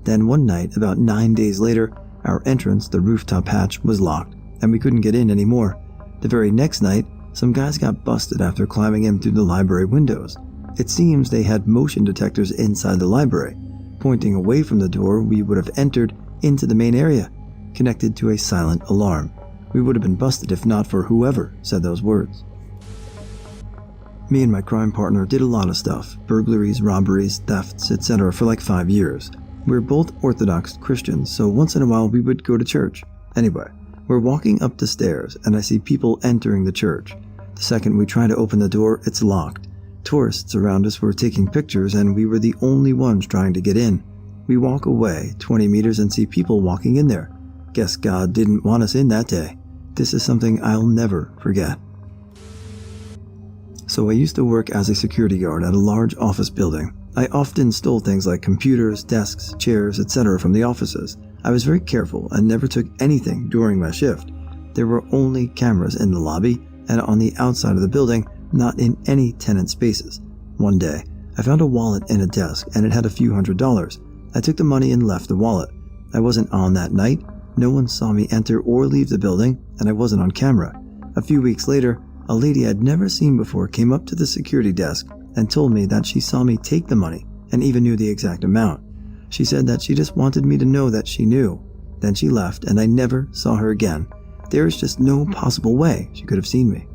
Then one night, about 9 days later, our entrance, the rooftop hatch, was locked, and we couldn't get in anymore. The very next night, some guys got busted after climbing in through the library windows. It seems they had motion detectors inside the library, pointing away from the door we would have entered into the main area, connected to a silent alarm. We would have been busted if not for whoever said those words. Me and my crime partner did a lot of stuff, burglaries, robberies, thefts, etc. for like 5 years. We're both Orthodox Christians, so once in a while we would go to church. Anyway, we're walking up the stairs and I see people entering the church. The second we try to open the door, it's locked. Tourists around us were taking pictures and we were the only ones trying to get in. We walk away 20 meters and see people walking in there. Guess God didn't want us in that day. This is something I'll never forget. So I used to work as a security guard at a large office building. I often stole things like computers, desks, chairs, etc. from the offices. I was very careful and never took anything during my shift. There were only cameras in the lobby and on the outside of the building, not in any tenant spaces. One day, I found a wallet in a desk and it had a few $100s. I took the money and left the wallet. I wasn't on that night. No one saw me enter or leave the building, and I wasn't on camera. A few weeks later, a lady I'd never seen before came up to the security desk and told me that she saw me take the money and even knew the exact amount. She said that she just wanted me to know that she knew. Then she left and I never saw her again. There is just no possible way she could have seen me.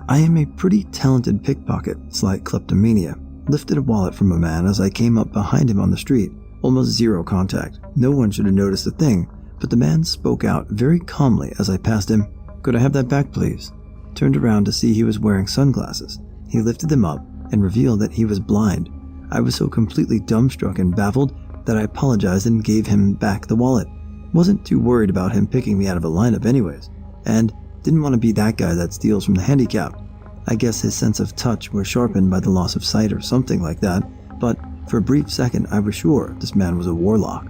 I am a pretty talented pickpocket, slight kleptomania. Lifted a wallet from a man as I came up behind him on the street. Almost zero contact. No one should have noticed a thing, but the man spoke out very calmly as I passed him. "Could I have that back, please?" turned around to see he was wearing sunglasses. He lifted them up and revealed that he was blind. I was so completely dumbstruck and baffled that I apologized and gave him back the wallet. Wasn't too worried about him picking me out of a lineup anyways, and didn't want to be that guy that steals from the handicapped. I guess his sense of touch was sharpened by the loss of sight or something like that, but for a brief second I was sure this man was a warlock.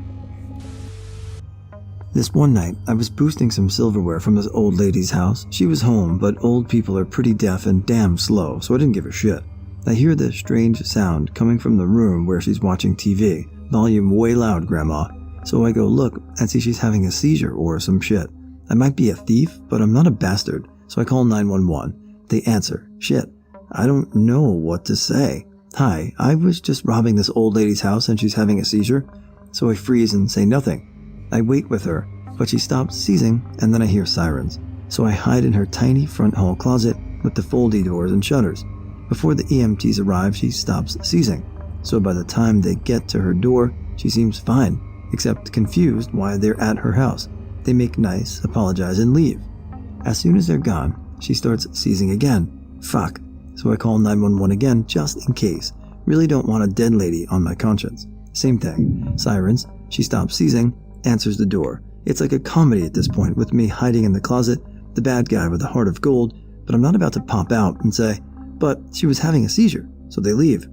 This one night, I was boosting some silverware from this old lady's house. She was home, but old people are pretty deaf and damn slow, so I didn't give a shit. I hear this strange sound coming from the room where she's watching TV. Volume way loud, Grandma. So I go look and see she's having a seizure or some shit. I might be a thief, but I'm not a bastard, so I call 911. They answer. Shit. I don't know what to say. Hi, I was just robbing this old lady's house and she's having a seizure. So I freeze and say nothing. I wait with her, but she stops seizing, and then I hear sirens. So I hide in her tiny front hall closet with the foldy doors and shutters. Before the EMTs arrive, she stops seizing. So by the time they get to her door, she seems fine, except confused why they're at her house. They make nice, apologize, and leave. As soon as they're gone, she starts seizing again. Fuck. So I call 911 again just in case. Really don't want a dead lady on my conscience. Same thing. Sirens. She stops seizing, answers the door. It's like a comedy at this point, with me hiding in the closet, the bad guy with a heart of gold, but I'm not about to pop out and say, but she was having a seizure, so they leave.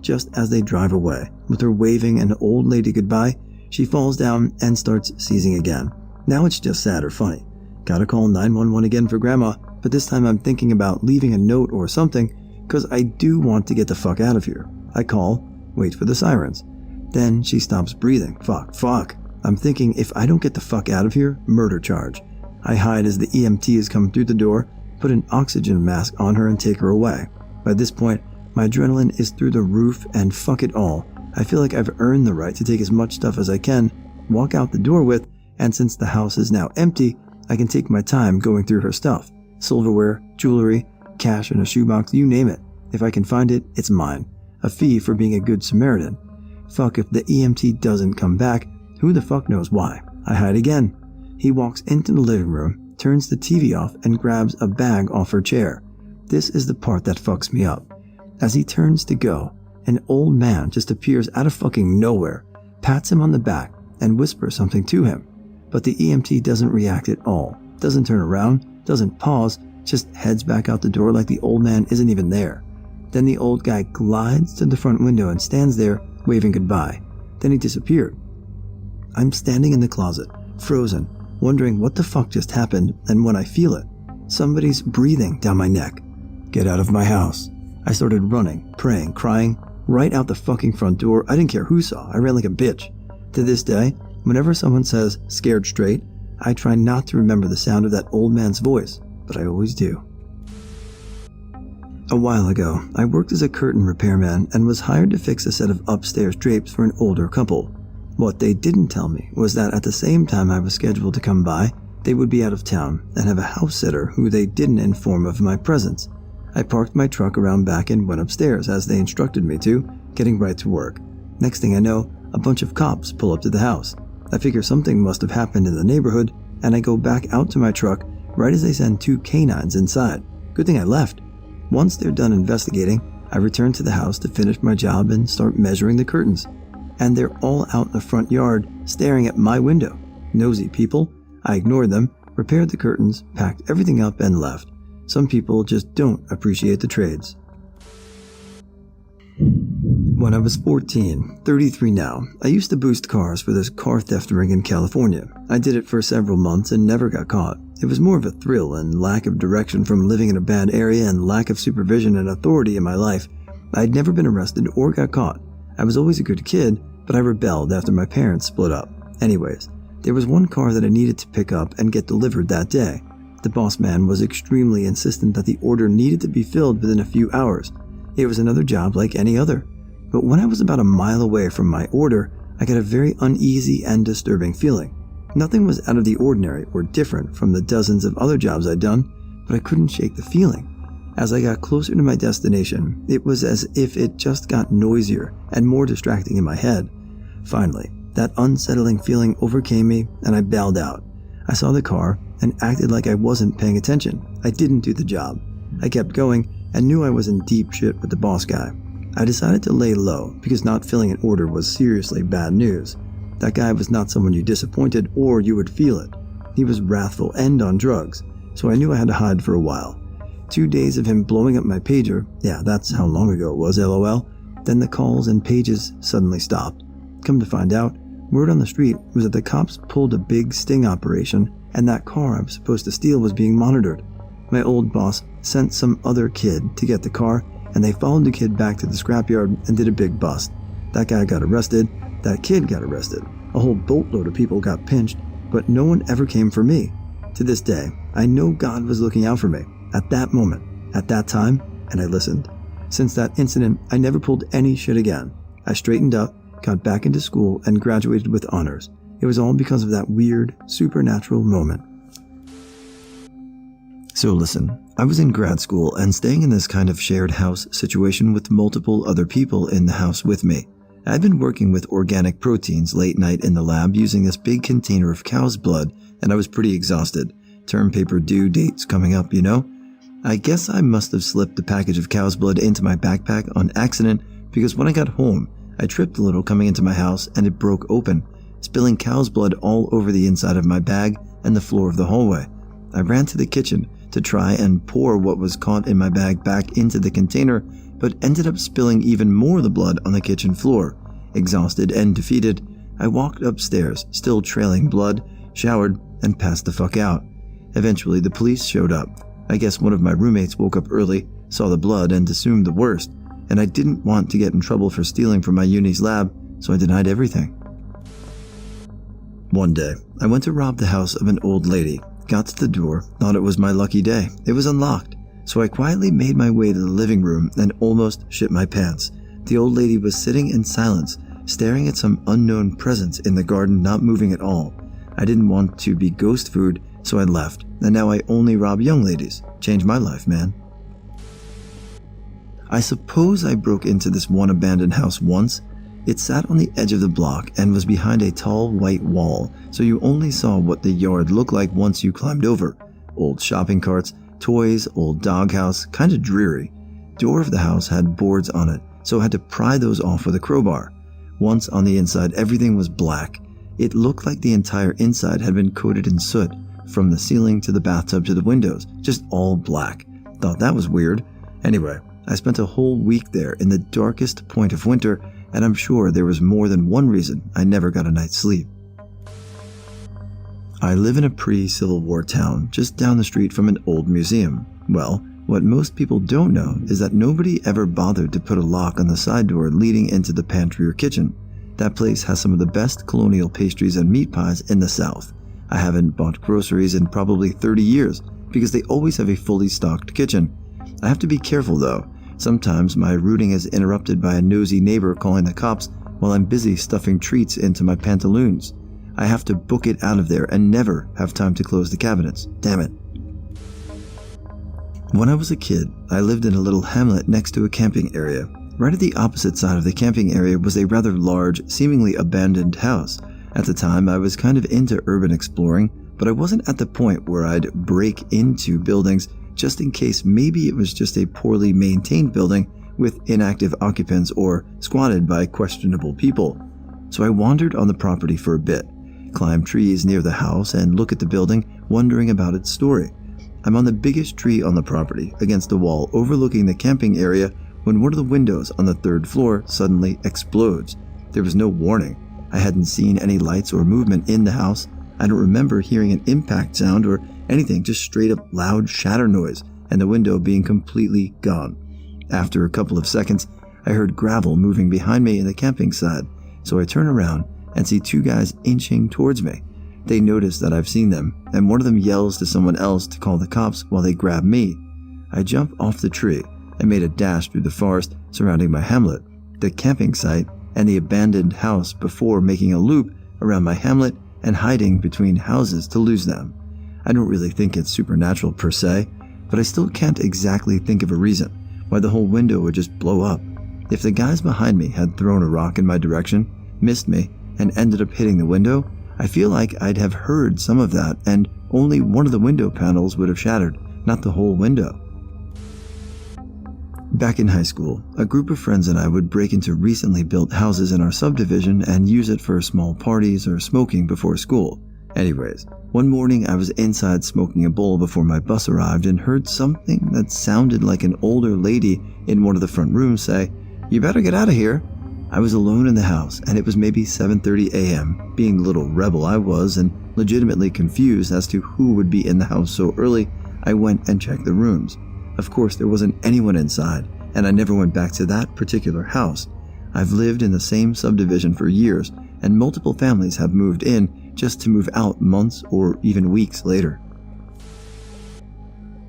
Just as they drive away, with her waving an old lady goodbye, she falls down and starts seizing again. Now it's just sad or funny. Gotta call 911 again for Grandma, but this time I'm thinking about leaving a note or something, cause I do want to get the fuck out of here. I call, wait for the sirens. Then she stops breathing. Fuck. I'm thinking if I don't get the fuck out of here, murder charge. I hide as the EMTs come through the door, put an oxygen mask on her and take her away. By this point, my adrenaline is through the roof and fuck it all. I feel like I've earned the right to take as much stuff as I can, walk out the door with, and since the house is now empty, I can take my time going through her stuff. Silverware, jewelry, cash in a shoebox, you name it. If I can find it, it's mine. A fee for being a good Samaritan. Fuck if the EMT doesn't come back, who the fuck knows why. I hide again. He walks into the living room, turns the TV off, and grabs a bag off her chair. This is the part that fucks me up. As he turns to go, an old man just appears out of fucking nowhere, pats him on the back, and whispers something to him. But the EMT doesn't react at all, doesn't turn around, doesn't pause, just heads back out the door like the old man isn't even there. Then the old guy glides to the front window and stands there, waving goodbye. Then he disappeared. I'm standing in the closet, frozen, wondering what the fuck just happened, and when I feel it, somebody's breathing down my neck. Get out of my house. I started running, praying, crying, right out the fucking front door. I didn't care who saw. I ran like a bitch. To this day, whenever someone says scared straight, I try not to remember the sound of that old man's voice, but I always do. A while ago, I worked as a curtain repairman and was hired to fix a set of upstairs drapes for an older couple. What they didn't tell me was that at the same time I was scheduled to come by, they would be out of town and have a house sitter who they didn't inform of my presence. I parked my truck around back and went upstairs as they instructed me to, getting right to work. Next thing I know, a bunch of cops pull up to the house. I figure something must have happened in the neighborhood, and I go back out to my truck right as they send 2 canines inside. Good thing I left. Once they're done investigating, I return to the house to finish my job and start measuring the curtains. And they're all out in the front yard, staring at my window. Nosy people. I ignored them, repaired the curtains, packed everything up, and left. Some people just don't appreciate the trades. When I was 14, 33 now, I used to boost cars for this car theft ring in California. I did it for several months and never got caught. It was more of a thrill and lack of direction from living in a bad area and lack of supervision and authority in my life. I had never been arrested or got caught. I was always a good kid, but I rebelled after my parents split up. Anyways, there was one car that I needed to pick up and get delivered that day. The boss man was extremely insistent that the order needed to be filled within a few hours. It was another job like any other. But when I was about a mile away from my order, I got a very uneasy and disturbing feeling. Nothing was out of the ordinary or different from the dozens of other jobs I'd done, but I couldn't shake the feeling. As I got closer to my destination, it was as if it just got noisier and more distracting in my head. Finally, that unsettling feeling overcame me and I bailed out. I saw the car and acted like I wasn't paying attention. I didn't do the job. I kept going and knew I was in deep shit with the boss guy. I decided to lay low because not filling an order was seriously bad news. That guy was not someone you disappointed or you would feel it. He was wrathful and on drugs, so I knew I had to hide for a while. 2 days of him blowing up my pager, yeah, that's how long ago it was, lol. Then the calls and pages suddenly stopped. Come to find out, word on the street was that the cops pulled a big sting operation and that car I was supposed to steal was being monitored. My old boss sent some other kid to get the car, and they followed the kid back to the scrapyard and did a big bust. That guy got arrested, that kid got arrested, a whole boatload of people got pinched, but no one ever came for me. To this day, I know God was looking out for me, at that moment, at that time, and I listened. Since that incident, I never pulled any shit again. I straightened up, got back into school, and graduated with honors. It was all because of that weird, supernatural moment. So listen, I was in grad school and staying in this kind of shared house situation with multiple other people in the house with me. I'd been working with organic proteins late night in the lab using this big container of cow's blood, and I was pretty exhausted. Term paper due dates coming up, you know? I guess I must have slipped a package of cow's blood into my backpack on accident because when I got home, I tripped a little coming into my house and it broke open, spilling cow's blood all over the inside of my bag and the floor of the hallway. I ran to the kitchen to try and pour what was caught in my bag back into the container, but ended up spilling even more of the blood on the kitchen floor. Exhausted and defeated, I walked upstairs, still trailing blood, showered, and passed the fuck out. Eventually, the police showed up. I guess one of my roommates woke up early, saw the blood, and assumed the worst, and I didn't want to get in trouble for stealing from my uni's lab, so I denied everything. One day, I went to rob the house of an old lady. Got to the door, thought it was my lucky day. It was unlocked, so I quietly made my way to the living room and almost shit my pants. The old lady was sitting in silence, staring at some unknown presence in the garden, not moving at all. I didn't want to be ghost food, so I left, and now I only rob young ladies. Changed my life, man. I suppose I broke into this one abandoned house once. It sat on the edge of the block and was behind a tall white wall, so you only saw what the yard looked like once you climbed over. Old shopping carts, toys, old doghouse, kinda dreary. Door of the house had boards on it, so I had to pry those off with a crowbar. Once on the inside, everything was black. It looked like the entire inside had been coated in soot, from the ceiling to the bathtub to the windows, just all black. Thought that was weird. Anyway, I spent a whole week there in the darkest point of winter, and I'm sure there was more than one reason I never got a night's sleep. I live in a pre-Civil War town just down the street from an old museum. Well, what most people don't know is that nobody ever bothered to put a lock on the side door leading into the pantry or kitchen. That place has some of the best colonial pastries and meat pies in the South. I haven't bought groceries in probably 30 years because they always have a fully stocked kitchen. I have to be careful though. Sometimes my rooting is interrupted by a nosy neighbor calling the cops while I'm busy stuffing treats into my pantaloons. I have to book it out of there and never have time to close the cabinets. Damn it. When I was a kid, I lived in a little hamlet next to a camping area. Right at the opposite side of the camping area was a rather large, seemingly abandoned house. At the time, I was kind of into urban exploring, but I wasn't at the point where I'd break into buildings just in case maybe it was just a poorly maintained building with inactive occupants or squatted by questionable people. So I wandered on the property for a bit, climbed trees near the house and look at the building, wondering about its story. I'm on the biggest tree on the property, against a wall overlooking the camping area, when one of the windows on the 3rd floor suddenly explodes. There was no warning. I hadn't seen any lights or movement in the house. I don't remember hearing an impact sound or anything, just straight up loud shatter noise and the window being completely gone. After a couple of seconds, I heard gravel moving behind me in the camping side, so I turn around and see 2 guys inching towards me. They notice that I've seen them, and one of them yells to someone else to call the cops while they grab me. I jump off the tree and made a dash through the forest surrounding my hamlet, the camping site, and the abandoned house before making a loop around my hamlet and hiding between houses to lose them. I don't really think it's supernatural per se, but I still can't exactly think of a reason why the whole window would just blow up. If the guys behind me had thrown a rock in my direction, missed me, and ended up hitting the window, I feel like I'd have heard some of that and Only one of the window panels would have shattered, not the whole window. Back in high school, a group of friends and I would break into recently built houses in our subdivision and use it for small parties or smoking before school. Anyways, one morning I was inside smoking a bowl before my bus arrived and heard something that sounded like an older lady in one of the front rooms say, "You better get out of here." I was alone in the house and it was maybe 7:30 a.m. Being the little rebel I was and legitimately confused as to who would be in the house so early, I went and checked the rooms. Of course, there wasn't anyone inside, and I never went back to that particular house. I've lived in the same subdivision for years, and multiple families have moved in just to move out months or even weeks later.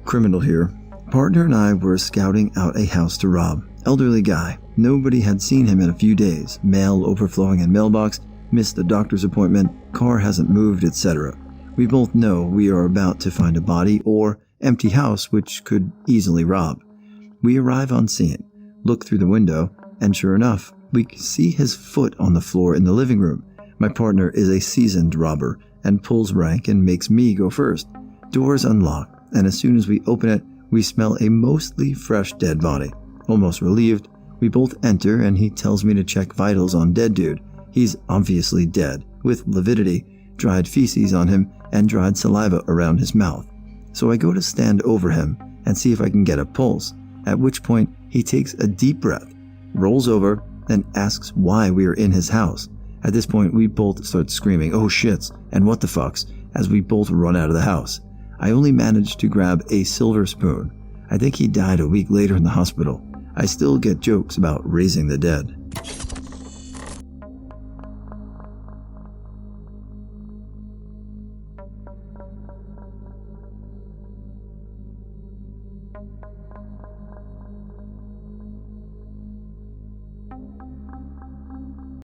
Criminal here. Partner and I were scouting out a house to rob. Elderly guy. Nobody had seen him in a few days. Mail overflowing in mailbox, missed the doctor's appointment, car hasn't moved, etc. We both know we are about to find a body or empty house which could easily rob. We arrive on scene, look through the window, and sure enough, we see his foot on the floor in the living room. My partner is a seasoned robber and pulls rank and makes me go first. Doors unlock, and as soon as we open it, we smell a mostly fresh dead body. Almost relieved, we both enter and he tells me to check vitals on dead dude. He's obviously dead, with lividity, dried feces on him, and dried saliva around his mouth. So I go to stand over him and see if I can get a pulse, at which point he takes a deep breath, rolls over, and asks why we are in his house. At this point, we both start screaming, "Oh shits," and "what the fucks," as we both run out of the house. I only managed to grab a silver spoon. I think he died a week later in the hospital. I still get jokes about raising the dead.